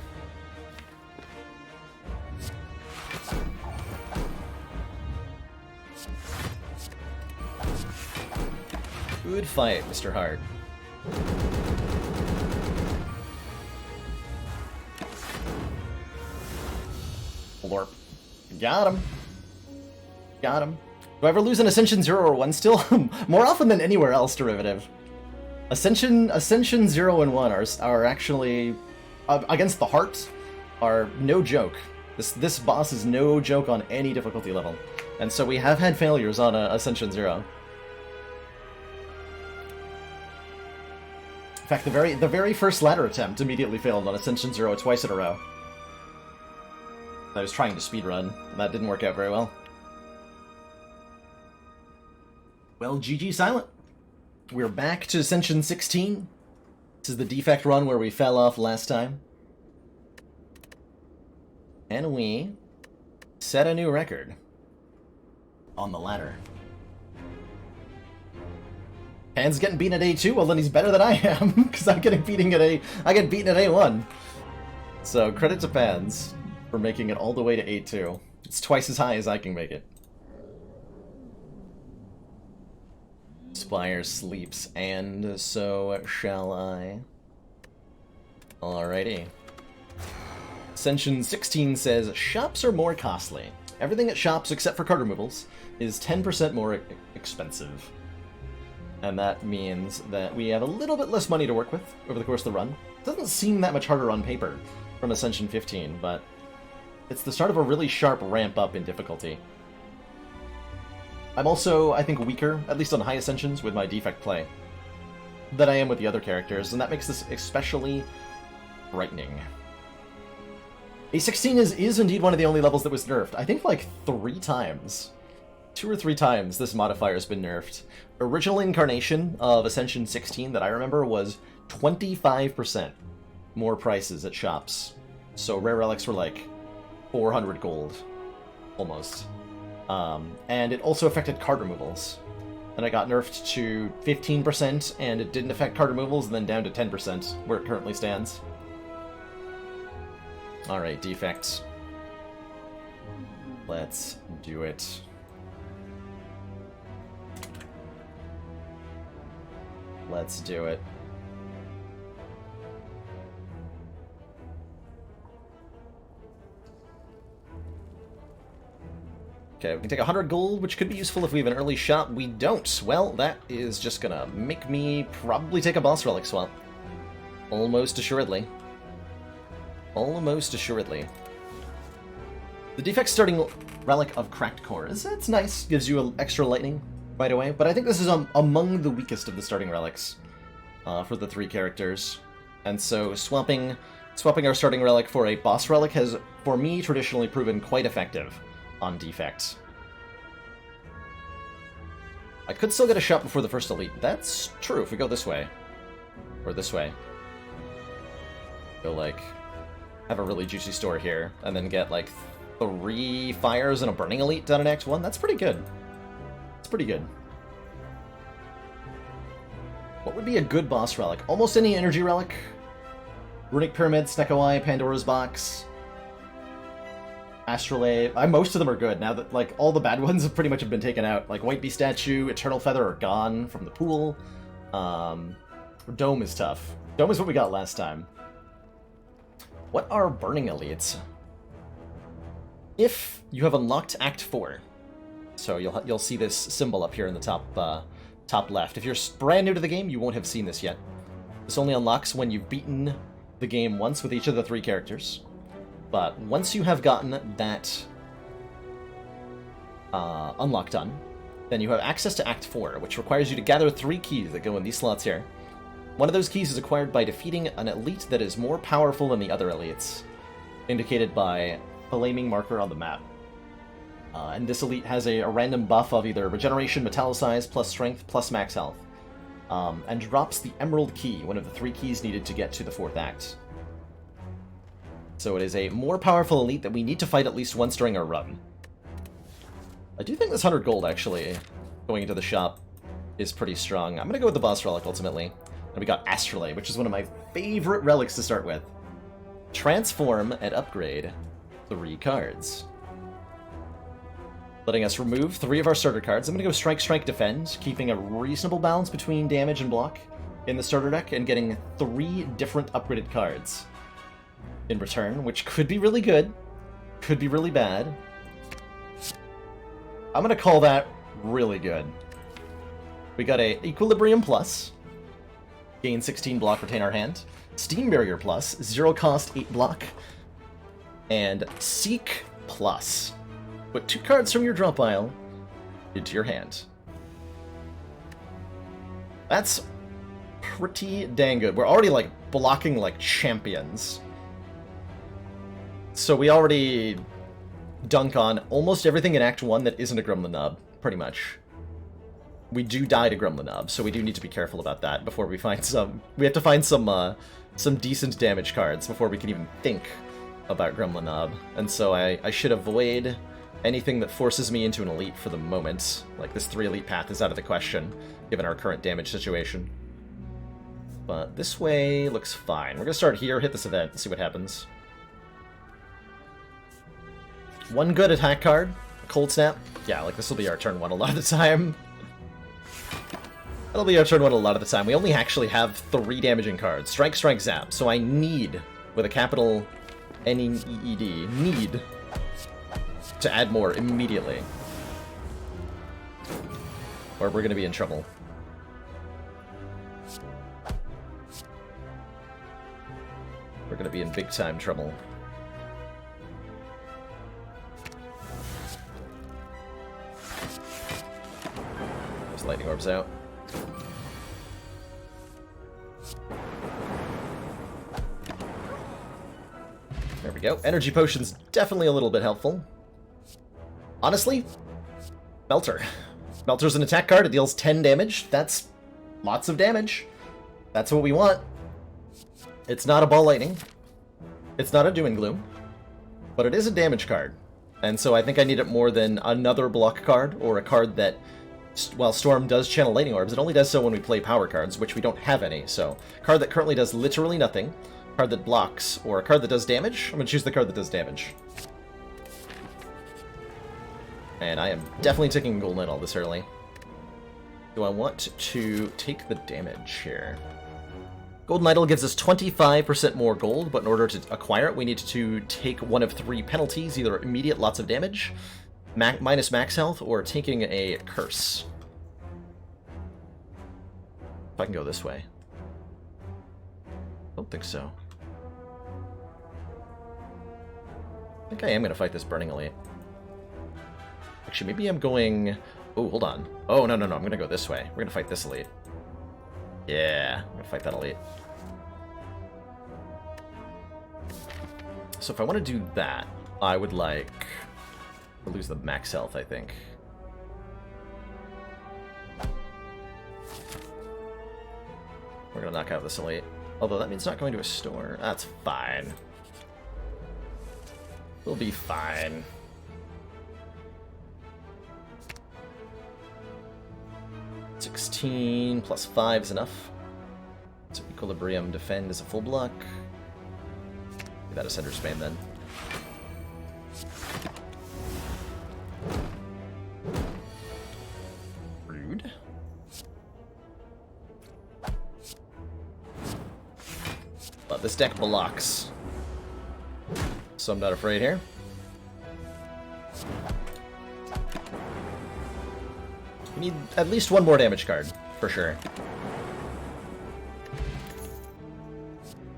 Good fight, Mr. Hart. Blorp. Got him. Got him. Do I ever lose an Ascension 0 or 1 still? More often than anywhere else, Derivative. Ascension 0 and 1 are actually, against the Heart, are no joke. This boss is no joke on any difficulty level. And so we have had failures on Ascension 0. In fact, the very first ladder attempt immediately failed on Ascension 0 twice in a row. I was trying to speedrun, and that didn't work out very well. Well, GG Silent. We're back to Ascension 16. This is the defect run where we fell off last time. And we set a new record on the ladder. Pan's getting beaten at A2, well then he's better than I am, because I get beaten at A1. So credit to Pans for making it all the way to A2. It's twice as high as I can make it. Spire sleeps, and so shall I. Alrighty. Ascension 16 says, shops are more costly. Everything at shops, except for card removals, is 10% more expensive. And that means that we have a little bit less money to work with over the course of the run. Doesn't seem that much harder on paper from Ascension 15, but it's the start of a really sharp ramp up in difficulty. I'm also, I think, weaker, at least on high Ascensions, with my defect play, than I am with the other characters, and that makes this especially frightening. A16 is indeed one of the only levels that was nerfed. I think like 3 times. 2 or 3 times this modifier has been nerfed. Original incarnation of Ascension 16 that I remember was 25% more prices at shops. So rare relics were like 400 gold, almost. And it also affected card removals. And it got nerfed to 15%, and it didn't affect card removals, and then down to 10%, where it currently stands. Alright, defects. Let's do it. Let's do it. Okay, we can take 100 gold, which could be useful if we have an early shot. We don't. Well, that is just gonna make me probably take a boss relic swap. Almost assuredly. Almost assuredly. The defect starting relic of Cracked Core it's nice. Gives you an extra lightning right away, but I think this is among the weakest of the starting relics for the 3 characters. And so swapping our starting relic for a boss relic has, for me, traditionally proven quite effective on defect. I could still get a shot before the first elite. That's true if we go this way. Or this way. Go, like, have a really juicy store here, and then get, like, 3 fires and a burning elite done in Act 1. That's pretty good. It's pretty good. What would be a good boss relic? Almost any energy relic. Runic Pyramid, Snecko Eye, Pandora's Box, Astrolabe. Most of them are good now that, like, all the bad ones have pretty much been taken out. Like, White Bee Statue, Eternal Feather are gone from the pool. Dome is tough. Dome is what we got last time. What are burning elites? If you have unlocked Act 4, so you'll see this symbol up here in the top left. If you're brand new to the game, you won't have seen this yet. This only unlocks when you've beaten the game once with each of the 3 characters. But once you have gotten that unlock done, then you have access to Act 4, which requires you to gather 3 keys that go in these slots here. One of those keys is acquired by defeating an elite that is more powerful than the other elites, indicated by a flaming marker on the map. And this elite has a random buff of either regeneration, metallicize, plus strength, plus max health, and drops the emerald key, one of the 3 keys needed to get to the 4th act. So it is a more powerful elite that we need to fight at least once during our run. I do think this 100 gold, actually, going into the shop, is pretty strong. I'm going to go with the boss relic, ultimately. And we got Astrolabe, which is one of my favorite relics to start with. Transform and upgrade 3 cards. Letting us remove 3 of our starter cards. I'm going to go Strike, Strike, Defend, keeping a reasonable balance between damage and block in the starter deck, and getting 3 different upgraded cards in return, which could be really good, could be really bad. I'm going to call that really good. We got a Equilibrium Plus, gain 16 block, retain our hand. Steam Barrier Plus, 0 cost, 8 block. And Seek Plus. Put 2 cards from your draw pile into your hand. That's pretty dang good. We're already, like, blocking like champions. So we already dunk on almost everything in Act 1 that isn't a Gremlin Knob, pretty much. We do die to Gremlin Knob, so we do need to be careful about that before we find some... We have to find some decent damage cards before we can even think about Gremlin Knob. And so I should avoid anything that forces me into an elite for the moment. Like, this 3 elite path is out of the question, given our current damage situation. But this way looks fine. We're going to start here, hit this event, and see what happens. 1 good attack card, Cold Snap. Yeah, like, this will be our turn 1 a lot of the time. That'll be our turn 1 a lot of the time. We only actually have 3 damaging cards. Strike, Strike, Zap. So I need, with a capital N-E-E-D, need to add more immediately, or we're going to be in trouble. We're going to be in big-time trouble. There's lightning orbs out. There we go. Energy potion's definitely a little bit helpful. Honestly, Melter. Melter's an attack card. It deals 10 damage. That's lots of damage. That's what we want. It's not a Ball Lightning. It's not a Doom and Gloom. But it is a damage card. And so I think I need it more than another block card, or a card that, while Storm does channel Lightning Orbs, it only does so when we play power cards, which we don't have any. So, a card that currently does literally nothing, a card that blocks, or a card that does damage. I'm going to choose the card that does damage. And I am definitely taking Golden Idol this early. Do I want to take the damage here? Golden Idol gives us 25% more gold, but in order to acquire it, we need to take one of 3 penalties, either immediate lots of damage, minus max health, or taking a curse. If I can go this way. Don't think so. I think I am going to fight this Burning Elite. Actually, maybe I'm going... Oh, hold on. Oh, no, I'm going to go this way. We're going to fight this elite. Yeah, I'm going to fight that elite. So if I want to do that, I would like to lose the max health, I think. We're going to knock out this elite. Although that means not going to a store. That's fine. We'll be fine. $16 plus 5 is enough. So Equilibrium Defend is a full block. Give that a Center Span then. Rude. But this deck blocks, so I'm not afraid here. We need at least 1 more damage card, for sure.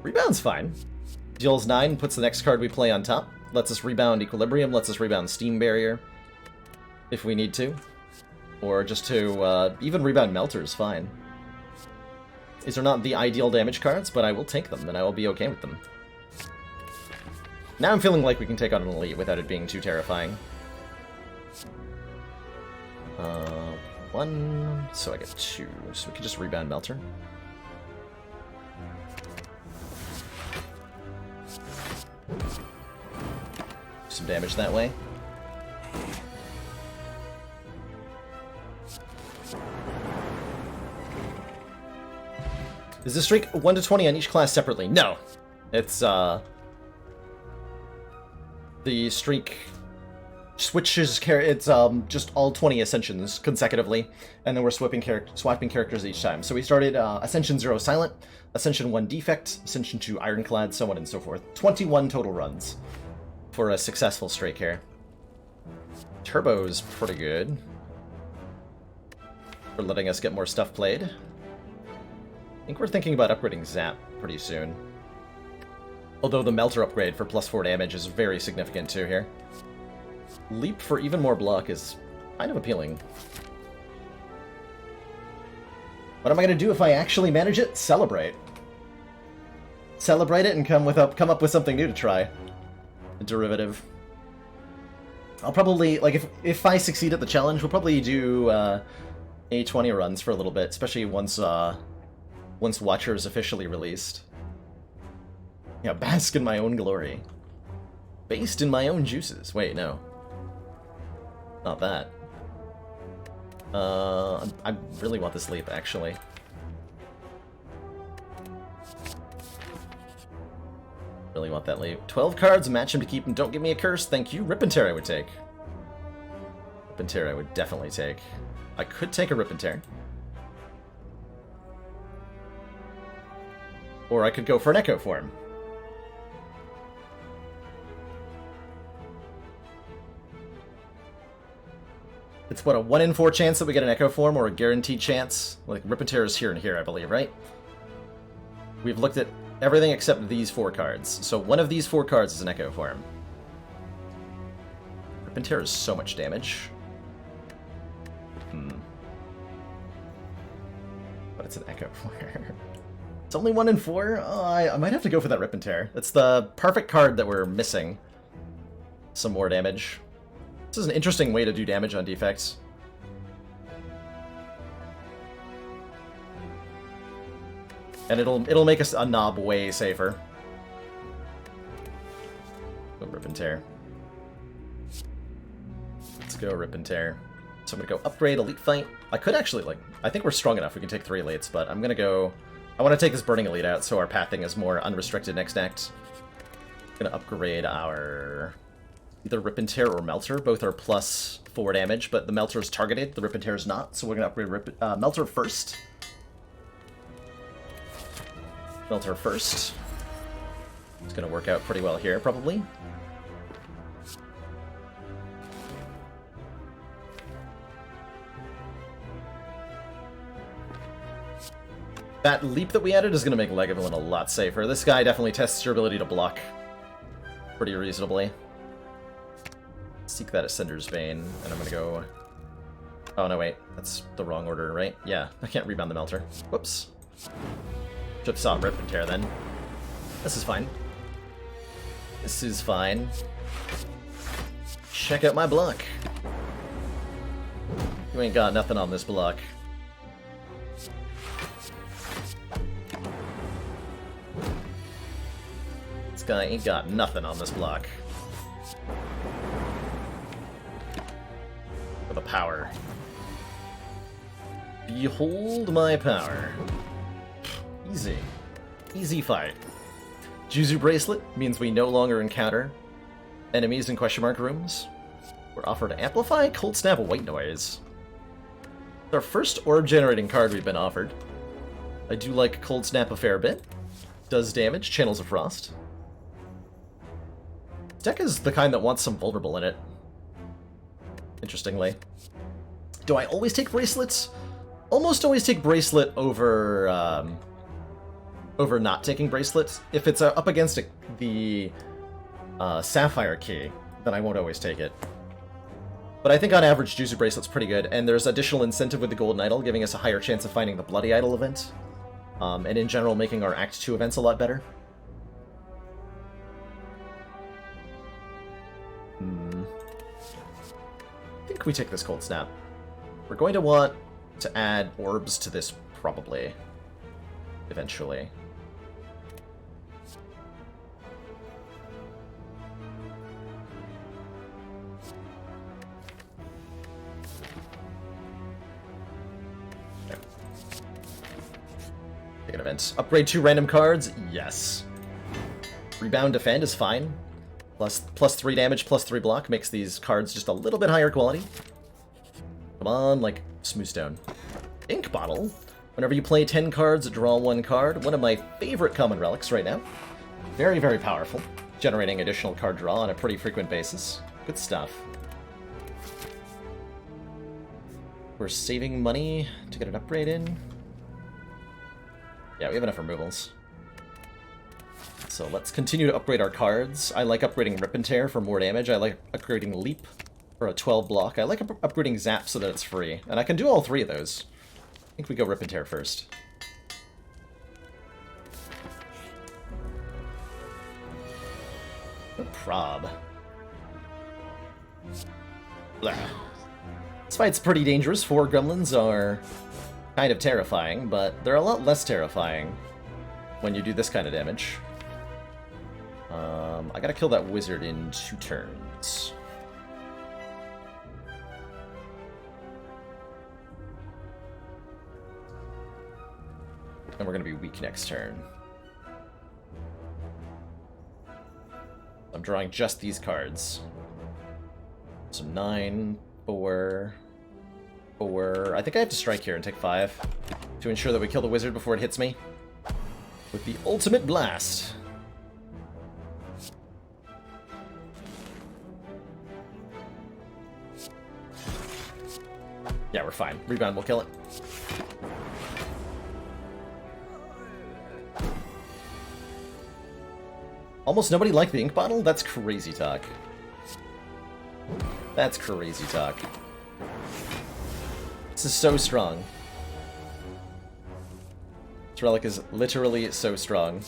Rebound's fine. Deals 9, puts the next card we play on top. Lets us rebound Equilibrium, lets us rebound Steam Barrier, if we need to. Or just to even rebound Melter is fine. These are not the ideal damage cards, but I will take them, and I will be okay with them. Now I'm feeling like we can take on an elite without it being too terrifying. One, so I get two, so we can just rebound Melter. Some damage that way. Is the streak 1 to 20 on each class separately? No. It's, the streak switches, it's, just all 20 Ascensions consecutively, and then we're swapping characters each time. So we started, Ascension 0 Silent, Ascension 1 Defect, Ascension 2 Ironclad, so on and so forth. 21 total runs for a successful streak here. Turbo's pretty good for letting us get more stuff played. I think we're thinking about upgrading Zap pretty soon. Although the Melter upgrade for +4 damage is very significant too here. Leap for even more block is kind of appealing. What am I going to do if I actually manage it? Celebrate. Celebrate it and come up with something new to try. A derivative. I'll probably, like, if I succeed at the challenge, we'll probably do A20 runs for a little bit, especially once Watcher is officially released. Yeah, bask in my own glory. Based in my own juices. Wait, no. Not that. I really want this leap, actually. Really want that leap. 12 cards, match him to keep him. Don't give me a curse, thank you. Rip and Tear I would take. Rip and Tear I would definitely take. I could take a Rip and Tear. Or I could go for an Echo Form. It's what, a 1 in 4 chance that we get an Echo Form, or a guaranteed chance? Like, Rip and Tear is here and here, I believe, right? We've looked at everything except these 4 cards. So one of these 4 cards is an Echo Form. Rip and Tear is so much damage. But it's an Echo Form. It's only 1 in 4? Oh, I might have to go for that Rip and Tear. It's the perfect card that we're missing. Some more damage. This is an interesting way to do damage on defects. And it'll make us a knob way safer. Go Rip and Tear. Let's go Rip and Tear. So I'm gonna go upgrade Elite Fight. I could actually, like, I think we're strong enough we can take 3 elites, but I'm gonna go... I want to take this Burning Elite out so our pathing is more unrestricted next act. I'm gonna upgrade our... either Rip and Tear or Melter. Both are +4 damage, but the Melter is targeted, the Rip and Tear is not, so we're gonna upgrade Melter first. Melter first. It's gonna work out pretty well here, probably. That leap that we added is gonna make Lagavulin a lot safer. This guy definitely tests your ability to block pretty reasonably. Seek that Ascender's Bane, and I'm gonna go... Oh, no, wait. That's the wrong order, right? Yeah, I can't rebound the Melter. Whoops. Should have saw Rip and Tear then. This is fine. This is fine. Check out my block. You ain't got nothing on this block. This guy ain't got nothing on this block. For the power. Behold my power. Easy. Easy fight. Juzu Bracelet means we no longer encounter enemies in question mark rooms. We're offered Amplify Cold Snap White Noise. It's our first orb generating card we've been offered. I do like Cold Snap a fair bit. Does damage, Channels of Frost. Deck is the kind that wants some vulnerable in it. Interestingly. Do I always take bracelets? Almost always take bracelet over over not taking bracelets. If it's up against the Sapphire key, then I won't always take it. But I think on average, Juicy Bracelet's pretty good, and there's additional incentive with the Golden Idol, giving us a higher chance of finding the Bloody Idol event. And in general, making our Act 2 events a lot better. I think we take this Cold Snap. We're going to want to add orbs to this, probably. Eventually. Take an event. Upgrade 2 random cards? Yes. Rebound Defend is fine. Plus 3 damage, plus 3 block makes these cards just a little bit higher quality. Come on, like Smooth Stone. Ink Bottle. Whenever you play 10 cards, draw 1 card. One of my favorite common relics right now. Very, very powerful. Generating additional card draw on a pretty frequent basis. Good stuff. We're saving money to get an upgrade in. Yeah, we have enough removals. So let's continue to upgrade our cards. I like upgrading Rip and Tear for more damage. I like upgrading Leap for a 12 block. I like upgrading Zap so that it's free. And I can do all 3 of those. I think we go Rip and Tear first. A prob. Blah. This fight's pretty dangerous. 4 gremlins are kind of terrifying, but they're a lot less terrifying when you do this kind of damage. I gotta kill that wizard in 2 turns. And we're gonna be weak next turn. I'm drawing just these cards. So 9, 4, 4. I think I have to strike here and take 5 to ensure that we kill the wizard before it hits me with the ultimate blast. Yeah, we're fine. Rebound will kill it. Almost nobody liked the ink bottle? That's crazy talk. That's crazy talk. This is so strong. This relic is literally so strong.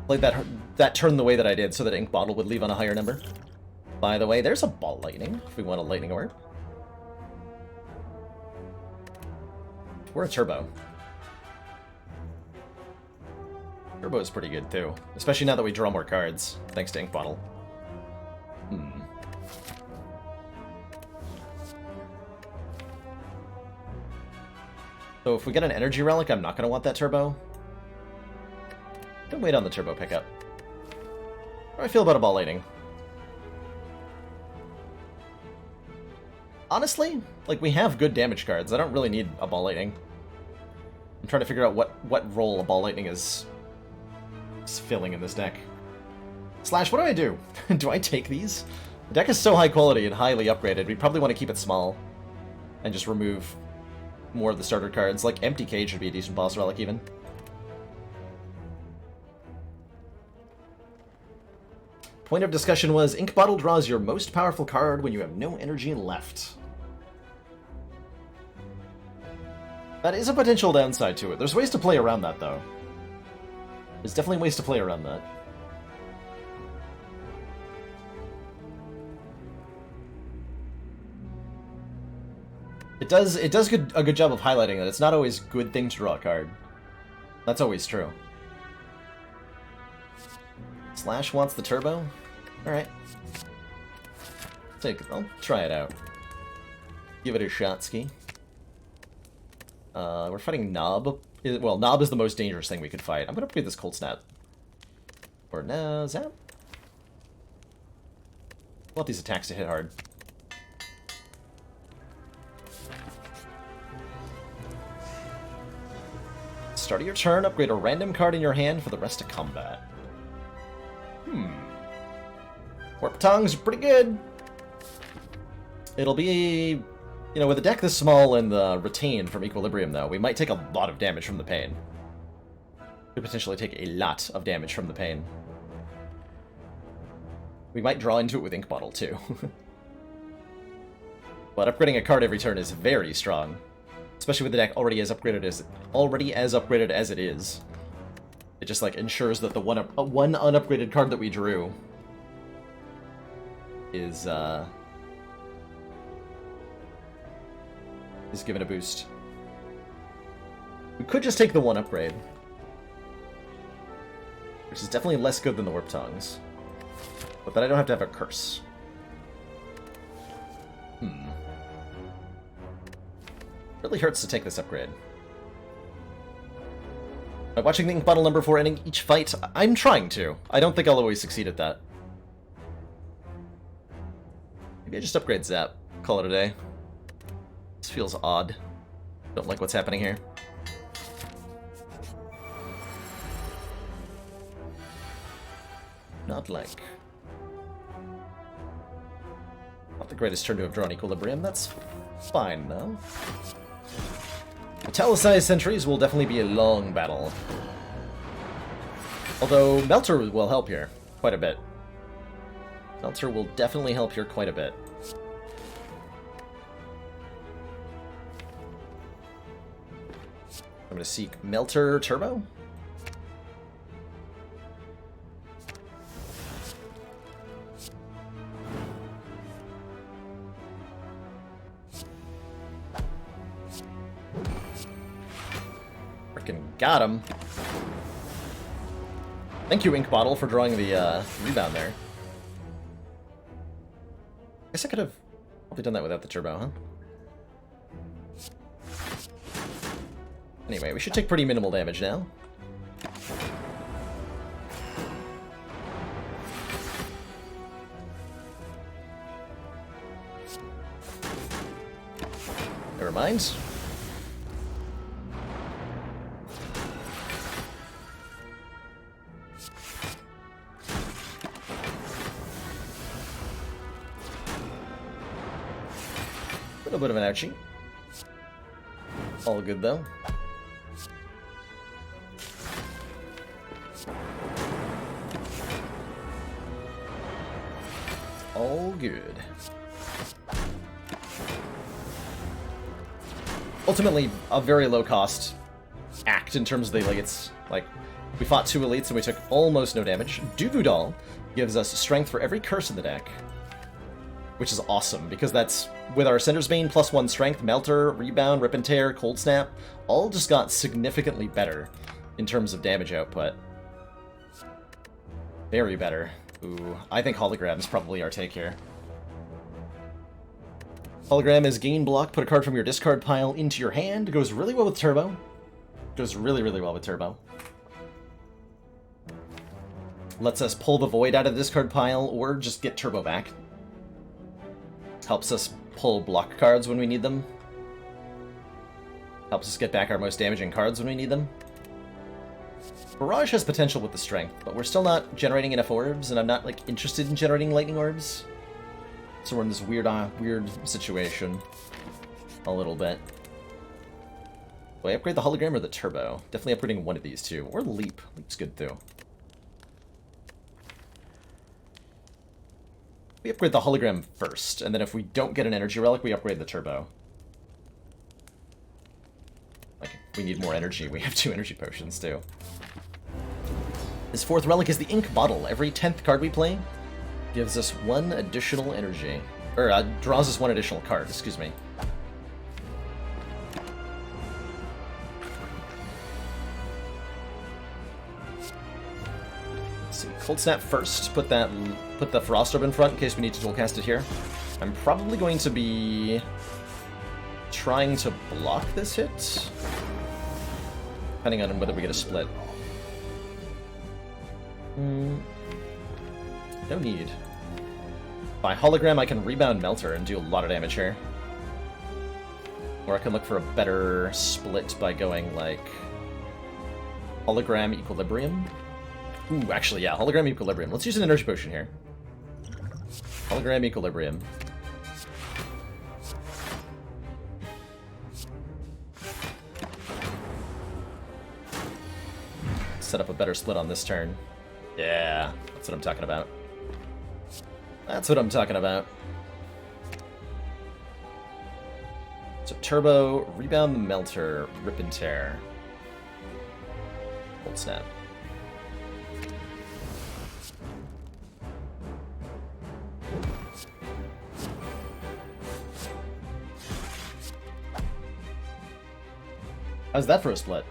Played that turn the way that I did so that ink bottle would leave on a higher number. By the way, there's a ball lightning if we want a lightning orb. Or a turbo. Turbo is pretty good too, especially now that we draw more cards thanks to ink bottle. So if we get an energy relic, I'm not going to want that turbo. Don't wait on the turbo pickup. How do I feel about a ball lightning? Honestly, like, we have good damage cards. I don't really need a ball lightning. I'm trying to figure out what role a ball lightning is filling in this deck. Slash, what do? Do I take these? The deck is so high quality and highly upgraded, we probably want to keep it small. And just remove more of the starter cards. Like, Empty Cage would be a decent boss relic, even. Point of discussion was, Ink Bottle draws your most powerful card when you have no energy left. That is a potential downside to it. There's ways to play around that, though. There's definitely ways to play around that. It does a good job of highlighting that it's not always a good thing to draw a card. That's always true. Slash wants the turbo? Alright. I'll try it out. Give it a shot, ski. We're fighting Knob. Well, Knob is the most dangerous thing we could fight. I'm gonna upgrade this Cold Snap. Or no, Zap? I want these attacks to hit hard. Start of your turn, upgrade a random card in your hand for the rest of combat. Warp Tongue's pretty good. It'll be, you know, with a deck this small and the Retain from Equilibrium, though, we might take a lot of damage from the Pain. Could potentially take a lot of damage from the pain. We might draw into it with Ink Bottle, too. But upgrading a card every turn is very strong. Especially with the deck already as upgraded as it is. It just, like, ensures that the one unupgraded card that we drew is given a boost. We could just take the one upgrade, which is definitely less good than the Warp Tongues. But then I don't have to have a curse. Really hurts to take this upgrade. By watching the Ink Bottle number 4 ending each fight, I'm trying to. I don't think I'll always succeed at that. Maybe I just upgrade Zap. Call it a day. This feels odd. Don't like what's happening here. Not like. Not the greatest turn to have drawn Equilibrium. That's fine, though. Italicized Sentries will definitely be a long battle. Although, Melter will help here quite a bit. Melter will definitely help here quite a bit. I'm going to seek Melter Turbo. Frickin' got him. Thank you, Ink Bottle, for drawing the rebound there. I guess I could have probably done that without the turbo, huh? Anyway, we should take pretty minimal damage now. Never mind. A little bit of an ouchie. All good, though. All good. Ultimately, a very low-cost act in terms of the, like, it's, like, we fought 2 elites and we took almost no damage. Duvu Doll gives us strength for every curse in the deck, which is awesome, because that's, with our Sender's Bane plus 1 strength, Melter, Rebound, Rip and Tear, Cold Snap, all just got significantly better in terms of damage output. Very better. Ooh, I think Hologram is probably our take here. Hologram is gain block, put a card from your discard pile into your hand. Goes really well with Turbo. Goes really, really well with Turbo. Lets us pull the Void out of the discard pile, or just get Turbo back. Helps us pull block cards when we need them. Helps us get back our most damaging cards when we need them. Barrage has potential with the strength, but we're still not generating enough orbs, and I'm not, like, interested in generating lightning orbs. So we're in this weird situation. A little bit. Do I upgrade the Hologram or the Turbo? Definitely upgrading one of these two. Or Leap. Leap's good, too. We upgrade the Hologram first, and then if we don't get an Energy Relic, we upgrade the Turbo. Like, we need more energy. We have 2 energy potions, too. His 4th relic is the Ink Bottle. Every 10th card we play gives us 1 additional energy. Or, draws us 1 additional card, excuse me. Let's see, Cold Snap first. Put the Frost Orb in front in case we need to dual cast it here. I'm probably going to be trying to block this hit, depending on whether we get a split. No need. By Hologram, I can rebound Melter and do a lot of damage here. Or I can look for a better split by going, like, Hologram Equilibrium. Ooh, actually, yeah, Hologram Equilibrium. Let's use an Energy Potion here. Hologram Equilibrium. set up a better split on this turn. Yeah, that's what I'm talking about. That's what I'm talking about. So Turbo, Rebound the Melter, Rip and Tear. Cold Snap. How's that for a split?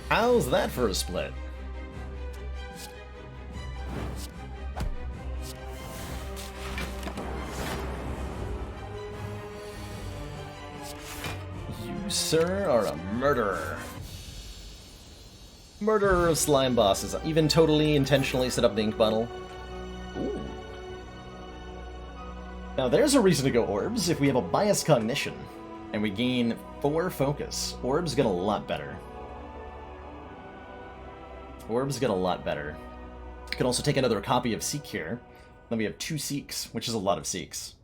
How's that for a split? You, sir, are a murderer. Murderer of slime bosses. Even totally intentionally set up the ink bottle. Ooh. Now there's a reason to go orbs if we have a biased cognition. And we gain 4 focus. Orbs get a lot better. Orbs get a lot better. We can also take another copy of Seek here. Then we have 2 Seeks, which is a lot of Seeks.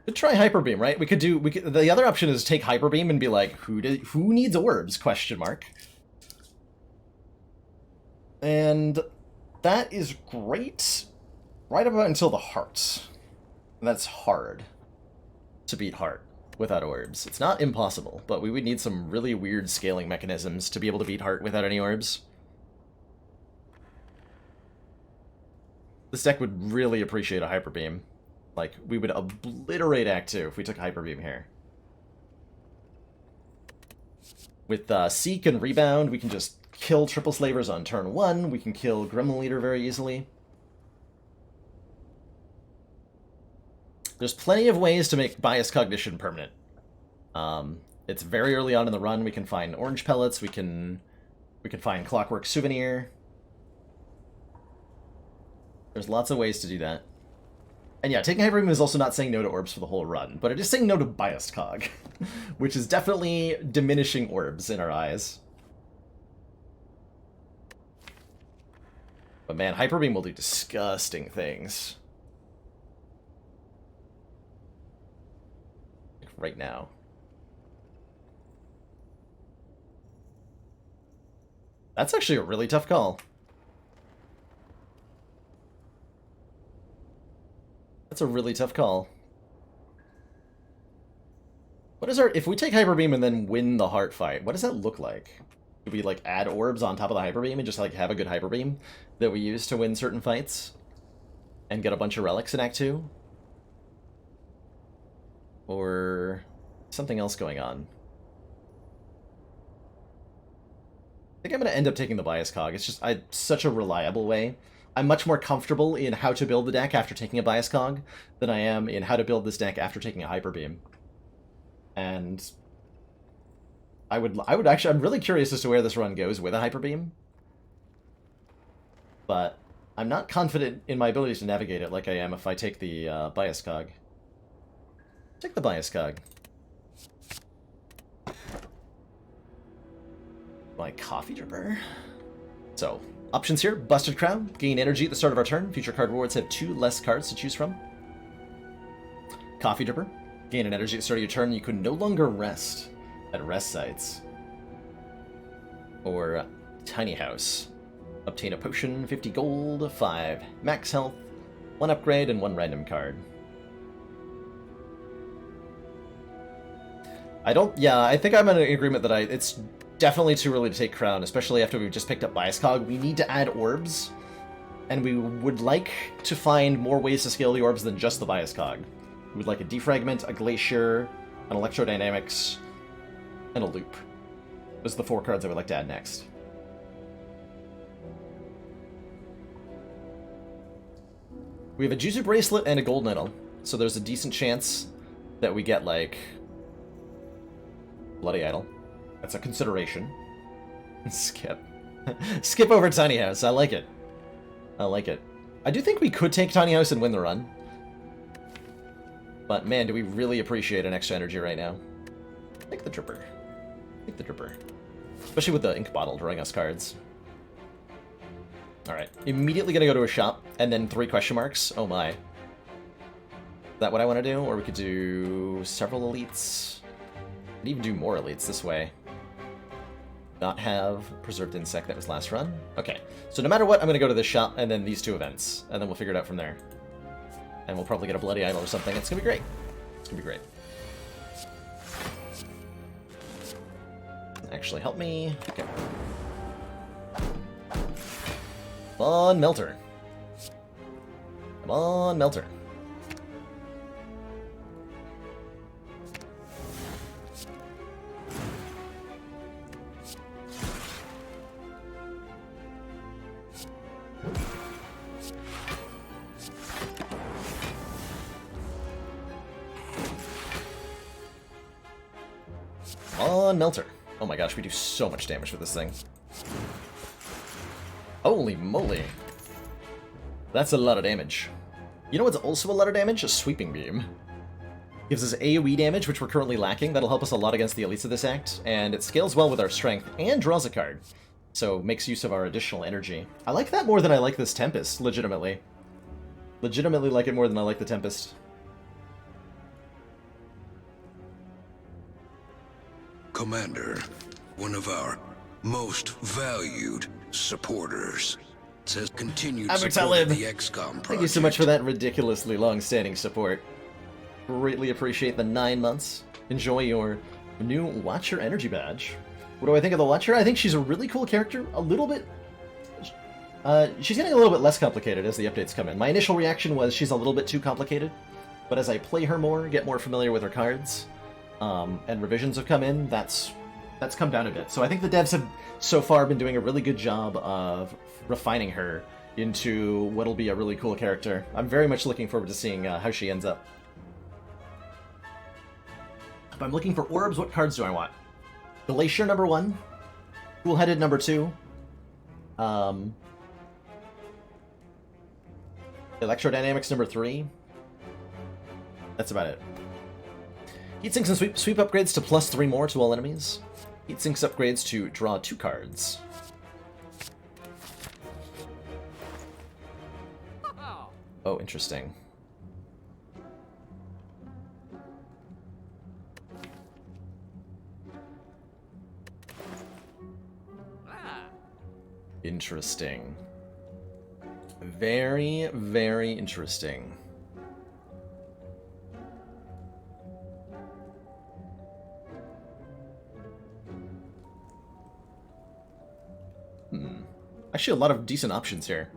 Could try Hyper Beam, right? We could the other option is take Hyper Beam and be like, who needs orbs? Question mark. And that is great right about until the heart. That's hard to beat heart without orbs. It's not impossible, but we would need some really weird scaling mechanisms to be able to beat heart without any orbs. This deck would really appreciate a Hyper Beam. Like, we would obliterate Act 2 if we took Hyper Beam here. With Seek and Rebound, we can just kill Triple Slavers on turn 1. We can kill Gremlin Leader very easily. There's plenty of ways to make Bias Cognition permanent. It's very early on in the run. We can find Orange Pellets. We can find Clockwork Souvenir. There's lots of ways to do that. And yeah, taking Hyper Beam is also not saying no to orbs for the whole run, but it is saying no to Biased Cog, which is definitely diminishing orbs in our eyes. But man, Hyper Beam will do disgusting things. Like right now. That's actually a really tough call. That's a really tough call. What is our... If we take Hyper Beam and then win the heart fight, what does that look like? Do we, like, add orbs on top of the Hyper Beam and just, like, have a good Hyper Beam that we use to win certain fights? And get a bunch of relics in Act 2? Or something else going on? I think I'm going to end up taking the Bias Cog. It's just such a reliable way. I'm much more comfortable in how to build the deck after taking a Bias Cog than I am in how to build this deck after taking a Hyper Beam. And I would actually, I'm really curious as to where this run goes with a Hyper Beam. But I'm not confident in my ability to navigate it like I am if I take the Bias Cog. Take the Bias Cog. My Coffee Dripper. So, options here. Busted Crown. Gain energy at the start of our turn. Future card rewards have 2 less cards to choose from. Coffee Dripper. Gain an energy at the start of your turn. You can no longer rest at rest sites. Or Tiny House. Obtain a potion, 50 gold, 5 max health, 1 upgrade, and 1 random card. I think I'm in agreement that it's definitely too early to take Crown, especially after we've just picked up Bias Cog. We need to add orbs, and we would like to find more ways to scale the orbs than just the Bias Cog. We would like a Defragment, a Glacier, an Electrodynamics, and a Loop. Those are the 4 cards I would like to add next. We have a Juzu Bracelet and a Gold Nettle, so there's a decent chance that we get, like, Bloody Idol. That's a consideration. Skip. Skip over Tiny House. I like it. I like it. I do think we could take Tiny House and win the run. But man, do we really appreciate an extra energy right now. Take the Dripper. Take the Dripper. Especially with the ink bottle drawing us cards. Alright. Immediately gonna go to a shop, and then 3 question marks. Oh my. Is that what I want to do? Or we could do several elites. Could even do more elites this way. Not have preserved insect that was last run. Okay. So no matter what, I'm gonna go to this shop, and then these 2 events. And then we'll figure it out from there. And we'll probably get a bloody idol or something. It's gonna be great. It's gonna be great. Actually, help me. Okay. Come on, Melter. Come on, Melter. Come on, Melter. Oh my gosh, we do so much damage with this thing. Holy moly. That's a lot of damage. You know what's also a lot of damage? A Sweeping Beam. Gives us AoE damage, which we're currently lacking. That'll help us a lot against the elites of this act. And it scales well with our strength and draws a card. So makes use of our additional energy. I like that more than I like this Tempest, legitimately. Legitimately like it more than I like the Tempest. Commander, one of our most valued supporters, says continued support of the XCOM project. Thank you so much for that ridiculously long-standing support. Greatly appreciate the 9 months. Enjoy your new Watcher energy badge. What do I think of the Watcher? I think she's a really cool character. A little bit... she's getting a little bit less complicated as the updates come in. My initial reaction was she's a little bit too complicated. But as I play her more, get more familiar with her cards, and revisions have come in, that's come down a bit. So I think the devs have so far been doing a really good job of refining her into what'll be a really cool character. I'm very much looking forward to seeing how she ends up. If I'm looking for orbs, what cards do I want? Glacier number 1, Cool-Headed number 2, Electrodynamics number 3. That's about it. Heatsinks and sweep upgrades to +3 more to all enemies. Heatsinks upgrades to draw 2 cards. Oh, interesting. Interesting. Very, very interesting. Actually, a lot of decent options here.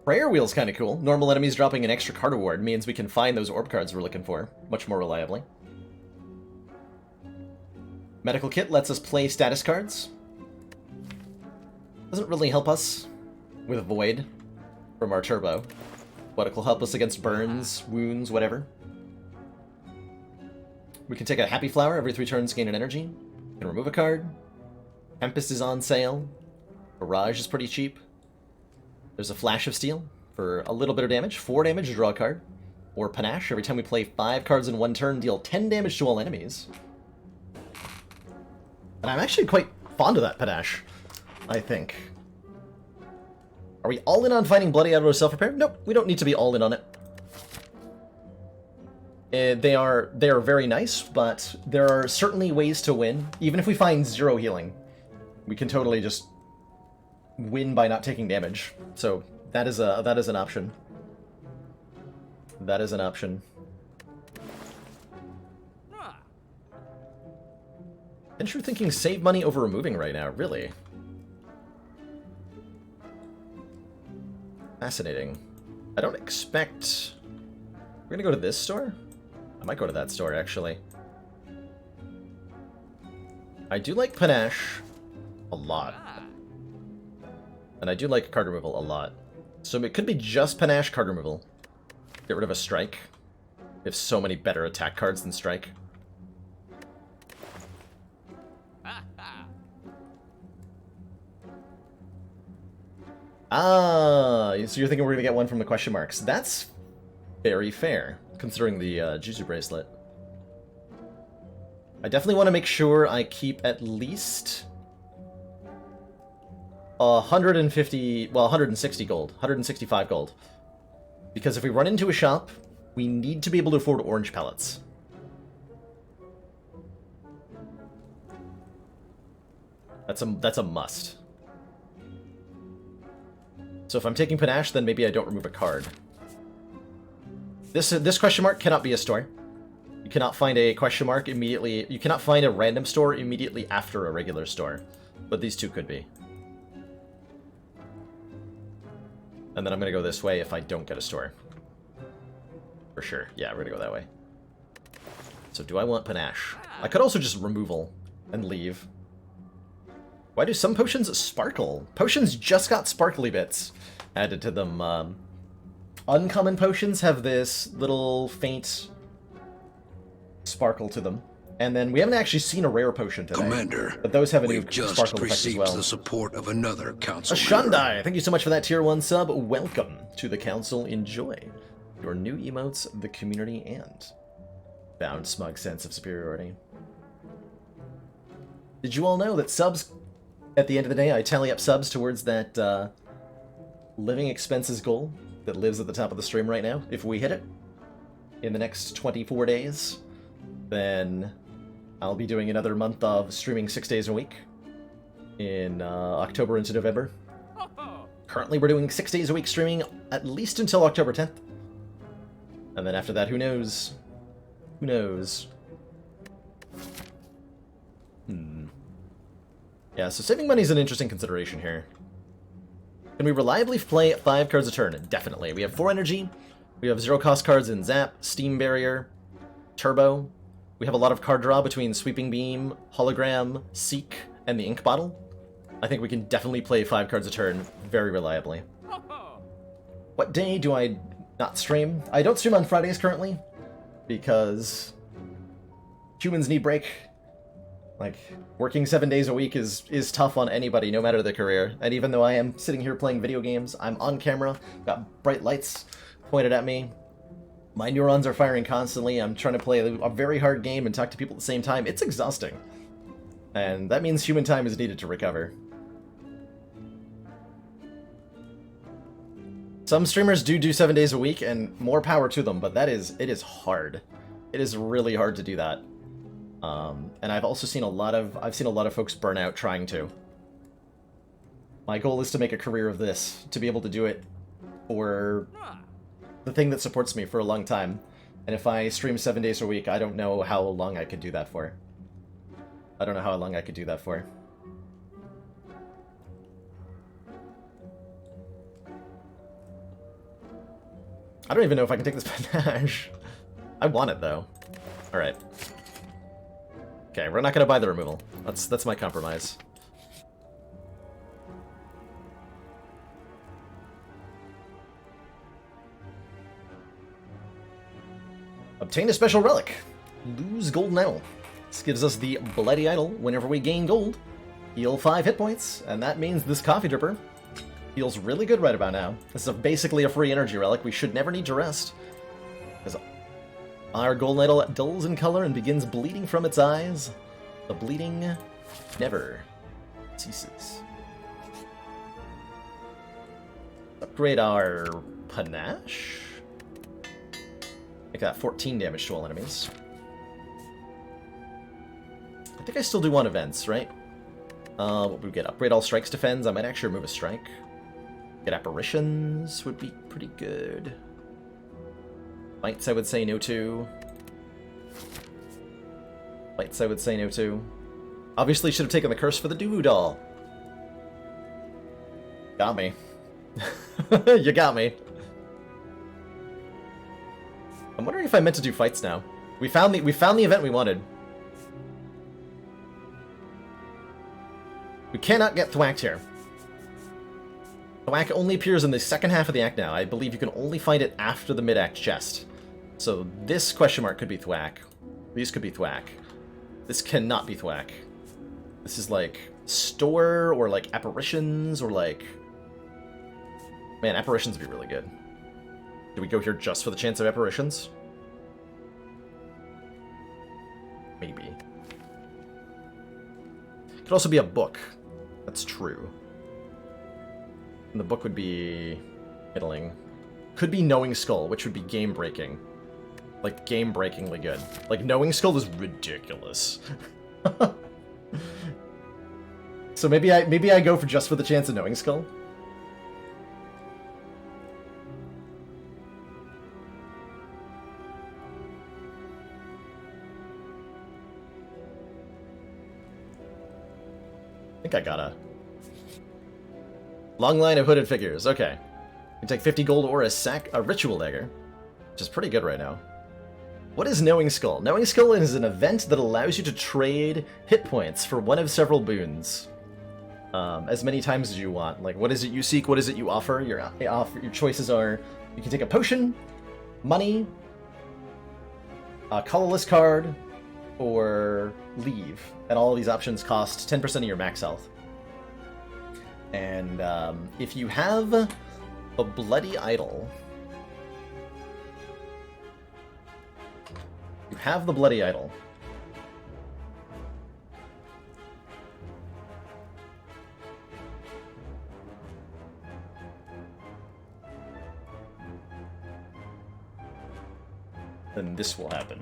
Prayer Wheel's kind of cool. Normal enemies dropping an extra card award means we can find those orb cards we're looking for much more reliably. Medical Kit lets us play status cards. Doesn't really help us with Void from our Turbo, but it will help us against burns, wounds, whatever. We can take a Happy Flower every 3 turns, gain an energy. We can remove a card. Tempest is on sale. Barrage is pretty cheap. There's a Flash of Steel for a little bit of damage. 4 damage to draw a card. Or Panache. Every time we play 5 cards in 1 turn, deal 10 damage to all enemies. And I'm actually quite fond of that Panache, I think. Are we all in on finding Bloody Idol or Self-Repair? Nope, we don't need to be all in on it. They are very nice, but there are certainly ways to win. Even if we find 0 healing, we can totally just win by not taking damage. So that is an option. That is an option. And you're thinking save money over removing right now, really? Fascinating. I don't expect... We're gonna go to this store? I might go to that store, actually. I do like Panache a lot. And I do like card removal a lot. So it could be just Panache card removal. Get rid of a Strike. We have so many better attack cards than Strike. Ah, so you're thinking we're gonna get one from the question marks. That's very fair, considering the Juzu bracelet. I definitely want to make sure I keep at least 150, well, 160 gold, 165 gold. Because if we run into a shop, we need to be able to afford orange pellets. That's a must. So if I'm taking panache, then maybe I don't remove a card. This question mark cannot be a store. You cannot find a question mark immediately. You cannot find a random store immediately after a regular store. But these two could be. And then I'm going to go this way if I don't get a store. For sure. Yeah, we're going to go that way. So do I want panache? I could also just removal and leave. Why do some potions sparkle? Potions just got sparkly bits added to them. Uncommon potions have this little faint sparkle to them. And then we haven't actually seen a rare potion today. Commander, but those have a new we've just sparkle effect as received well. the support of another council Ashandai, thank you so much for that tier 1 sub. Welcome to the council. Enjoy your new emotes, the community, and bound smug sense of superiority. Did you all know that subs, at the end of the day, I tally up subs towards that living expenses goal that lives at the top of the stream right now? If we hit it in the next 24 days, then I'll be doing another month of streaming 6 days a week in October into November. Currently, we're doing 6 days a week streaming at least until October 10th. And then after that, who knows? Who knows? Yeah, so saving money is an interesting consideration here. Can we reliably play 5 cards a turn? Definitely. We have 4 energy. We have 0 cost cards in Zap, Steam Barrier, Turbo. We have a lot of card draw between Sweeping Beam, Hologram, Seek, and the Ink Bottle. I think we can definitely play 5 cards a turn very reliably. What day do I not stream? I don't stream on Fridays currently, because humans need break. Like, working 7 days a week is tough on anybody, no matter the career. And even though I am sitting here playing video games, I'm on camera, got bright lights pointed at me. My neurons are firing constantly. I'm trying to play a very hard game and talk to people at the same time. It's exhausting. And that means human time is needed to recover. Some streamers do 7 days a week, and more power to them, but it is hard. It is really hard to do that. And I've also seen a lot of folks burn out trying to. My goal is to make a career of this, to be able to do it for the thing that supports me for a long time. And if I stream 7 days a week, I don't know how long I could do that for. I don't know how long I could do that for. I don't even know if I can take this panache. I want it, though. Alright. Okay, we're not gonna buy the removal. That's my compromise. Obtain a special relic. Lose golden idol. This gives us the bloody idol whenever we gain gold. Heal 5 hit points, and that means this coffee dripper feels really good right about now. This is basically a free energy relic. We should never need to rest, because our golden idol dulls in color and begins bleeding from its eyes. The bleeding never ceases. Upgrade our panache. Make that 14 damage to all enemies. I think I still do want events, right? What would we get? Upgrade all strikes defends. I might actually remove a strike. Get apparitions would be pretty good. Lights I would say no to. Lights I would say no to. Obviously should have taken the curse for the Doo doll. Got me. You got me. I'm wondering if I meant to do fights now. We found the event we wanted. We cannot get thwacked here. Thwack only appears in the second half of the act now. I believe you can only find it after the mid-act chest. So this question mark could be thwack. These could be thwack. This cannot be thwack. This is like store or like apparitions or like... Man, apparitions would be really good. Do we go here just for the chance of apparitions? Maybe. Could also be a book. That's true. And the book would be middling. Could be Knowing Skull, which would be game-breaking. Like, game-breakingly good. Like, Knowing Skull is ridiculous. So maybe I go for just for the chance of Knowing Skull. I think I gotta. Long line of hooded figures. Okay. You can take 50 gold or a ritual dagger, which is pretty good right now. What is Knowing Skull? Knowing Skull is an event that allows you to trade hit points for one of several boons. As many times as you want. Like, what is it you seek? What is it you offer? Your choices are, you can take a potion, money, a colorless card, or leave. And all of these options cost 10% of your max health. And if you have a bloody idol, you have the bloody idol. Then this will happen.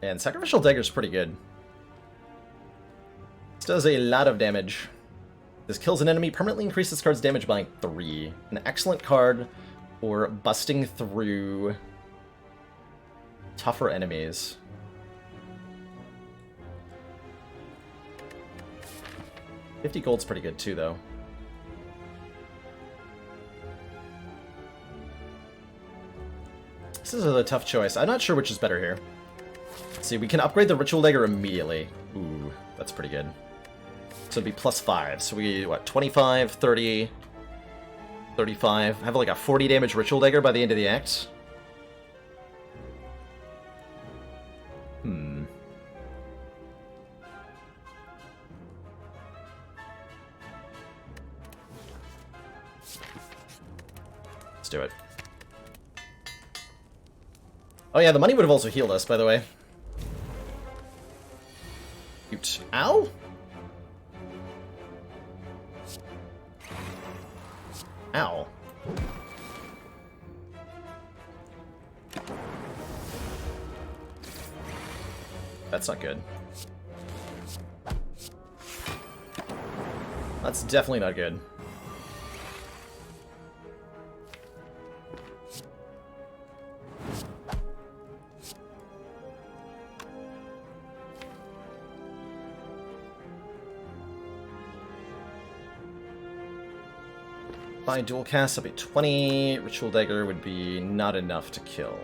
And Sacrificial Dagger is pretty good. This does a lot of damage. This kills an enemy, permanently increases this card's damage by 3. An excellent card for busting through tougher enemies. $50 gold's pretty good too, though. This is a tough choice. I'm not sure which is better here. Let's see, we can upgrade the Ritual Dagger immediately. Ooh, that's pretty good. So it'd be +5. So we, what, 25, 30, 35. Have like a 40 damage Ritual Dagger by the end of the act. Let's do it. Oh yeah, the money would have also healed us, by the way. Cute. Ow! Ow. That's not good. That's definitely not good. By dual cast, that'll be 20. Ritual Dagger would be not enough to kill.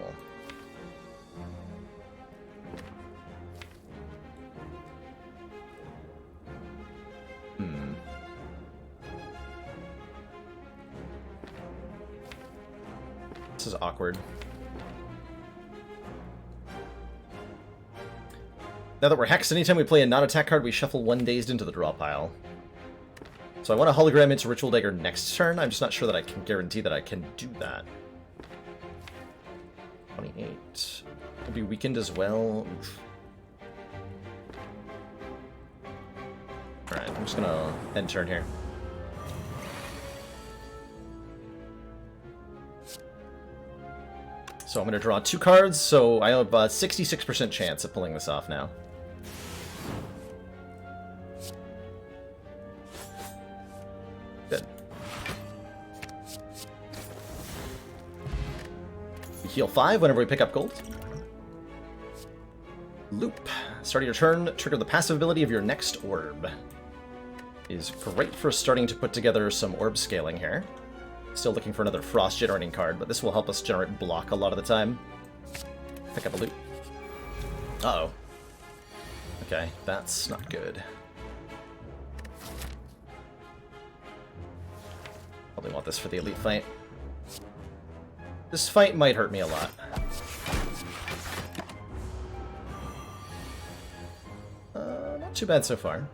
This is awkward. Now that we're hexed, anytime we play a non-attack card, we shuffle one dazed into the draw pile. So I want to hologram into Ritual Dagger next turn. I'm just not sure that I can guarantee that I can do that. 28. Will be weakened as well. Oof. Alright, I'm just gonna end turn here. So I'm gonna draw 2 cards, so I have a 66% chance of pulling this off now. Good. We heal 5 whenever we pick up gold. Loop. Starting your turn, trigger the passive ability of your next orb. Is great for starting to put together some orb scaling here. Still looking for another frost generating card, but this will help us generate block a lot of the time. Pick up a loot. Uh-oh. Okay, that's not good. Probably want this for the elite fight. This fight might hurt me a lot. Not too bad so far.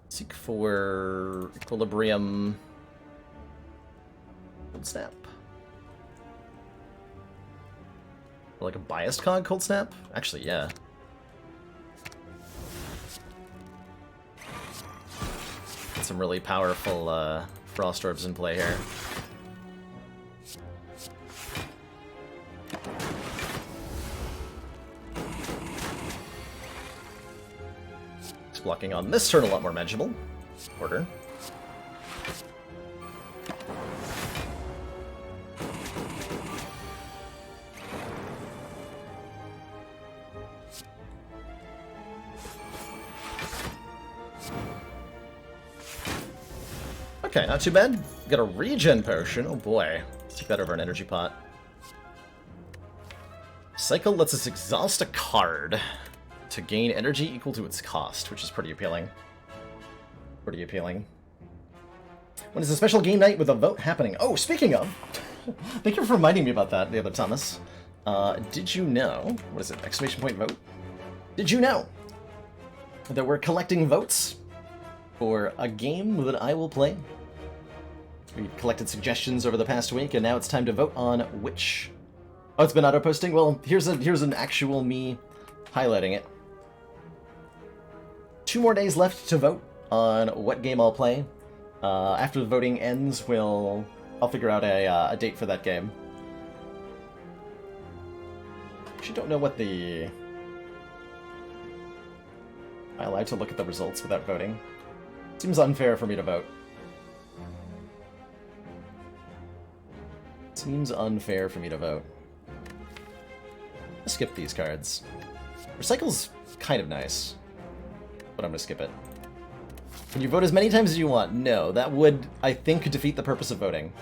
Seek for equilibrium. Snap. Or like a biased cog Cold Snap? Actually, yeah. Got some really powerful Frost Orbs in play here. Blocking on this turn a lot more manageable. Order. Okay, not too bad. Got a regen potion. Oh boy. Let's take that over an energy pot. Cycle lets us exhaust a card to gain energy equal to its cost, which is pretty appealing. Pretty appealing. When is a special game night with a vote happening? Oh, speaking of, thank you for reminding me about that the other Thomas. Did you know, what is it, exclamation point vote? Did you know that we're collecting votes for a game that I will play? We've collected suggestions over the past week, and now it's time to vote on which. Oh, it's been auto-posting? Well, here's an actual me highlighting it. 2 more days left to vote on what game I'll play. After the voting ends, I'll figure out a date for that game. Actually, don't know what the... Am I allowed to look at the results without voting? Seems unfair for me to vote. Seems unfair for me to vote. I'll skip these cards. Recycle's kind of nice, but I'm gonna skip it. Can you vote as many times as you want? No, that would, I think, defeat the purpose of voting.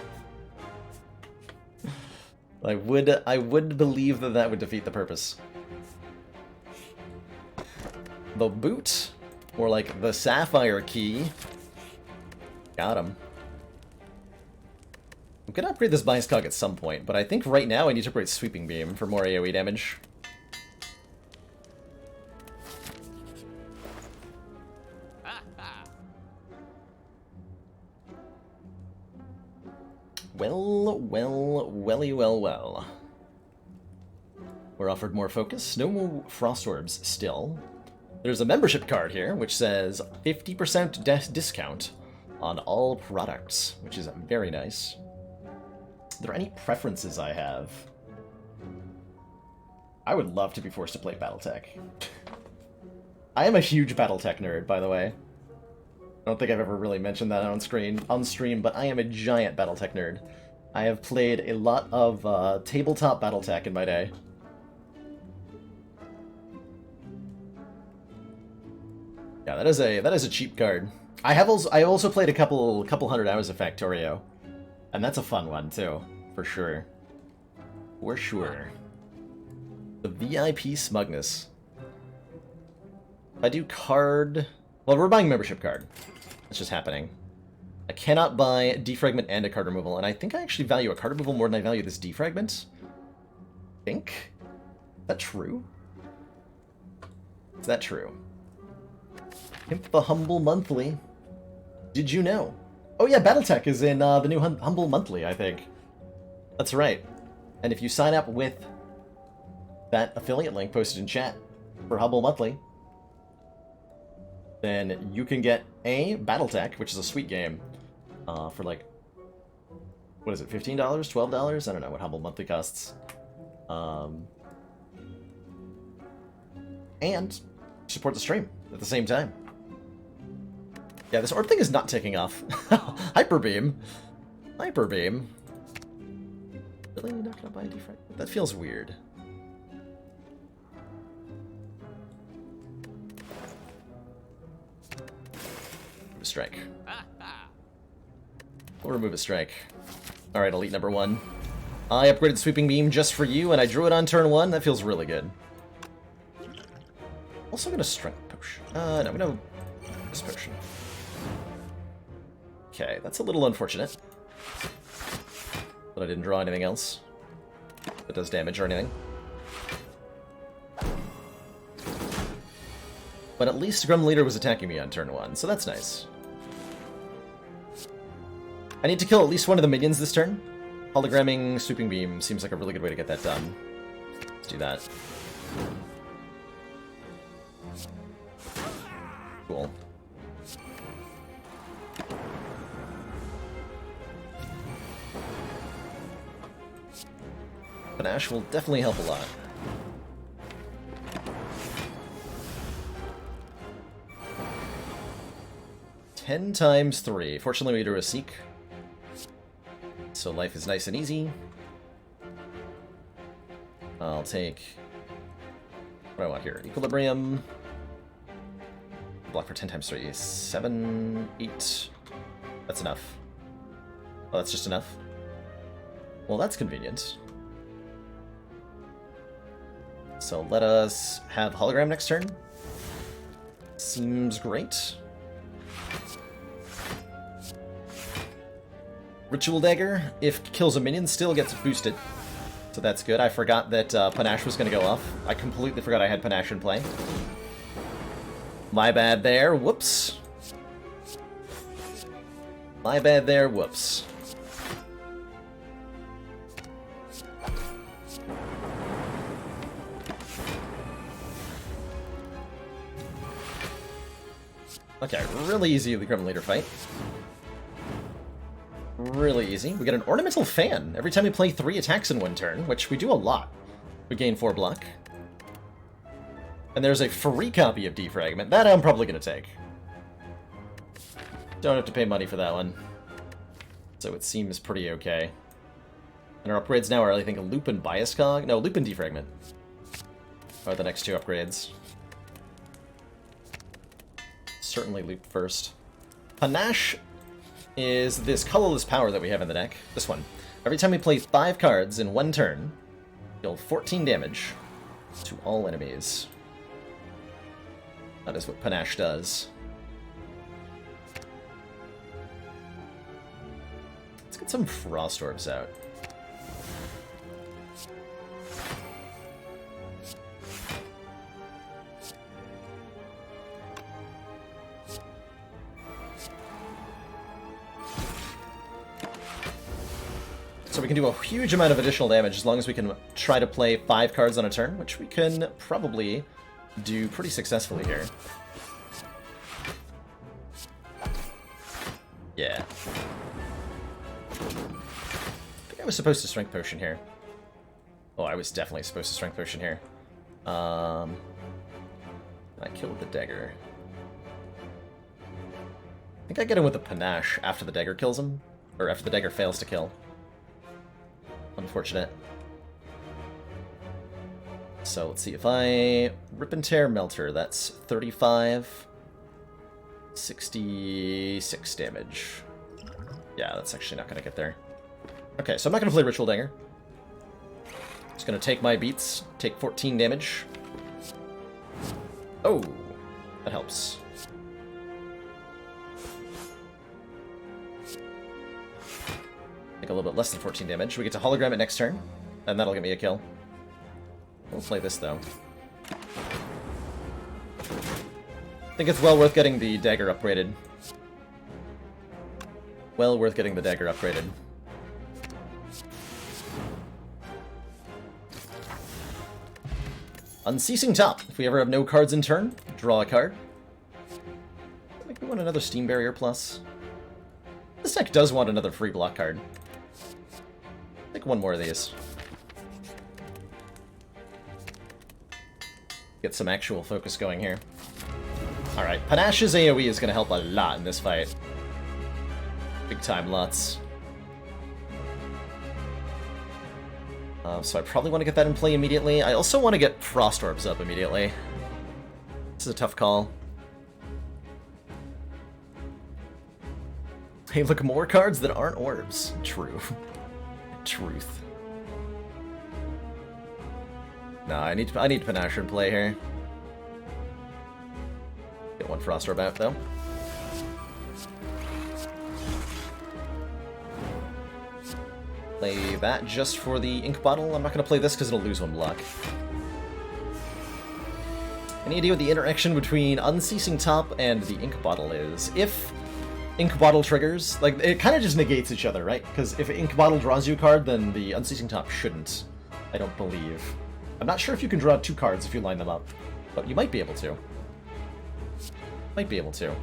I would believe that that would defeat the purpose. The boot, or like the sapphire key. Got him. I'm gonna upgrade this bias cog at some point, but I think right now I need to upgrade sweeping beam for more AoE damage. Well. We're offered more focus, no more Frost Orbs still. There's a membership card here, which says 50% discount on all products, which is very nice. Are there any preferences I have? I would love to be forced to play Battletech. I am a huge Battletech nerd, by the way. I don't think I've ever really mentioned that on stream, but I am a giant Battletech nerd. I have played a lot of tabletop Battletech in my day. Yeah, that is a cheap card. I also played a couple hundred hours of Factorio, and that's a fun one too, for sure. For sure. The VIP Smugness. If I do card, well, we're buying membership card. That's just happening. I cannot buy defragment and a card removal, and I think I actually value a card removal more than I value this defragment. I think. Is that true? Is that true? Pimp the Humble Monthly. Did you know? Oh yeah, Battletech is in the new Humble Monthly, I think. That's right. And if you sign up with that affiliate link posted in chat for Humble Monthly, then you can get a Battletech, which is a sweet game, for like, what is it, $15? $12? I don't know what Humble Monthly costs. And support the stream at the same time. Yeah, this orb thing is not taking off. Hyper Beam. Hyper Beam. Really not gonna buy a defrag? That feels weird. Remove a strike. We'll remove a strike. Alright, elite number 1. I upgraded Sweeping Beam just for you, and I drew it on turn 1. That feels really good. Also gonna Strength Potion. No, I'm gonna this potion. Okay, that's a little unfortunate. But I didn't draw anything else that does damage or anything. But at least Grum Leader was attacking me on turn 1, so that's nice. I need to kill at least one of the minions this turn. Hologramming Sweeping Beam seems like a really good way to get that done. Let's do that. Cool. Panache will definitely help a lot. Ten times 3. Fortunately, we drew a Seek. So life is nice and easy. I'll take... what do I want here? Equilibrium. Block for 10 times 3. 7, 8. That's enough. Oh, that's just enough? Well, that's convenient. So let us have Hologram next turn. Seems great. Ritual Dagger, if kills a minion, still gets boosted. So that's good. I forgot that Panache was going to go off. I completely forgot I had Panache in play. My bad there. Whoops. My bad there. Whoops. Okay, really easy the Grim Leader fight. Really easy. We get an Ornamental Fan every time we play 3 attacks in one turn, which we do a lot. We gain 4 block. And there's a free copy of Defragment. That I'm probably going to take. Don't have to pay money for that one. So it seems pretty okay. And our upgrades now are, I think, Loop and Bias Cog. No, Loop and Defragment are the next 2 upgrades. Certainly Loop first. Panache is this colorless power that we have in the deck. This one. Every time we play 5 cards in one turn, deal 14 damage to all enemies. That is what Panache does. Let's get some Frost Orbs out. So we can do a huge amount of additional damage as long as we can try to play 5 cards on a turn, which we can probably do pretty successfully here. Yeah. I think I was supposed to Strength Potion here. Oh, I was definitely supposed to Strength Potion here. I killed the dagger. I think I get him with a Panache after the dagger kills him. Or after the dagger fails to kill. Unfortunate. So let's see, if I Rip and Tear Melter, that's 35, 66 damage. Yeah, that's actually not going to get there. Okay, so I'm not going to play Ritual Dagger. Just going to take my beats, take 14 damage. Oh, that helps. Take a little bit less than 14 damage. We get to hologram it next turn, and that'll get me a kill. We'll play this, though. I think it's well worth getting the dagger upgraded. Well worth getting the dagger upgraded. Unceasing Top. If we ever have no cards in turn, draw a card. I think we want another Steam Barrier Plus. This deck does want another free block card. Take one more of these. Get some actual focus going here. Alright, Panache's AoE is going to help a lot in this fight. Big time lots. So I probably want to get that in play immediately. I also want to get Frost Orbs up immediately. This is a tough call. Hey, look, more cards that aren't orbs. True. Truth. No, I need Panache in play here. Get one Frost Orb out, though. Play that just for the Ink Bottle. I'm not going to play this because it'll lose one block. Any idea what the interaction between Unceasing Top and the Ink Bottle is? If Ink Bottle triggers, like, it kind of just negates each other, right? Because if Ink Bottle draws you a card, then the Unceasing Top shouldn't. I don't believe. I'm not sure if you can draw 2 cards if you line them up, but you might be able to. Might be able to.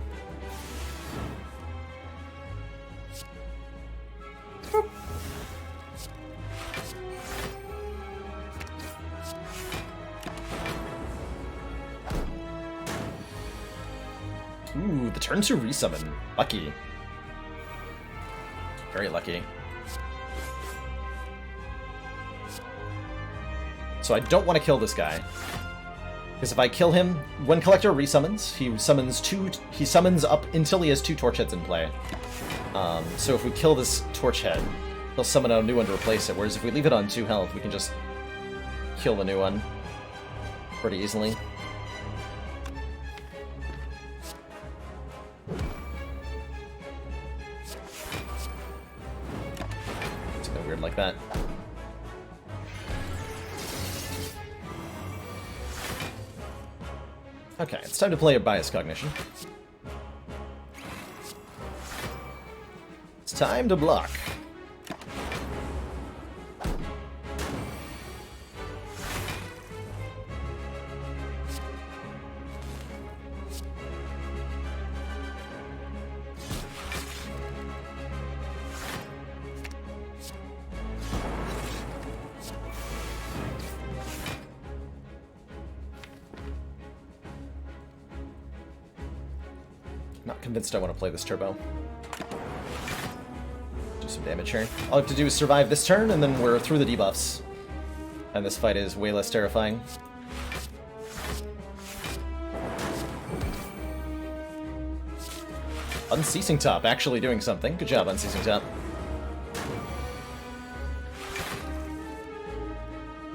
Boop. Ooh, the turn 2 resummon. Lucky. Very lucky. So I don't want to kill this guy. Because if I kill him, when Collector resummons, he summons up until he has 2 torch heads in play. So if we kill this torch head, he'll summon a new one to replace it, whereas if we leave it on 2 health, we can just kill the new one pretty easily. It's kind of weird like that. Okay, it's time to play a Bias Cognition. It's time to block. Not convinced I want to play this turbo. Do some damage here. All I have to do is survive this turn, and then we're through the debuffs. And this fight is way less terrifying. Unceasing Top, actually doing something. Good job, Unceasing Top.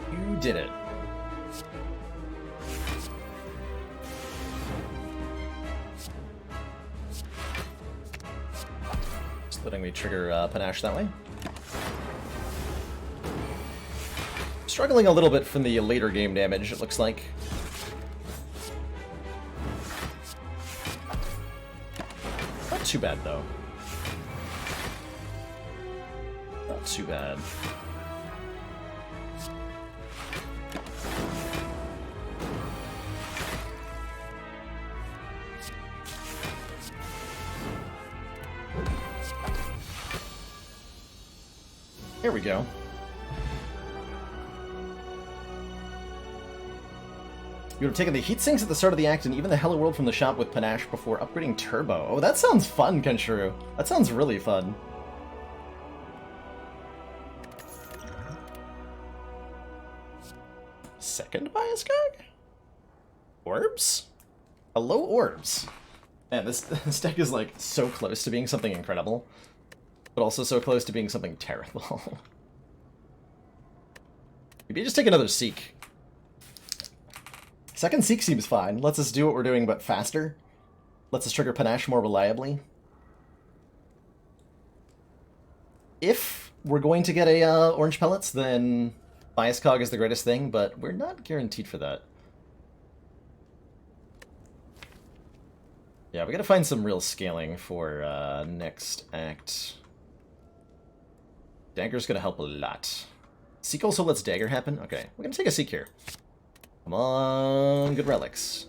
You did it. Letting me trigger Panache that way. Struggling a little bit from the later game damage, it looks like. Not too bad, though. Not too bad. Here we go. You would have taken the heat sinks at the start of the act and even the Hello World from the shop with Panache before upgrading Turbo. Oh, that sounds fun, Kenshiro. That sounds really fun. Second Bias Cog? Orbs? Hello, Orbs. Man, this deck is like so close to being something incredible, but also so close to being something terrible. Maybe just take another Seek. Second Seek seems fine. Lets us do what we're doing, but faster. Lets us trigger Panache more reliably. If we're going to get a Orange Pellets, then Bias Cog is the greatest thing, but we're not guaranteed for that. Yeah, we gotta find some real scaling for next act. Dagger's gonna help a lot. Seek also lets Dagger happen? Okay, we're gonna take a Seek here. Come on, good relics.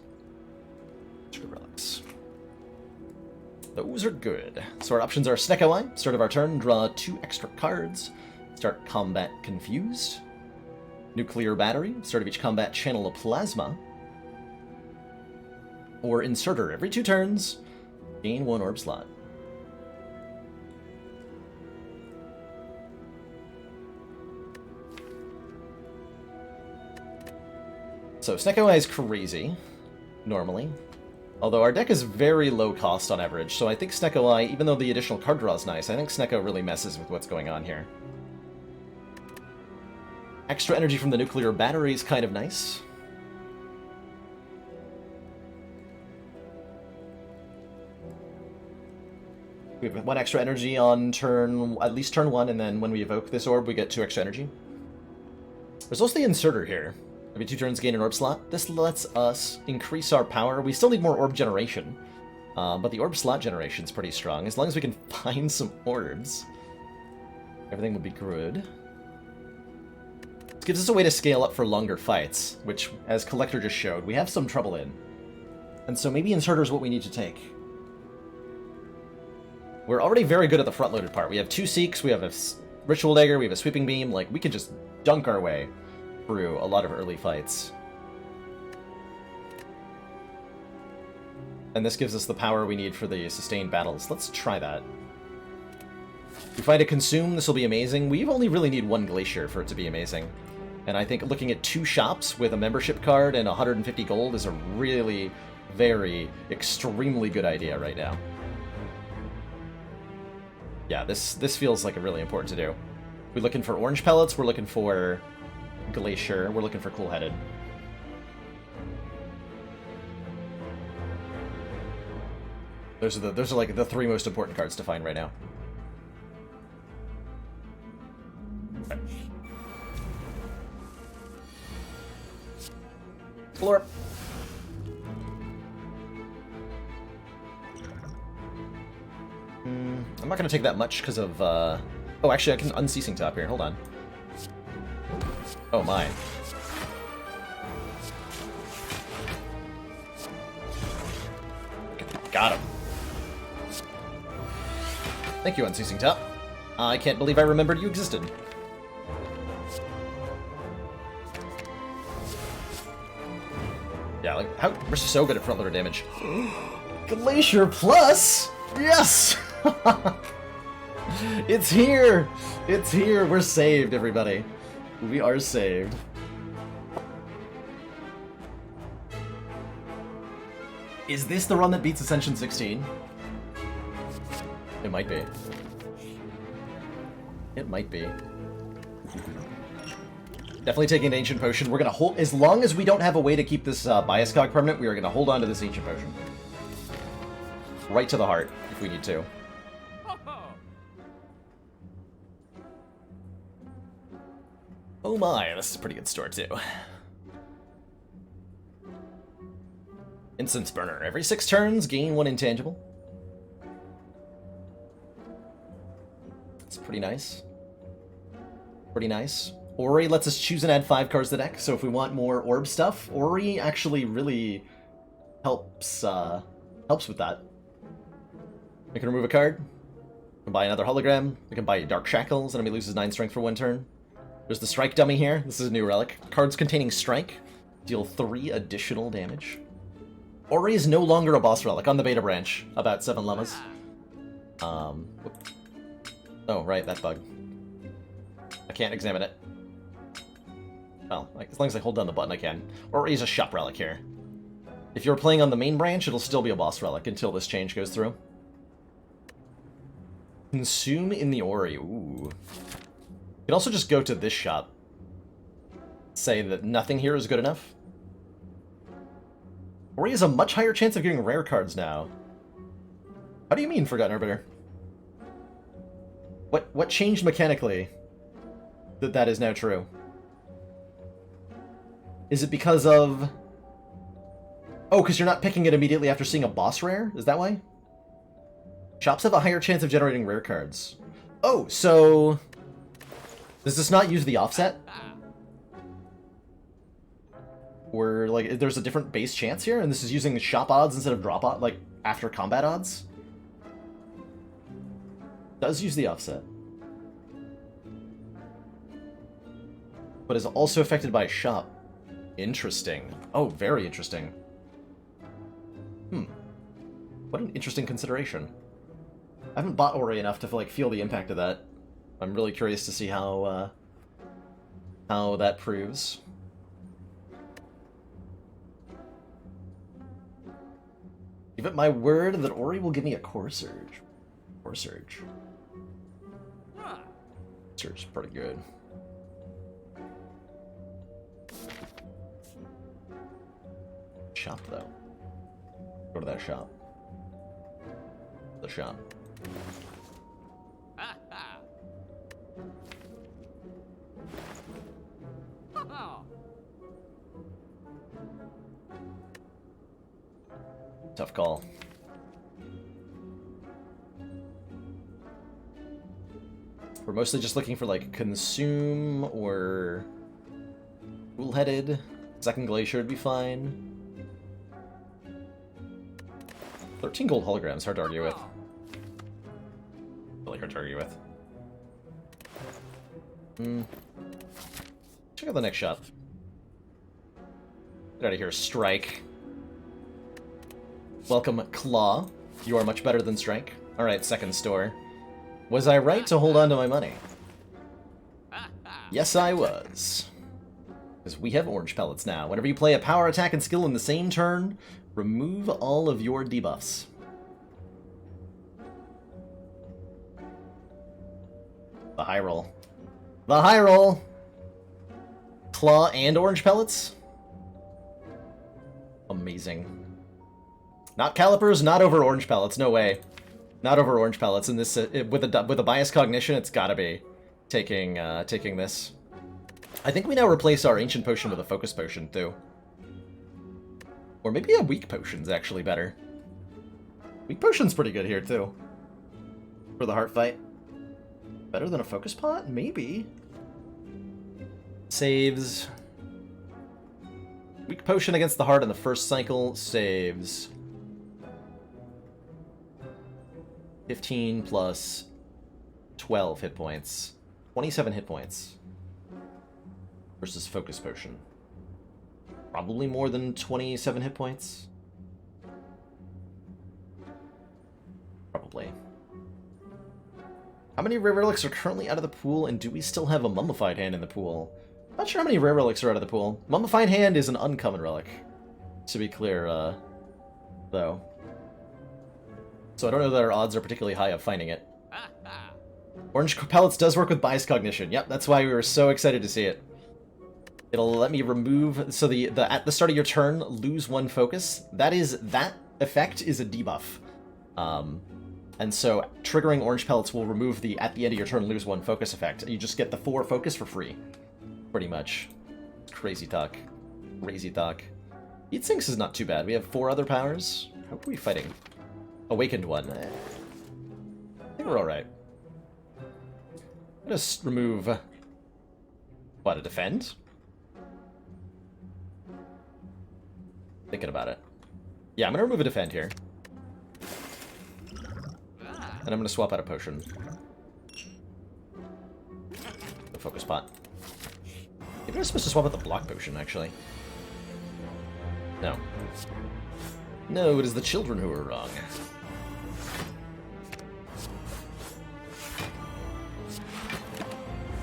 Good relics. Those are good. So our options are Snecko Eye, start of our turn, draw 2 extra cards. Start combat confused. Nuclear Battery, start of each combat channel a plasma. Or Inserter, every 2 turns, gain 1 orb slot. So Snecko Eye is crazy, normally. Although our deck is very low cost on average, so I think Snecko Eye, even though the additional card draw is nice, I think Snecko really messes with what's going on here. Extra energy from the Nuclear Battery is kind of nice. We have 1 extra energy on at least turn 1, and then when we evoke this orb, we get 2 extra energy. There's also the Inserter here. Every 2 turns gain an orb slot. This lets us increase our power. We still need more orb generation, but the orb slot generation is pretty strong. As long as we can find some orbs, everything will be good. It's gives us a way to scale up for longer fights, which, as Collector just showed, we have some trouble in. And so maybe Inserter is what we need to take. We're already very good at the front-loaded part. We have 2 Seeks, we have a Ritual Dagger, we have a Sweeping Beam. Like, we could just dunk our way through a lot of early fights. And this gives us the power we need for the sustained battles. Let's try that. If we find a Consume, this will be amazing. We only really need 1 Glacier for it to be amazing. And I think looking at 2 shops with a membership card and 150 gold is a really, very, extremely good idea right now. Yeah, this feels like a really important to do. We're looking for Orange Pellets, we're looking for Glacier, we're looking for Cool-Headed. Those are like the 3 most important cards to find right now. Okay. Floor. I'm not going to take that much because of, Oh, actually, I can Unceasing Top here. Hold on. Oh, my. Got him. Thank you, Unceasing Top. I can't believe I remembered you existed. Yeah, like, we're so good at front-loader damage. Glacier Plus! Yes! It's here! It's here! We're saved, everybody. We are saved. Is this the run that beats Ascension 16? It might be. It might be. Definitely taking an Ancient Potion. We're gonna hold, as long as we don't have a way to keep this Bias Cog permanent, we are gonna hold on to this Ancient Potion. Right to the heart, if we need to. Oh my, this is a pretty good store too. Incense Burner. Every 6 turns, gain 1 intangible. That's pretty nice. Pretty nice. Ori lets us choose and add 5 cards to the deck, so if we want more orb stuff, Ori actually really helps with that. We can remove a card. We can buy another hologram. We can buy Dark Shackles, enemy loses 9 strength for 1 turn. There's the Strike dummy here. This is a new relic. Cards containing Strike deal 3 additional damage. Ori is no longer a boss relic on the beta branch about 7 llamas. Oh, right, that bug. I can't examine it. Well, as long as I hold down the button, I can. Ori is a shop relic here. If you're playing on the main branch, it'll still be a boss relic until this change goes through. Consume in the Ori. Ooh. You can also just go to this shop. Say that nothing here is good enough. Ori has a much higher chance of getting rare cards now. How do you mean, Forgotten Arbiter? What changed mechanically that is now true? Is it because of... Oh, because you're not picking it immediately after seeing a boss rare? Is that why? Shops have a higher chance of generating rare cards. Oh, so... Does this not use the offset? Or, like, there's a different base chance here, and this is using shop odds instead of drop odds, like, after combat odds? Does use the offset. But is also affected by shop. Interesting. Oh, very interesting. What an interesting consideration. I haven't bought Ori enough to, like, feel the impact of that. I'm really curious to see how that proves. Give it my word that Ori will give me a Core Surge. Core Surge. Surge is pretty good. Shop, though. Go to that shop. The shop. Tough call. We're mostly just looking for, like, consume or Cool-headed. Second Glacier would be fine. 13 gold holograms, hard to argue with. Really hard to argue with. Check out the next shop. Get out of here, Strike. Welcome, Claw. You are much better than Strike. Alright, second store. Was I right to hold on to my money? Yes, I was. Because we have orange pellets now. Whenever you play a power attack and skill in the same turn, remove all of your debuffs. The high roll. The high roll! Claw and orange pellets? Amazing. Not calipers, not over orange pellets, no way. Not over orange pellets. In this, with a bias cognition, it's gotta be taking this. I think we now replace our ancient potion with a focus potion too. Or maybe a weak potion's actually better. Weak potion's pretty good here too. For the heart fight. Better than a focus pot? Maybe. Saves. Weak potion against the heart in the first cycle saves 15 plus 12 hit points. 27 hit points. Versus focus potion. Probably more than 27 hit points. Probably. How many rare relics are currently out of the pool, and do we still have a mummified hand in the pool? Not sure how many rare relics are out of the pool. Mummified hand is an uncommon relic, to be clear, though. So I don't know that our odds are particularly high of finding it. Orange pellets does work with bias cognition. Yep, that's why we were so excited to see it. It'll let me remove, so at the start of your turn, lose one focus. That effect is a debuff. And so triggering orange pellets will remove the at the end of your turn lose one focus effect. You just get the 4 focus for free. Pretty much. Crazy talk. Crazy talk. Heat sinks is not too bad. We have 4 other powers. How are we fighting? Awakened one. I think we're alright. Just remove... What, a defend? Thinking about it. Yeah, I'm gonna remove a defend here. And I'm gonna swap out a potion. The focus pot. Maybe I'm supposed to swap out the block potion, actually. No. No, it is the children who are wrong.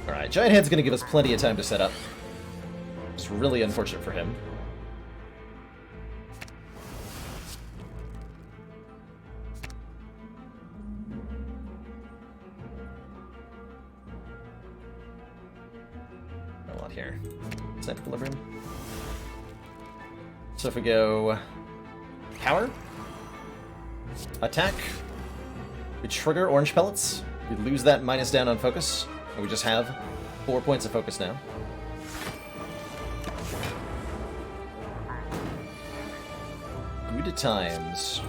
Alright, Giant Head's gonna give us plenty of time to set up. It's really unfortunate for him. A lot here. Snipe equilibrium. So if we go... Power. Attack. We trigger orange pellets. We lose that minus down on focus. And we just have 4 points of focus now. Good times.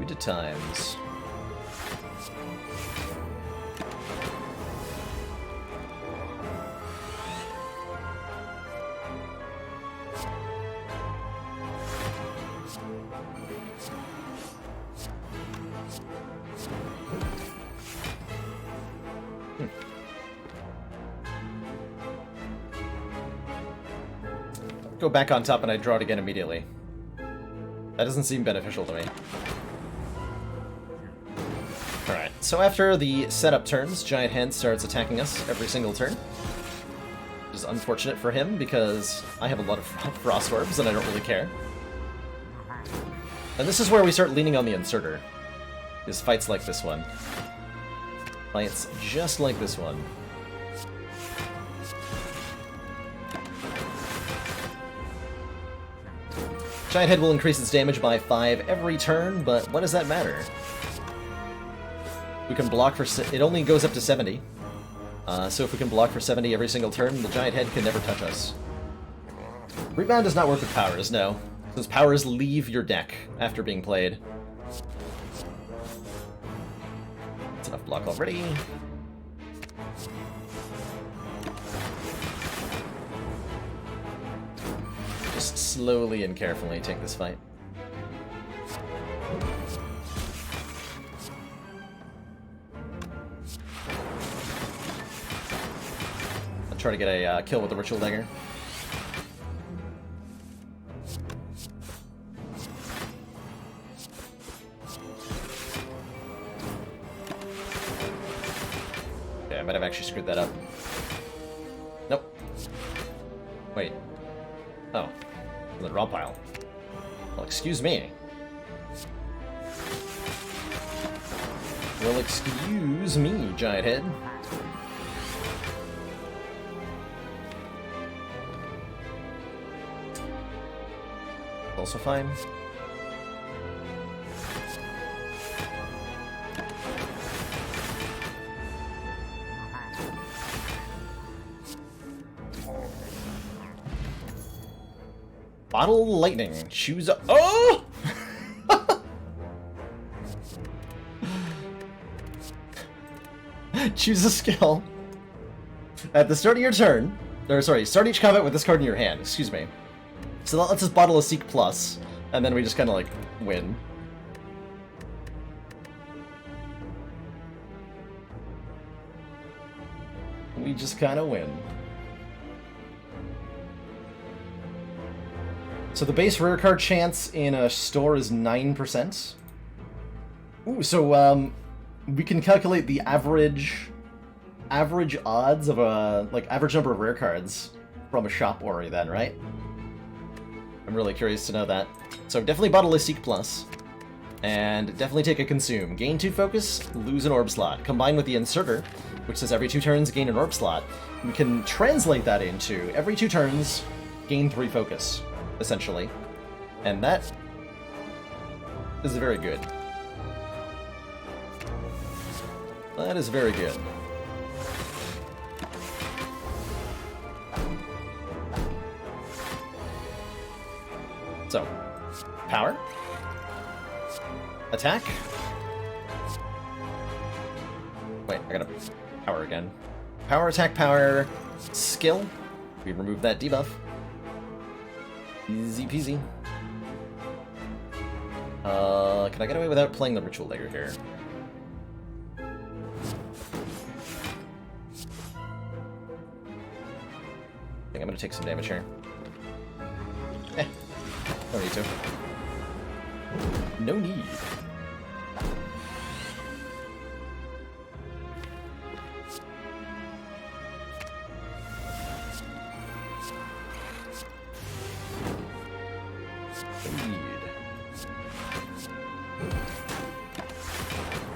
Good times. Go back on top and I draw it again immediately. That doesn't seem beneficial to me. Alright, so after the setup turns, Giant Hand starts attacking us every single turn. Which is unfortunate for him because I have a lot of Frost Orbs and I don't really care. And this is where we start leaning on the inserter. Is fights like this one. Fights just like this one. Giant Head will increase its damage by 5 every turn, but what does that matter? We can block for... It only goes up to 70. So if we can block for 70 every single turn, the Giant Head can never touch us. Rebound does not work with powers, no. Since powers leave your deck after being played. That's enough block already. Just slowly and carefully take this fight. I'll try to get a kill with the Ritual Dagger. Okay, I might have actually screwed that up. Nope. Wait. Oh. The draw pile. Well, excuse me. Well, excuse me, giant head. Also fine. Bottle lightning. Choose a— oh! Choose a skill. At the start of your turn, or sorry, start each combat with this card in your hand, excuse me. So that lets us bottle a Seek Plus, and then we just kind of like win. We just kind of win. So the base rare card chance in a store is 9%. Ooh, so we can calculate the average odds of a average number of rare cards from a shop ori then, right? I'm really curious to know that. So definitely bottle a Seek Plus, and definitely take a Consume. Gain 2 focus, lose an orb slot. Combined with the Inserter, which says every 2 turns gain an orb slot, we can translate that into every 2 turns gain 3 focus, essentially. And that is very good. That is very good. So, power, attack. Wait, I gotta power again. Power, attack, power, skill. We remove that debuff. Easy peasy. Can I get away without playing the Ritual Dagger here? I think I'm gonna take some damage here. No need to. No need.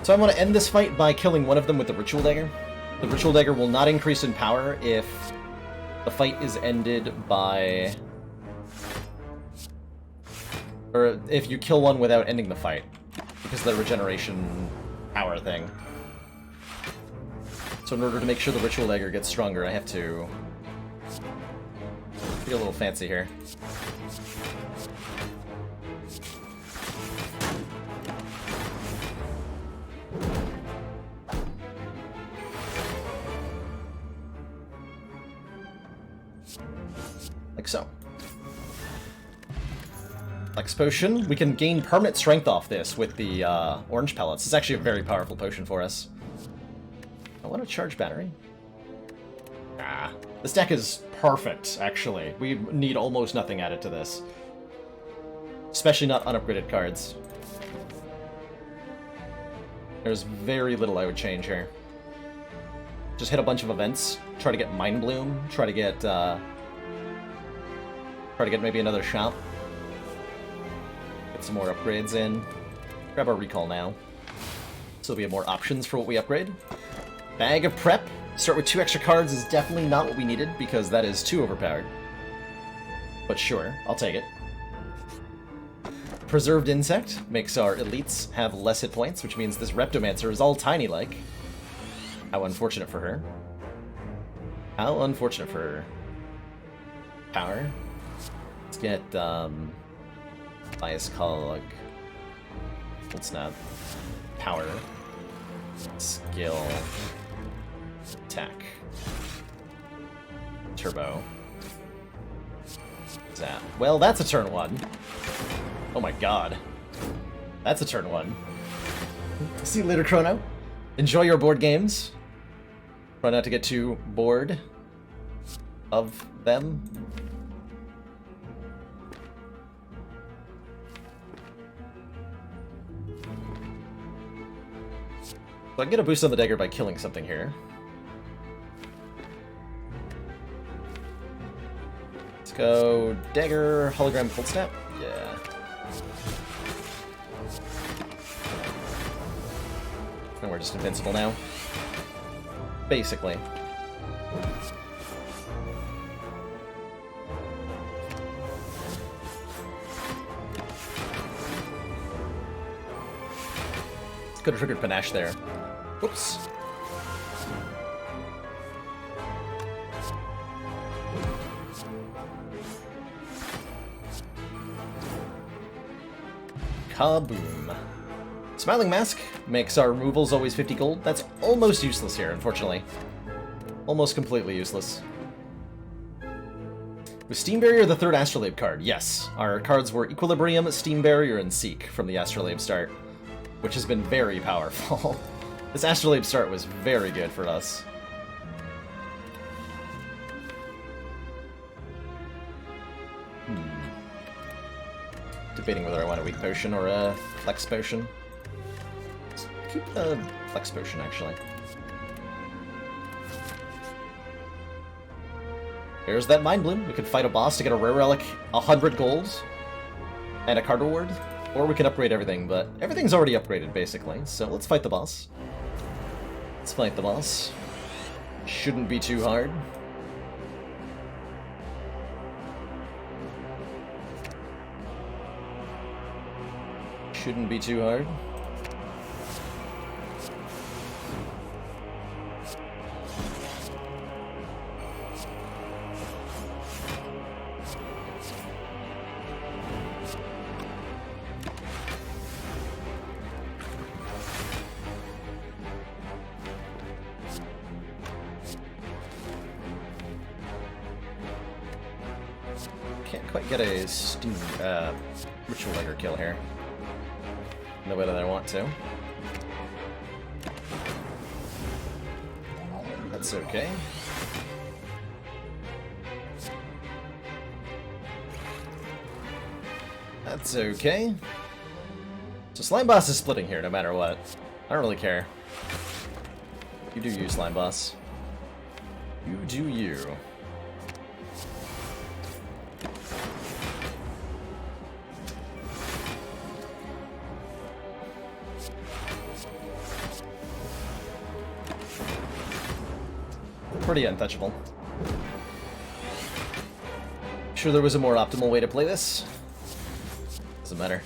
So I want to end this fight by killing one of them with the Ritual Dagger. The Ritual Dagger will not increase in power if the fight is ended by... or if you kill one without ending the fight, because of the regeneration power thing. So in order to make sure the Ritual Dagger gets stronger, I have to be a little fancy here. Like so. Flex Potion. We can gain permanent strength off this with the orange pellets. It's actually a very powerful potion for us. I want to charge battery. Ah, this deck is perfect, actually. We need almost nothing added to this. Especially not unupgraded cards. There's very little I would change here. Just hit a bunch of events, try to get Mind Bloom, try to get maybe another shop. Get some more upgrades in. Grab our recall now. So we have more options for what we upgrade. Bag of Prep. Start with 2 extra cards is definitely not what we needed, because that is too overpowered. But sure, I'll take it. Preserved Insect makes our elites have less hit points, which means this Reptomancer is all tiny-like. How unfortunate for her. How unfortunate for her. Power. Let's get, Bias Cog. Old Snap. Power. Skill. Attack. Turbo. Zap. Well, that's a turn 1. Oh my god. That's a turn 1. See you later, Chrono. Enjoy your board games. Try not to get too bored of them. So I can get a boost on the dagger by killing something here. Let's go dagger, hologram, cold snap. Yeah. And we're just invincible now. Basically. Could have triggered Panache there. Whoops. Kaboom. Smiling Mask makes our removals always 50 gold. That's almost useless here, unfortunately. Almost completely useless. Was Steam Barrier the third Astrolabe card? Yes. Our cards were Equilibrium, Steam Barrier, and Seek from the Astrolabe start, which has been very powerful. This Astrolabe start was very good for us. Debating whether I want a weak potion or a flex potion. Let's keep the flex potion, actually. Here's that Mind Bloom. We could fight a boss to get a rare relic, 100 gold, and a card reward. Or we can upgrade everything, but everything's already upgraded, basically. So let's fight the boss. Let's fight the boss. Shouldn't be too hard. Shouldn't be too hard. Can't quite get a Ritual Lighter kill here. No way that I want to. That's okay. That's okay. So Slime Boss is splitting here no matter what. I don't really care. You do you, Slime Boss. You do you. Pretty untouchable. Sure there was a more optimal way to play this? Doesn't matter.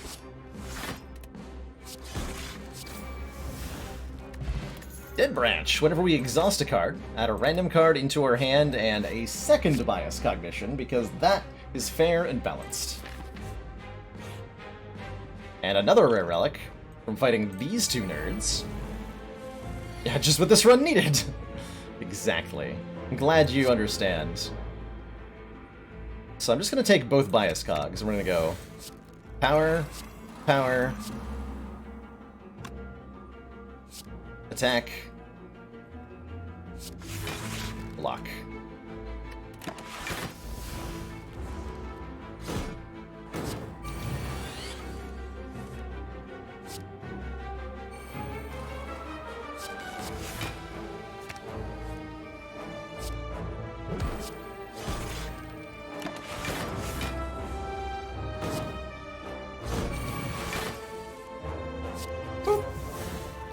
Dead Branch. Whenever we exhaust a card, add a random card into our hand and a second bias cognition, because that is fair and balanced. And another rare relic from fighting these two nerds. Yeah, just what this run needed. Exactly. I'm glad you understand. So I'm just going to take both bias cogs, and we're going to go power, power, attack, block.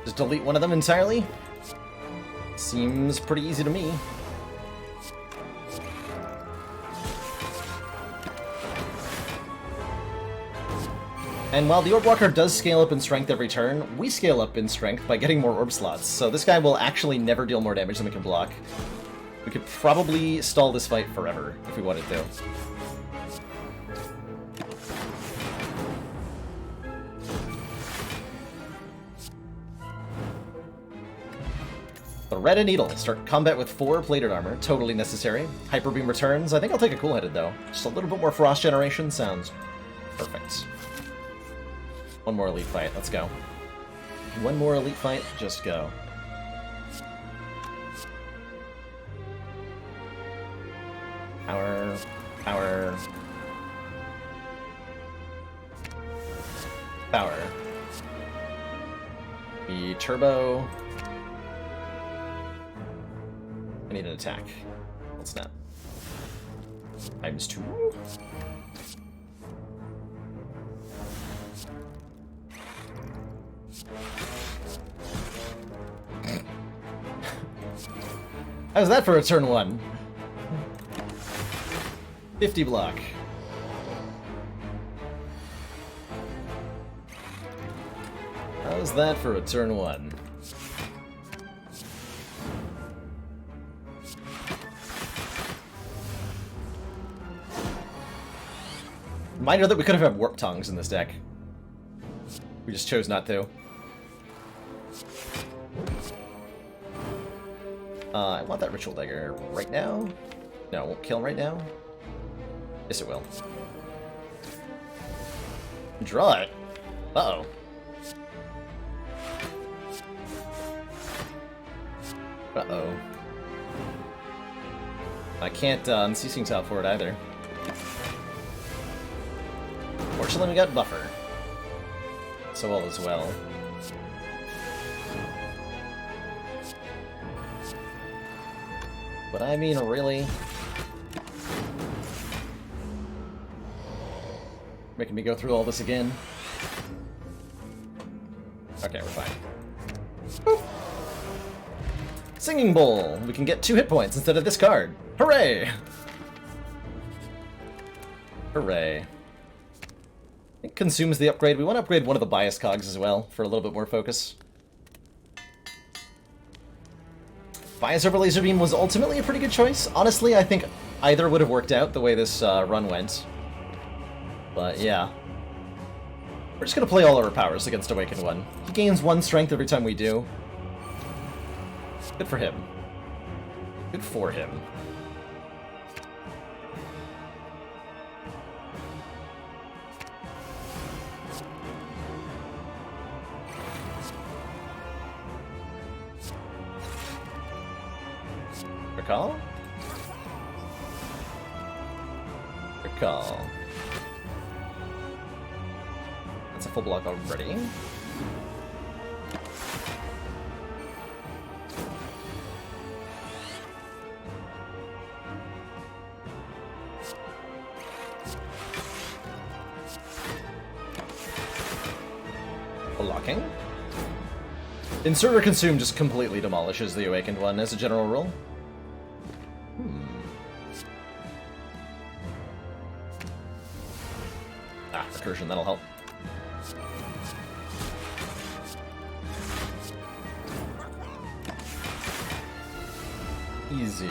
Just delete one of them entirely? Seems pretty easy to me. And while the Orb Walker does scale up in strength every turn, we scale up in strength by getting more orb slots, so this guy will actually never deal more damage than we can block. We could probably stall this fight forever if we wanted to. The Red Needle. Start combat with 4 plated armor. Totally necessary. Hyper Beam returns. I think I'll take a cool-headed, though. Just a little bit more frost generation sounds perfect. One more elite fight. Let's go. One more elite fight. Just go. Power. Power. Power. The turbo. I need an attack. Let's snap. Times 2. How's that for a turn 1? 50 block. How's that for a turn 1? Reminder that we could have had Warp Tongues in this deck. We just chose not to. I want that Ritual Dagger right now. No, it won't kill right now. Yes, it will. Draw it. Uh-oh. Uh-oh. I can't Unceasing Top for it either. Fortunately, we got Buffer. So all is well. But I mean, really? Making me go through all this again? Okay, we're fine. Boop. Singing Bowl! We can get 2 hit points instead of this card. Hooray! Hooray. I think consumes the upgrade. We want to upgrade one of the bias cogs as well, for a little bit more focus. Bias over Laser Beam was ultimately a pretty good choice. Honestly, I think either would have worked out the way this run went. But yeah. We're just going to play all our powers against Awakened One. He gains 1 strength every time we do. Good for him. Good for him. Recall? Recall. That's a full block already. Blocking. Insert or Consume just completely demolishes the Awakened One as a general rule. Ah, Recursion, that'll help. Easy.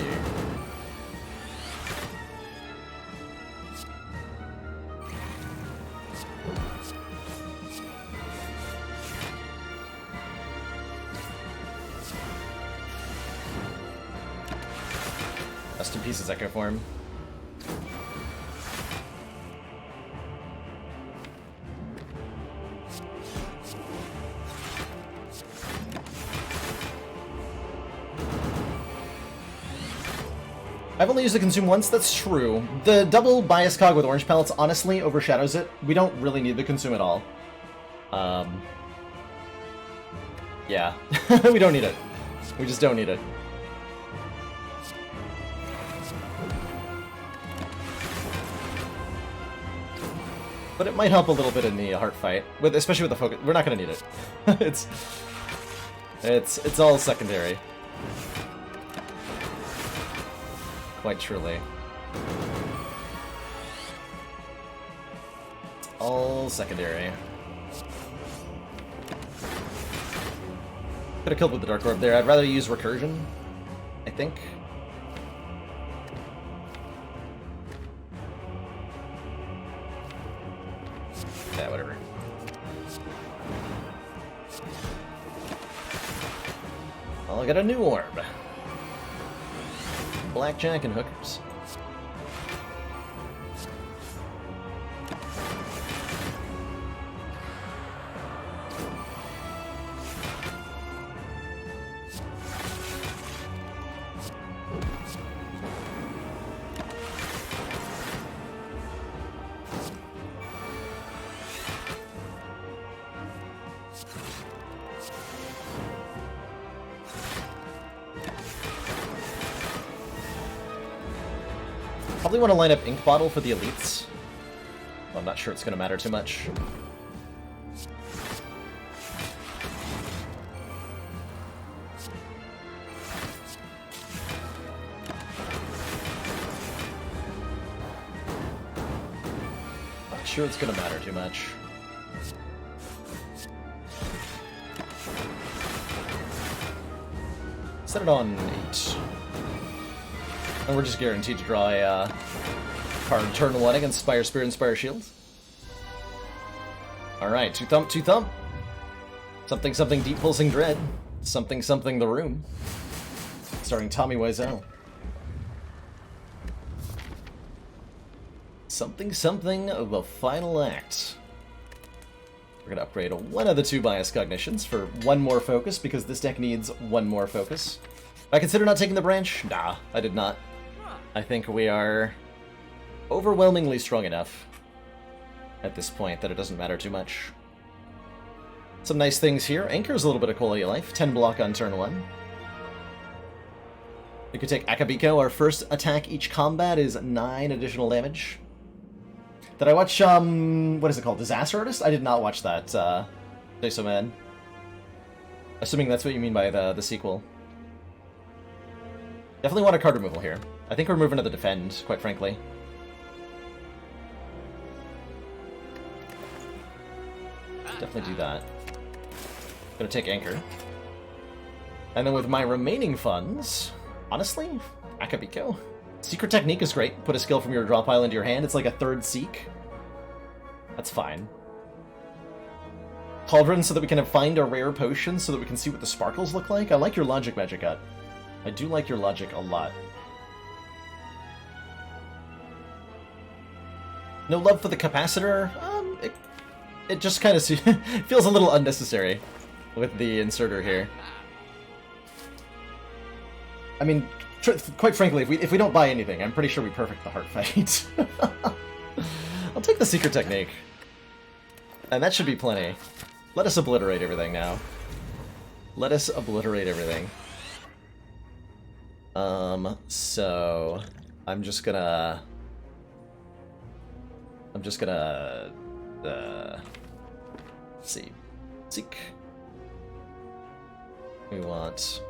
Rest in pieces, Echo Form. I've only used the Consume once, that's true. The double bias cog with orange pellets honestly overshadows it. We don't really need the Consume at all. Yeah. We don't need it. We just don't need it. But it might help a little bit in the heart fight, especially with the focus. We're not gonna need it. It's all secondary. Quite truly. All secondary. Could have killed with the Dark Orb there. I'd rather use Recursion, I think. Yeah, whatever. I'll get a new orb. Blackjack and hookers. Probably want to line up Ink Bottle for the elites. Well, I'm not sure it's going to matter too much. Not sure it's going to matter too much. Set it on 8. And we're just guaranteed to draw a card turn 1 against Spire, Spear, and Spire Shield. Alright, 2 Thump, 2 Thump. Something, something, Deep Pulsing Dread. Something, something, The Room. Starring Tommy Wiseau. Something, something, The Final Act. We're gonna upgrade one of the 2 Bias Cognitions for 1 more focus, because this deck needs 1 more focus. I consider not taking the branch? Nah, I did not. I think we are overwhelmingly strong enough at this point that it doesn't matter too much. Some nice things here. Anchor's a little bit of quality of life. 10 block on turn 1. You could take Akabiko. Our first attack each combat is 9 additional damage. Did I watch, what is it called? Disaster Artist? I did not watch that, so man. Assuming that's what you mean by the sequel. Definitely want a card removal here. I think we're moving to the defend, quite frankly. Definitely do that. Gonna take Anchor. And then with my remaining funds, honestly, Akabiko. Secret Technique is great. Put a skill from your draw pile into your hand. It's like a 3rd Seek. That's fine. Cauldron so that we can find a rare potion so that we can see what the sparkles look like. I like your logic, Magic Gut. I do like your logic a lot. No love for the capacitor? It just kind of feels a little unnecessary with the inserter here. I mean, quite frankly, if we don't buy anything, I'm pretty sure we perfect the heart fight. I'll take the Secret Technique. And that should be plenty. Let us obliterate everything now. Let us obliterate everything. So I'm just gonna let's see. Seek. We want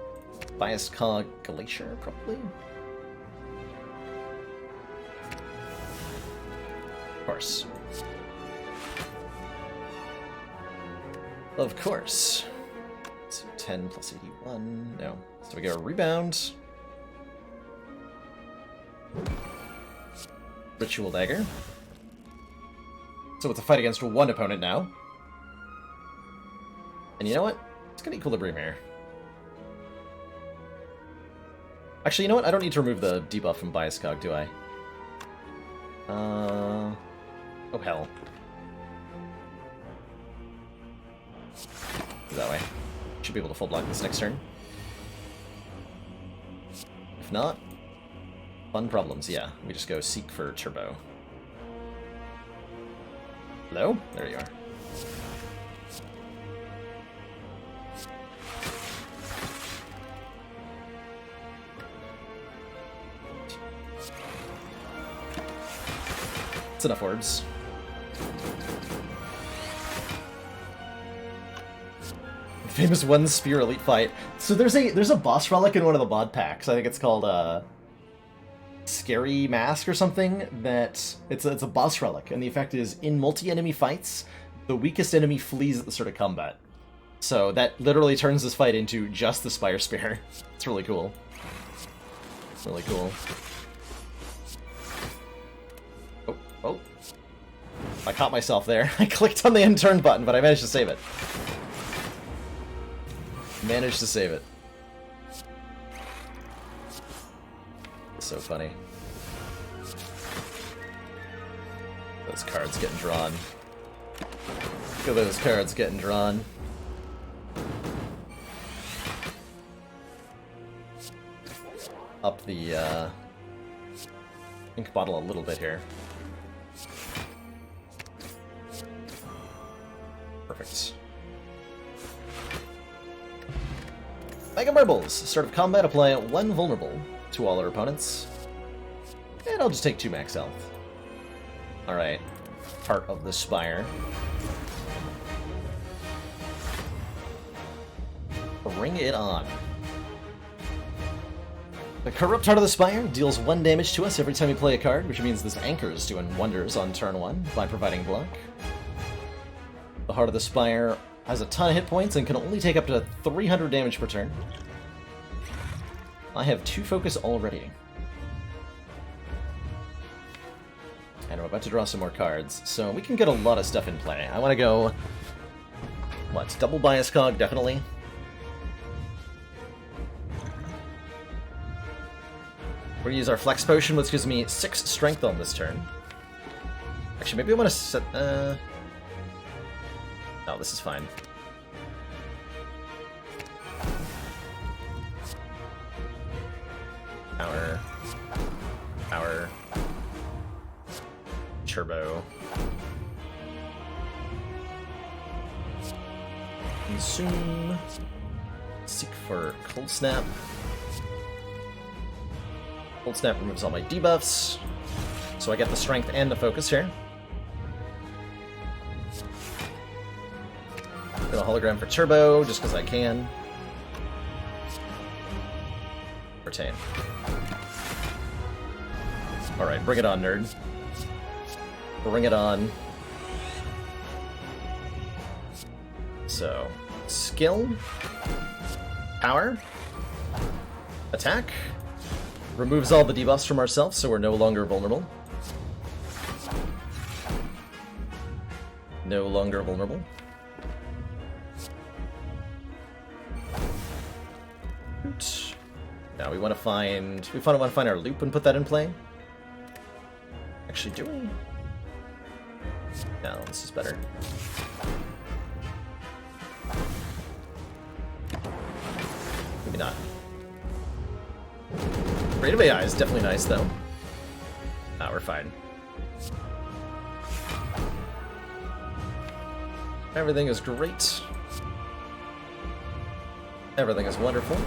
Bias Cog Glacier, probably. Of course. Of course. So 10 plus 81. No. So we get a rebound. Ritual Dagger. So it's a fight against 1 opponent now. And you know what? It's got Equilibrium here. Actually, you know what? I don't need to remove the debuff from Bias Cog, do I? Oh hell. That way. Should be able to full block this next turn. If not, fun problems, yeah. We just go Seek for Turbo. Hello? There you are. That's enough words. Famous 1 Spear Elite fight. So there's a boss relic in one of the mod packs. I think it's called Scary Mask or something. That it's a boss relic, and the effect is in multi-enemy fights, the weakest enemy flees at the start of combat. So that literally turns this fight into just the Spire Spear. It's really cool. It's really cool. Oh. I caught myself there. I clicked on the end turn button, but I managed to save it. Managed to save it. So funny. Those cards getting drawn. Look at those cards getting drawn. Up the ink bottle a little bit here. Perfect. Mega Marbles! Start of combat, apply 1 vulnerable to all our opponents. And I'll just take 2 max health. Alright. Part of the Spire. Bring it on. The Corrupt Heart of the Spire deals 1 damage to us every time we play a card, which means this Anchor is doing wonders on turn 1 by providing block. The Heart of the Spire has a ton of hit points and can only take up to 300 damage per turn. I have 2 focus already. And I'm about to draw some more cards, so we can get a lot of stuff in play. I want to go... what? Double Bias Cog, definitely. We're going to use our Flex Potion, which gives me 6 strength on this turn. Actually, maybe I want to set... Oh, this is fine. Power. Power. Turbo. Consume. Seek for Cold Snap. Cold Snap removes all my debuffs, so I get the strength and the focus here. Get a hologram for Turbo, just because I can. Retain. Alright, bring it on, nerd. Bring it on. So, skill, power, attack, removes all the debuffs from ourselves, so we're no longer vulnerable. No longer vulnerable. Now we want to find our loop and put that in play. Actually, do we? No, this is better. Maybe not. Rate of AI is definitely nice, though. Ah, we're fine. Everything is great. Everything is wonderful.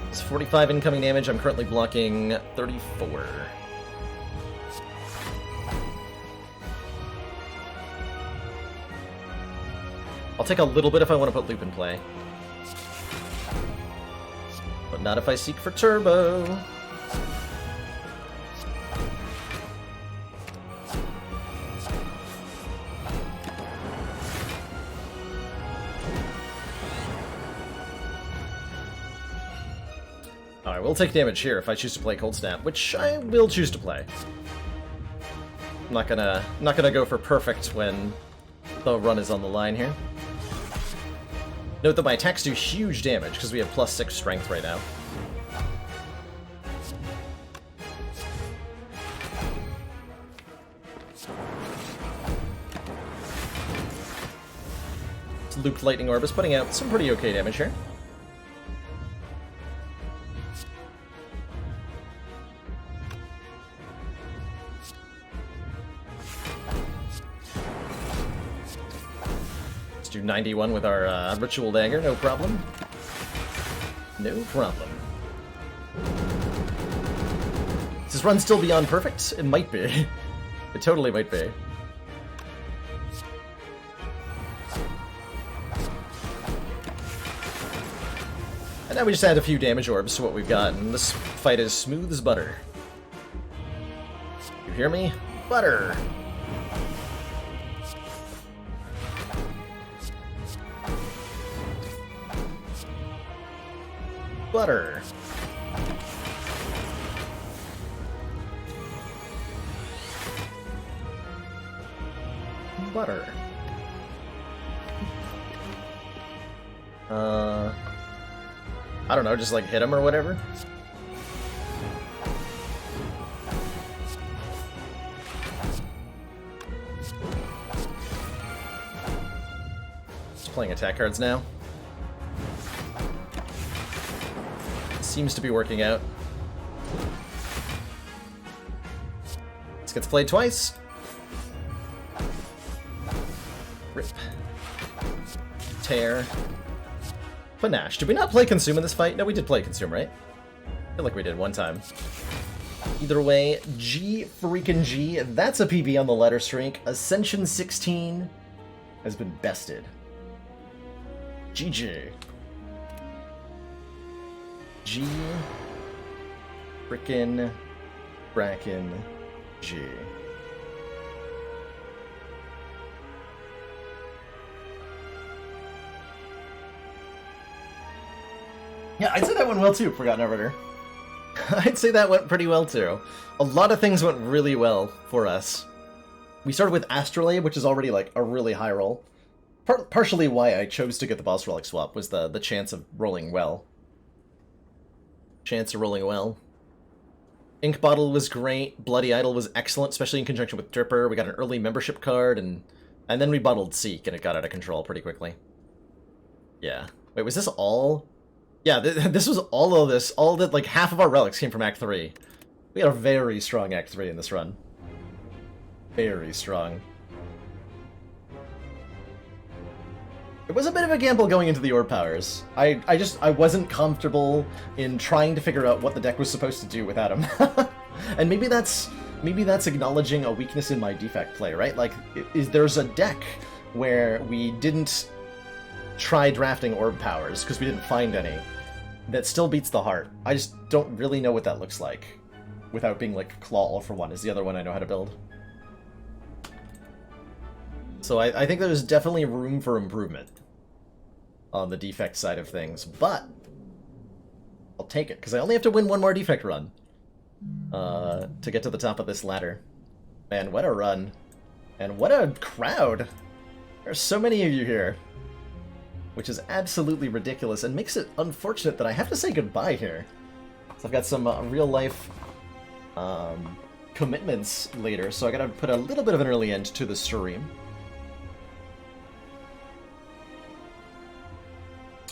It's 45 incoming damage. I'm currently blocking 34. I'll take a little bit if I want to put loop in play. But not if I seek for Turbo. I will take damage here if I choose to play Cold Snap, which I will choose to play. I'm not gonna go for perfect when the run is on the line here. Note that my attacks do huge damage because we have +6 strength right now. This Looped Lightning Orb is putting out some pretty okay damage here. Do 91 with our Ritual Dagger, no problem. No problem. Does this run still beyond perfect? It might be. It totally might be. And now we just add a few damage orbs to what we've got, and this fight is smooth as butter. You hear me? Butter! Butter. Butter. I don't know, just like hit him or whatever. Just playing attack cards now. Seems to be working out. This gets played twice. Rip. Tear. Panache. Did we not play Consume in this fight? No, we did play Consume, right? I feel like we did one time. Either way, G freaking G. That's a PB on the ladder streak. Ascension 16 has been bested. GG. G frickin' Bracken G. Yeah, I'd say that went well too, Forgotten Arbiter. I'd say that went pretty well too. A lot of things went really well for us. We started with Astrolabe, which is already like a really high roll. Partially why I chose to get the boss relic swap was the chance of rolling well. Chance of rolling well. Ink Bottle was great. Bloody Idol was excellent, especially in conjunction with Dripper. We got an early membership card, and then we bottled Seek, and it got out of control pretty quickly. Yeah. Wait, was this all? Yeah, this was all of this. All that, like, half of our relics came from Act 3. We had a very strong Act 3 in this run. Very strong. It was a bit of a gamble going into the Orb Powers. I wasn't comfortable in trying to figure out what the deck was supposed to do without him. And maybe that's acknowledging a weakness in my defect play, right? Like, there's a deck where we didn't try drafting Orb Powers because we didn't find any that still beats the heart. I just don't really know what that looks like without being like Claw All for One is the other one I know how to build. So I think there's definitely room for improvement on the defect side of things, but I'll take it, because I only have to win one more defect run to get to the top of this ladder. Man, what a run. And what a crowd. There's so many of you here, which is absolutely ridiculous and makes it unfortunate that I have to say goodbye here. So I've got some real-life commitments later, so I gotta put a little bit of an early end to the stream.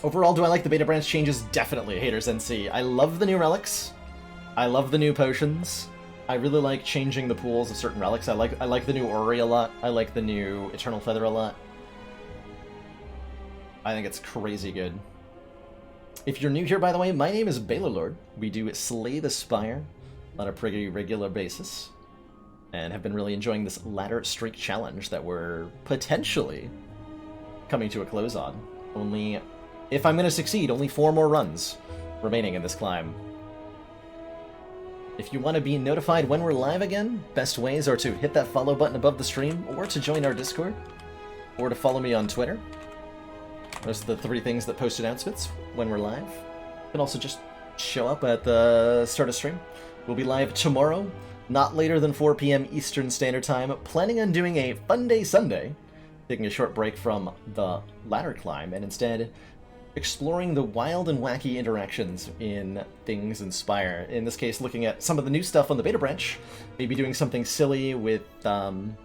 Overall, do I like the beta branch changes? Definitely, Haters NC. I love the new relics. I love the new potions. I really like changing the pools of certain relics. I like the new Ori a lot. I like the new Eternal Feather a lot. I think it's crazy good. If you're new here, by the way, my name is Balorlord. We do Slay the Spire on a pretty regular basis, and have been really enjoying this ladder streak challenge that we're potentially coming to a close on. Only, if I'm going to succeed, only 4 more runs remaining in this climb. If you want to be notified when we're live again, best ways are to hit that follow button above the stream, or to join our Discord, or to follow me on Twitter. Those are the 3 things that post announcements when we're live. You can also just show up at the start of stream. We'll be live tomorrow, not later than 4 p.m. Eastern Standard Time, planning on doing a Fun Day Sunday, taking a short break from the ladder climb, and instead exploring the wild and wacky interactions in things in Spire. In this case, looking at some of the new stuff on the beta branch, maybe doing something silly with the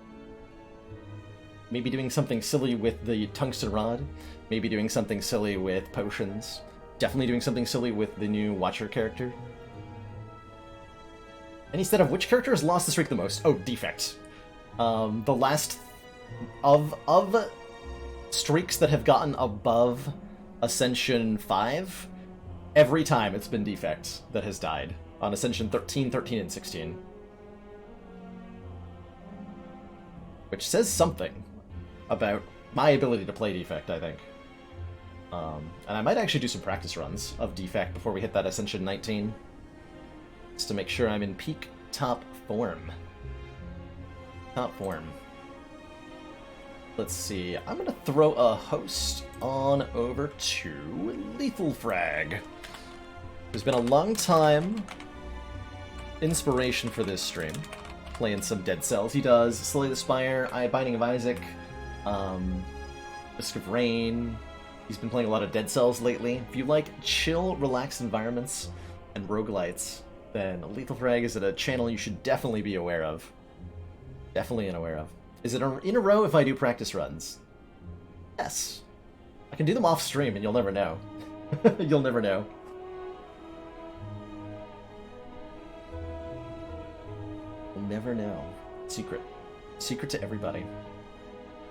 tungsten rod, maybe doing something silly with potions, definitely doing something silly with the new Watcher character. And instead of which character has lost the streak the most? Oh, Defect. The last of streaks that have gotten above Ascension 5, every time it's been Defect that has died on Ascension 13, 13, and 16. Which says something about my ability to play Defect, I think. And I might actually do some practice runs of Defect before we hit that Ascension 19. Just to make sure I'm in peak top form. Top form. Let's see, I'm gonna throw a host on over to Lethal Frag. There's been a long time inspiration for this stream, playing some Dead Cells. He does Slay the Spire, Binding of Isaac, Risk of Rain, He's been playing a lot of Dead Cells lately. If you like chill, relaxed environments and roguelites, then Lethal Frag is at a channel you should definitely be aware of. Definitely unaware of. Is it in a row if I do practice runs? Yes. I can do them off stream and you'll never know. You'll never know. You'll never know. Secret. Secret to everybody.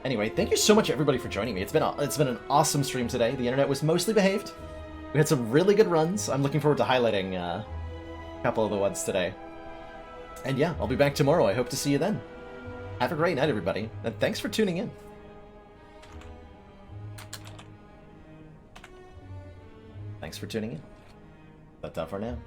Anyway, thank you so much everybody for joining me. It's been an awesome stream today. The internet was mostly behaved. We had some really good runs. I'm looking forward to highlighting a couple of the ones today. And yeah, I'll be back tomorrow. I hope to see you then. Have a great night, everybody, and thanks for tuning in. Thanks for tuning in. That's all for now.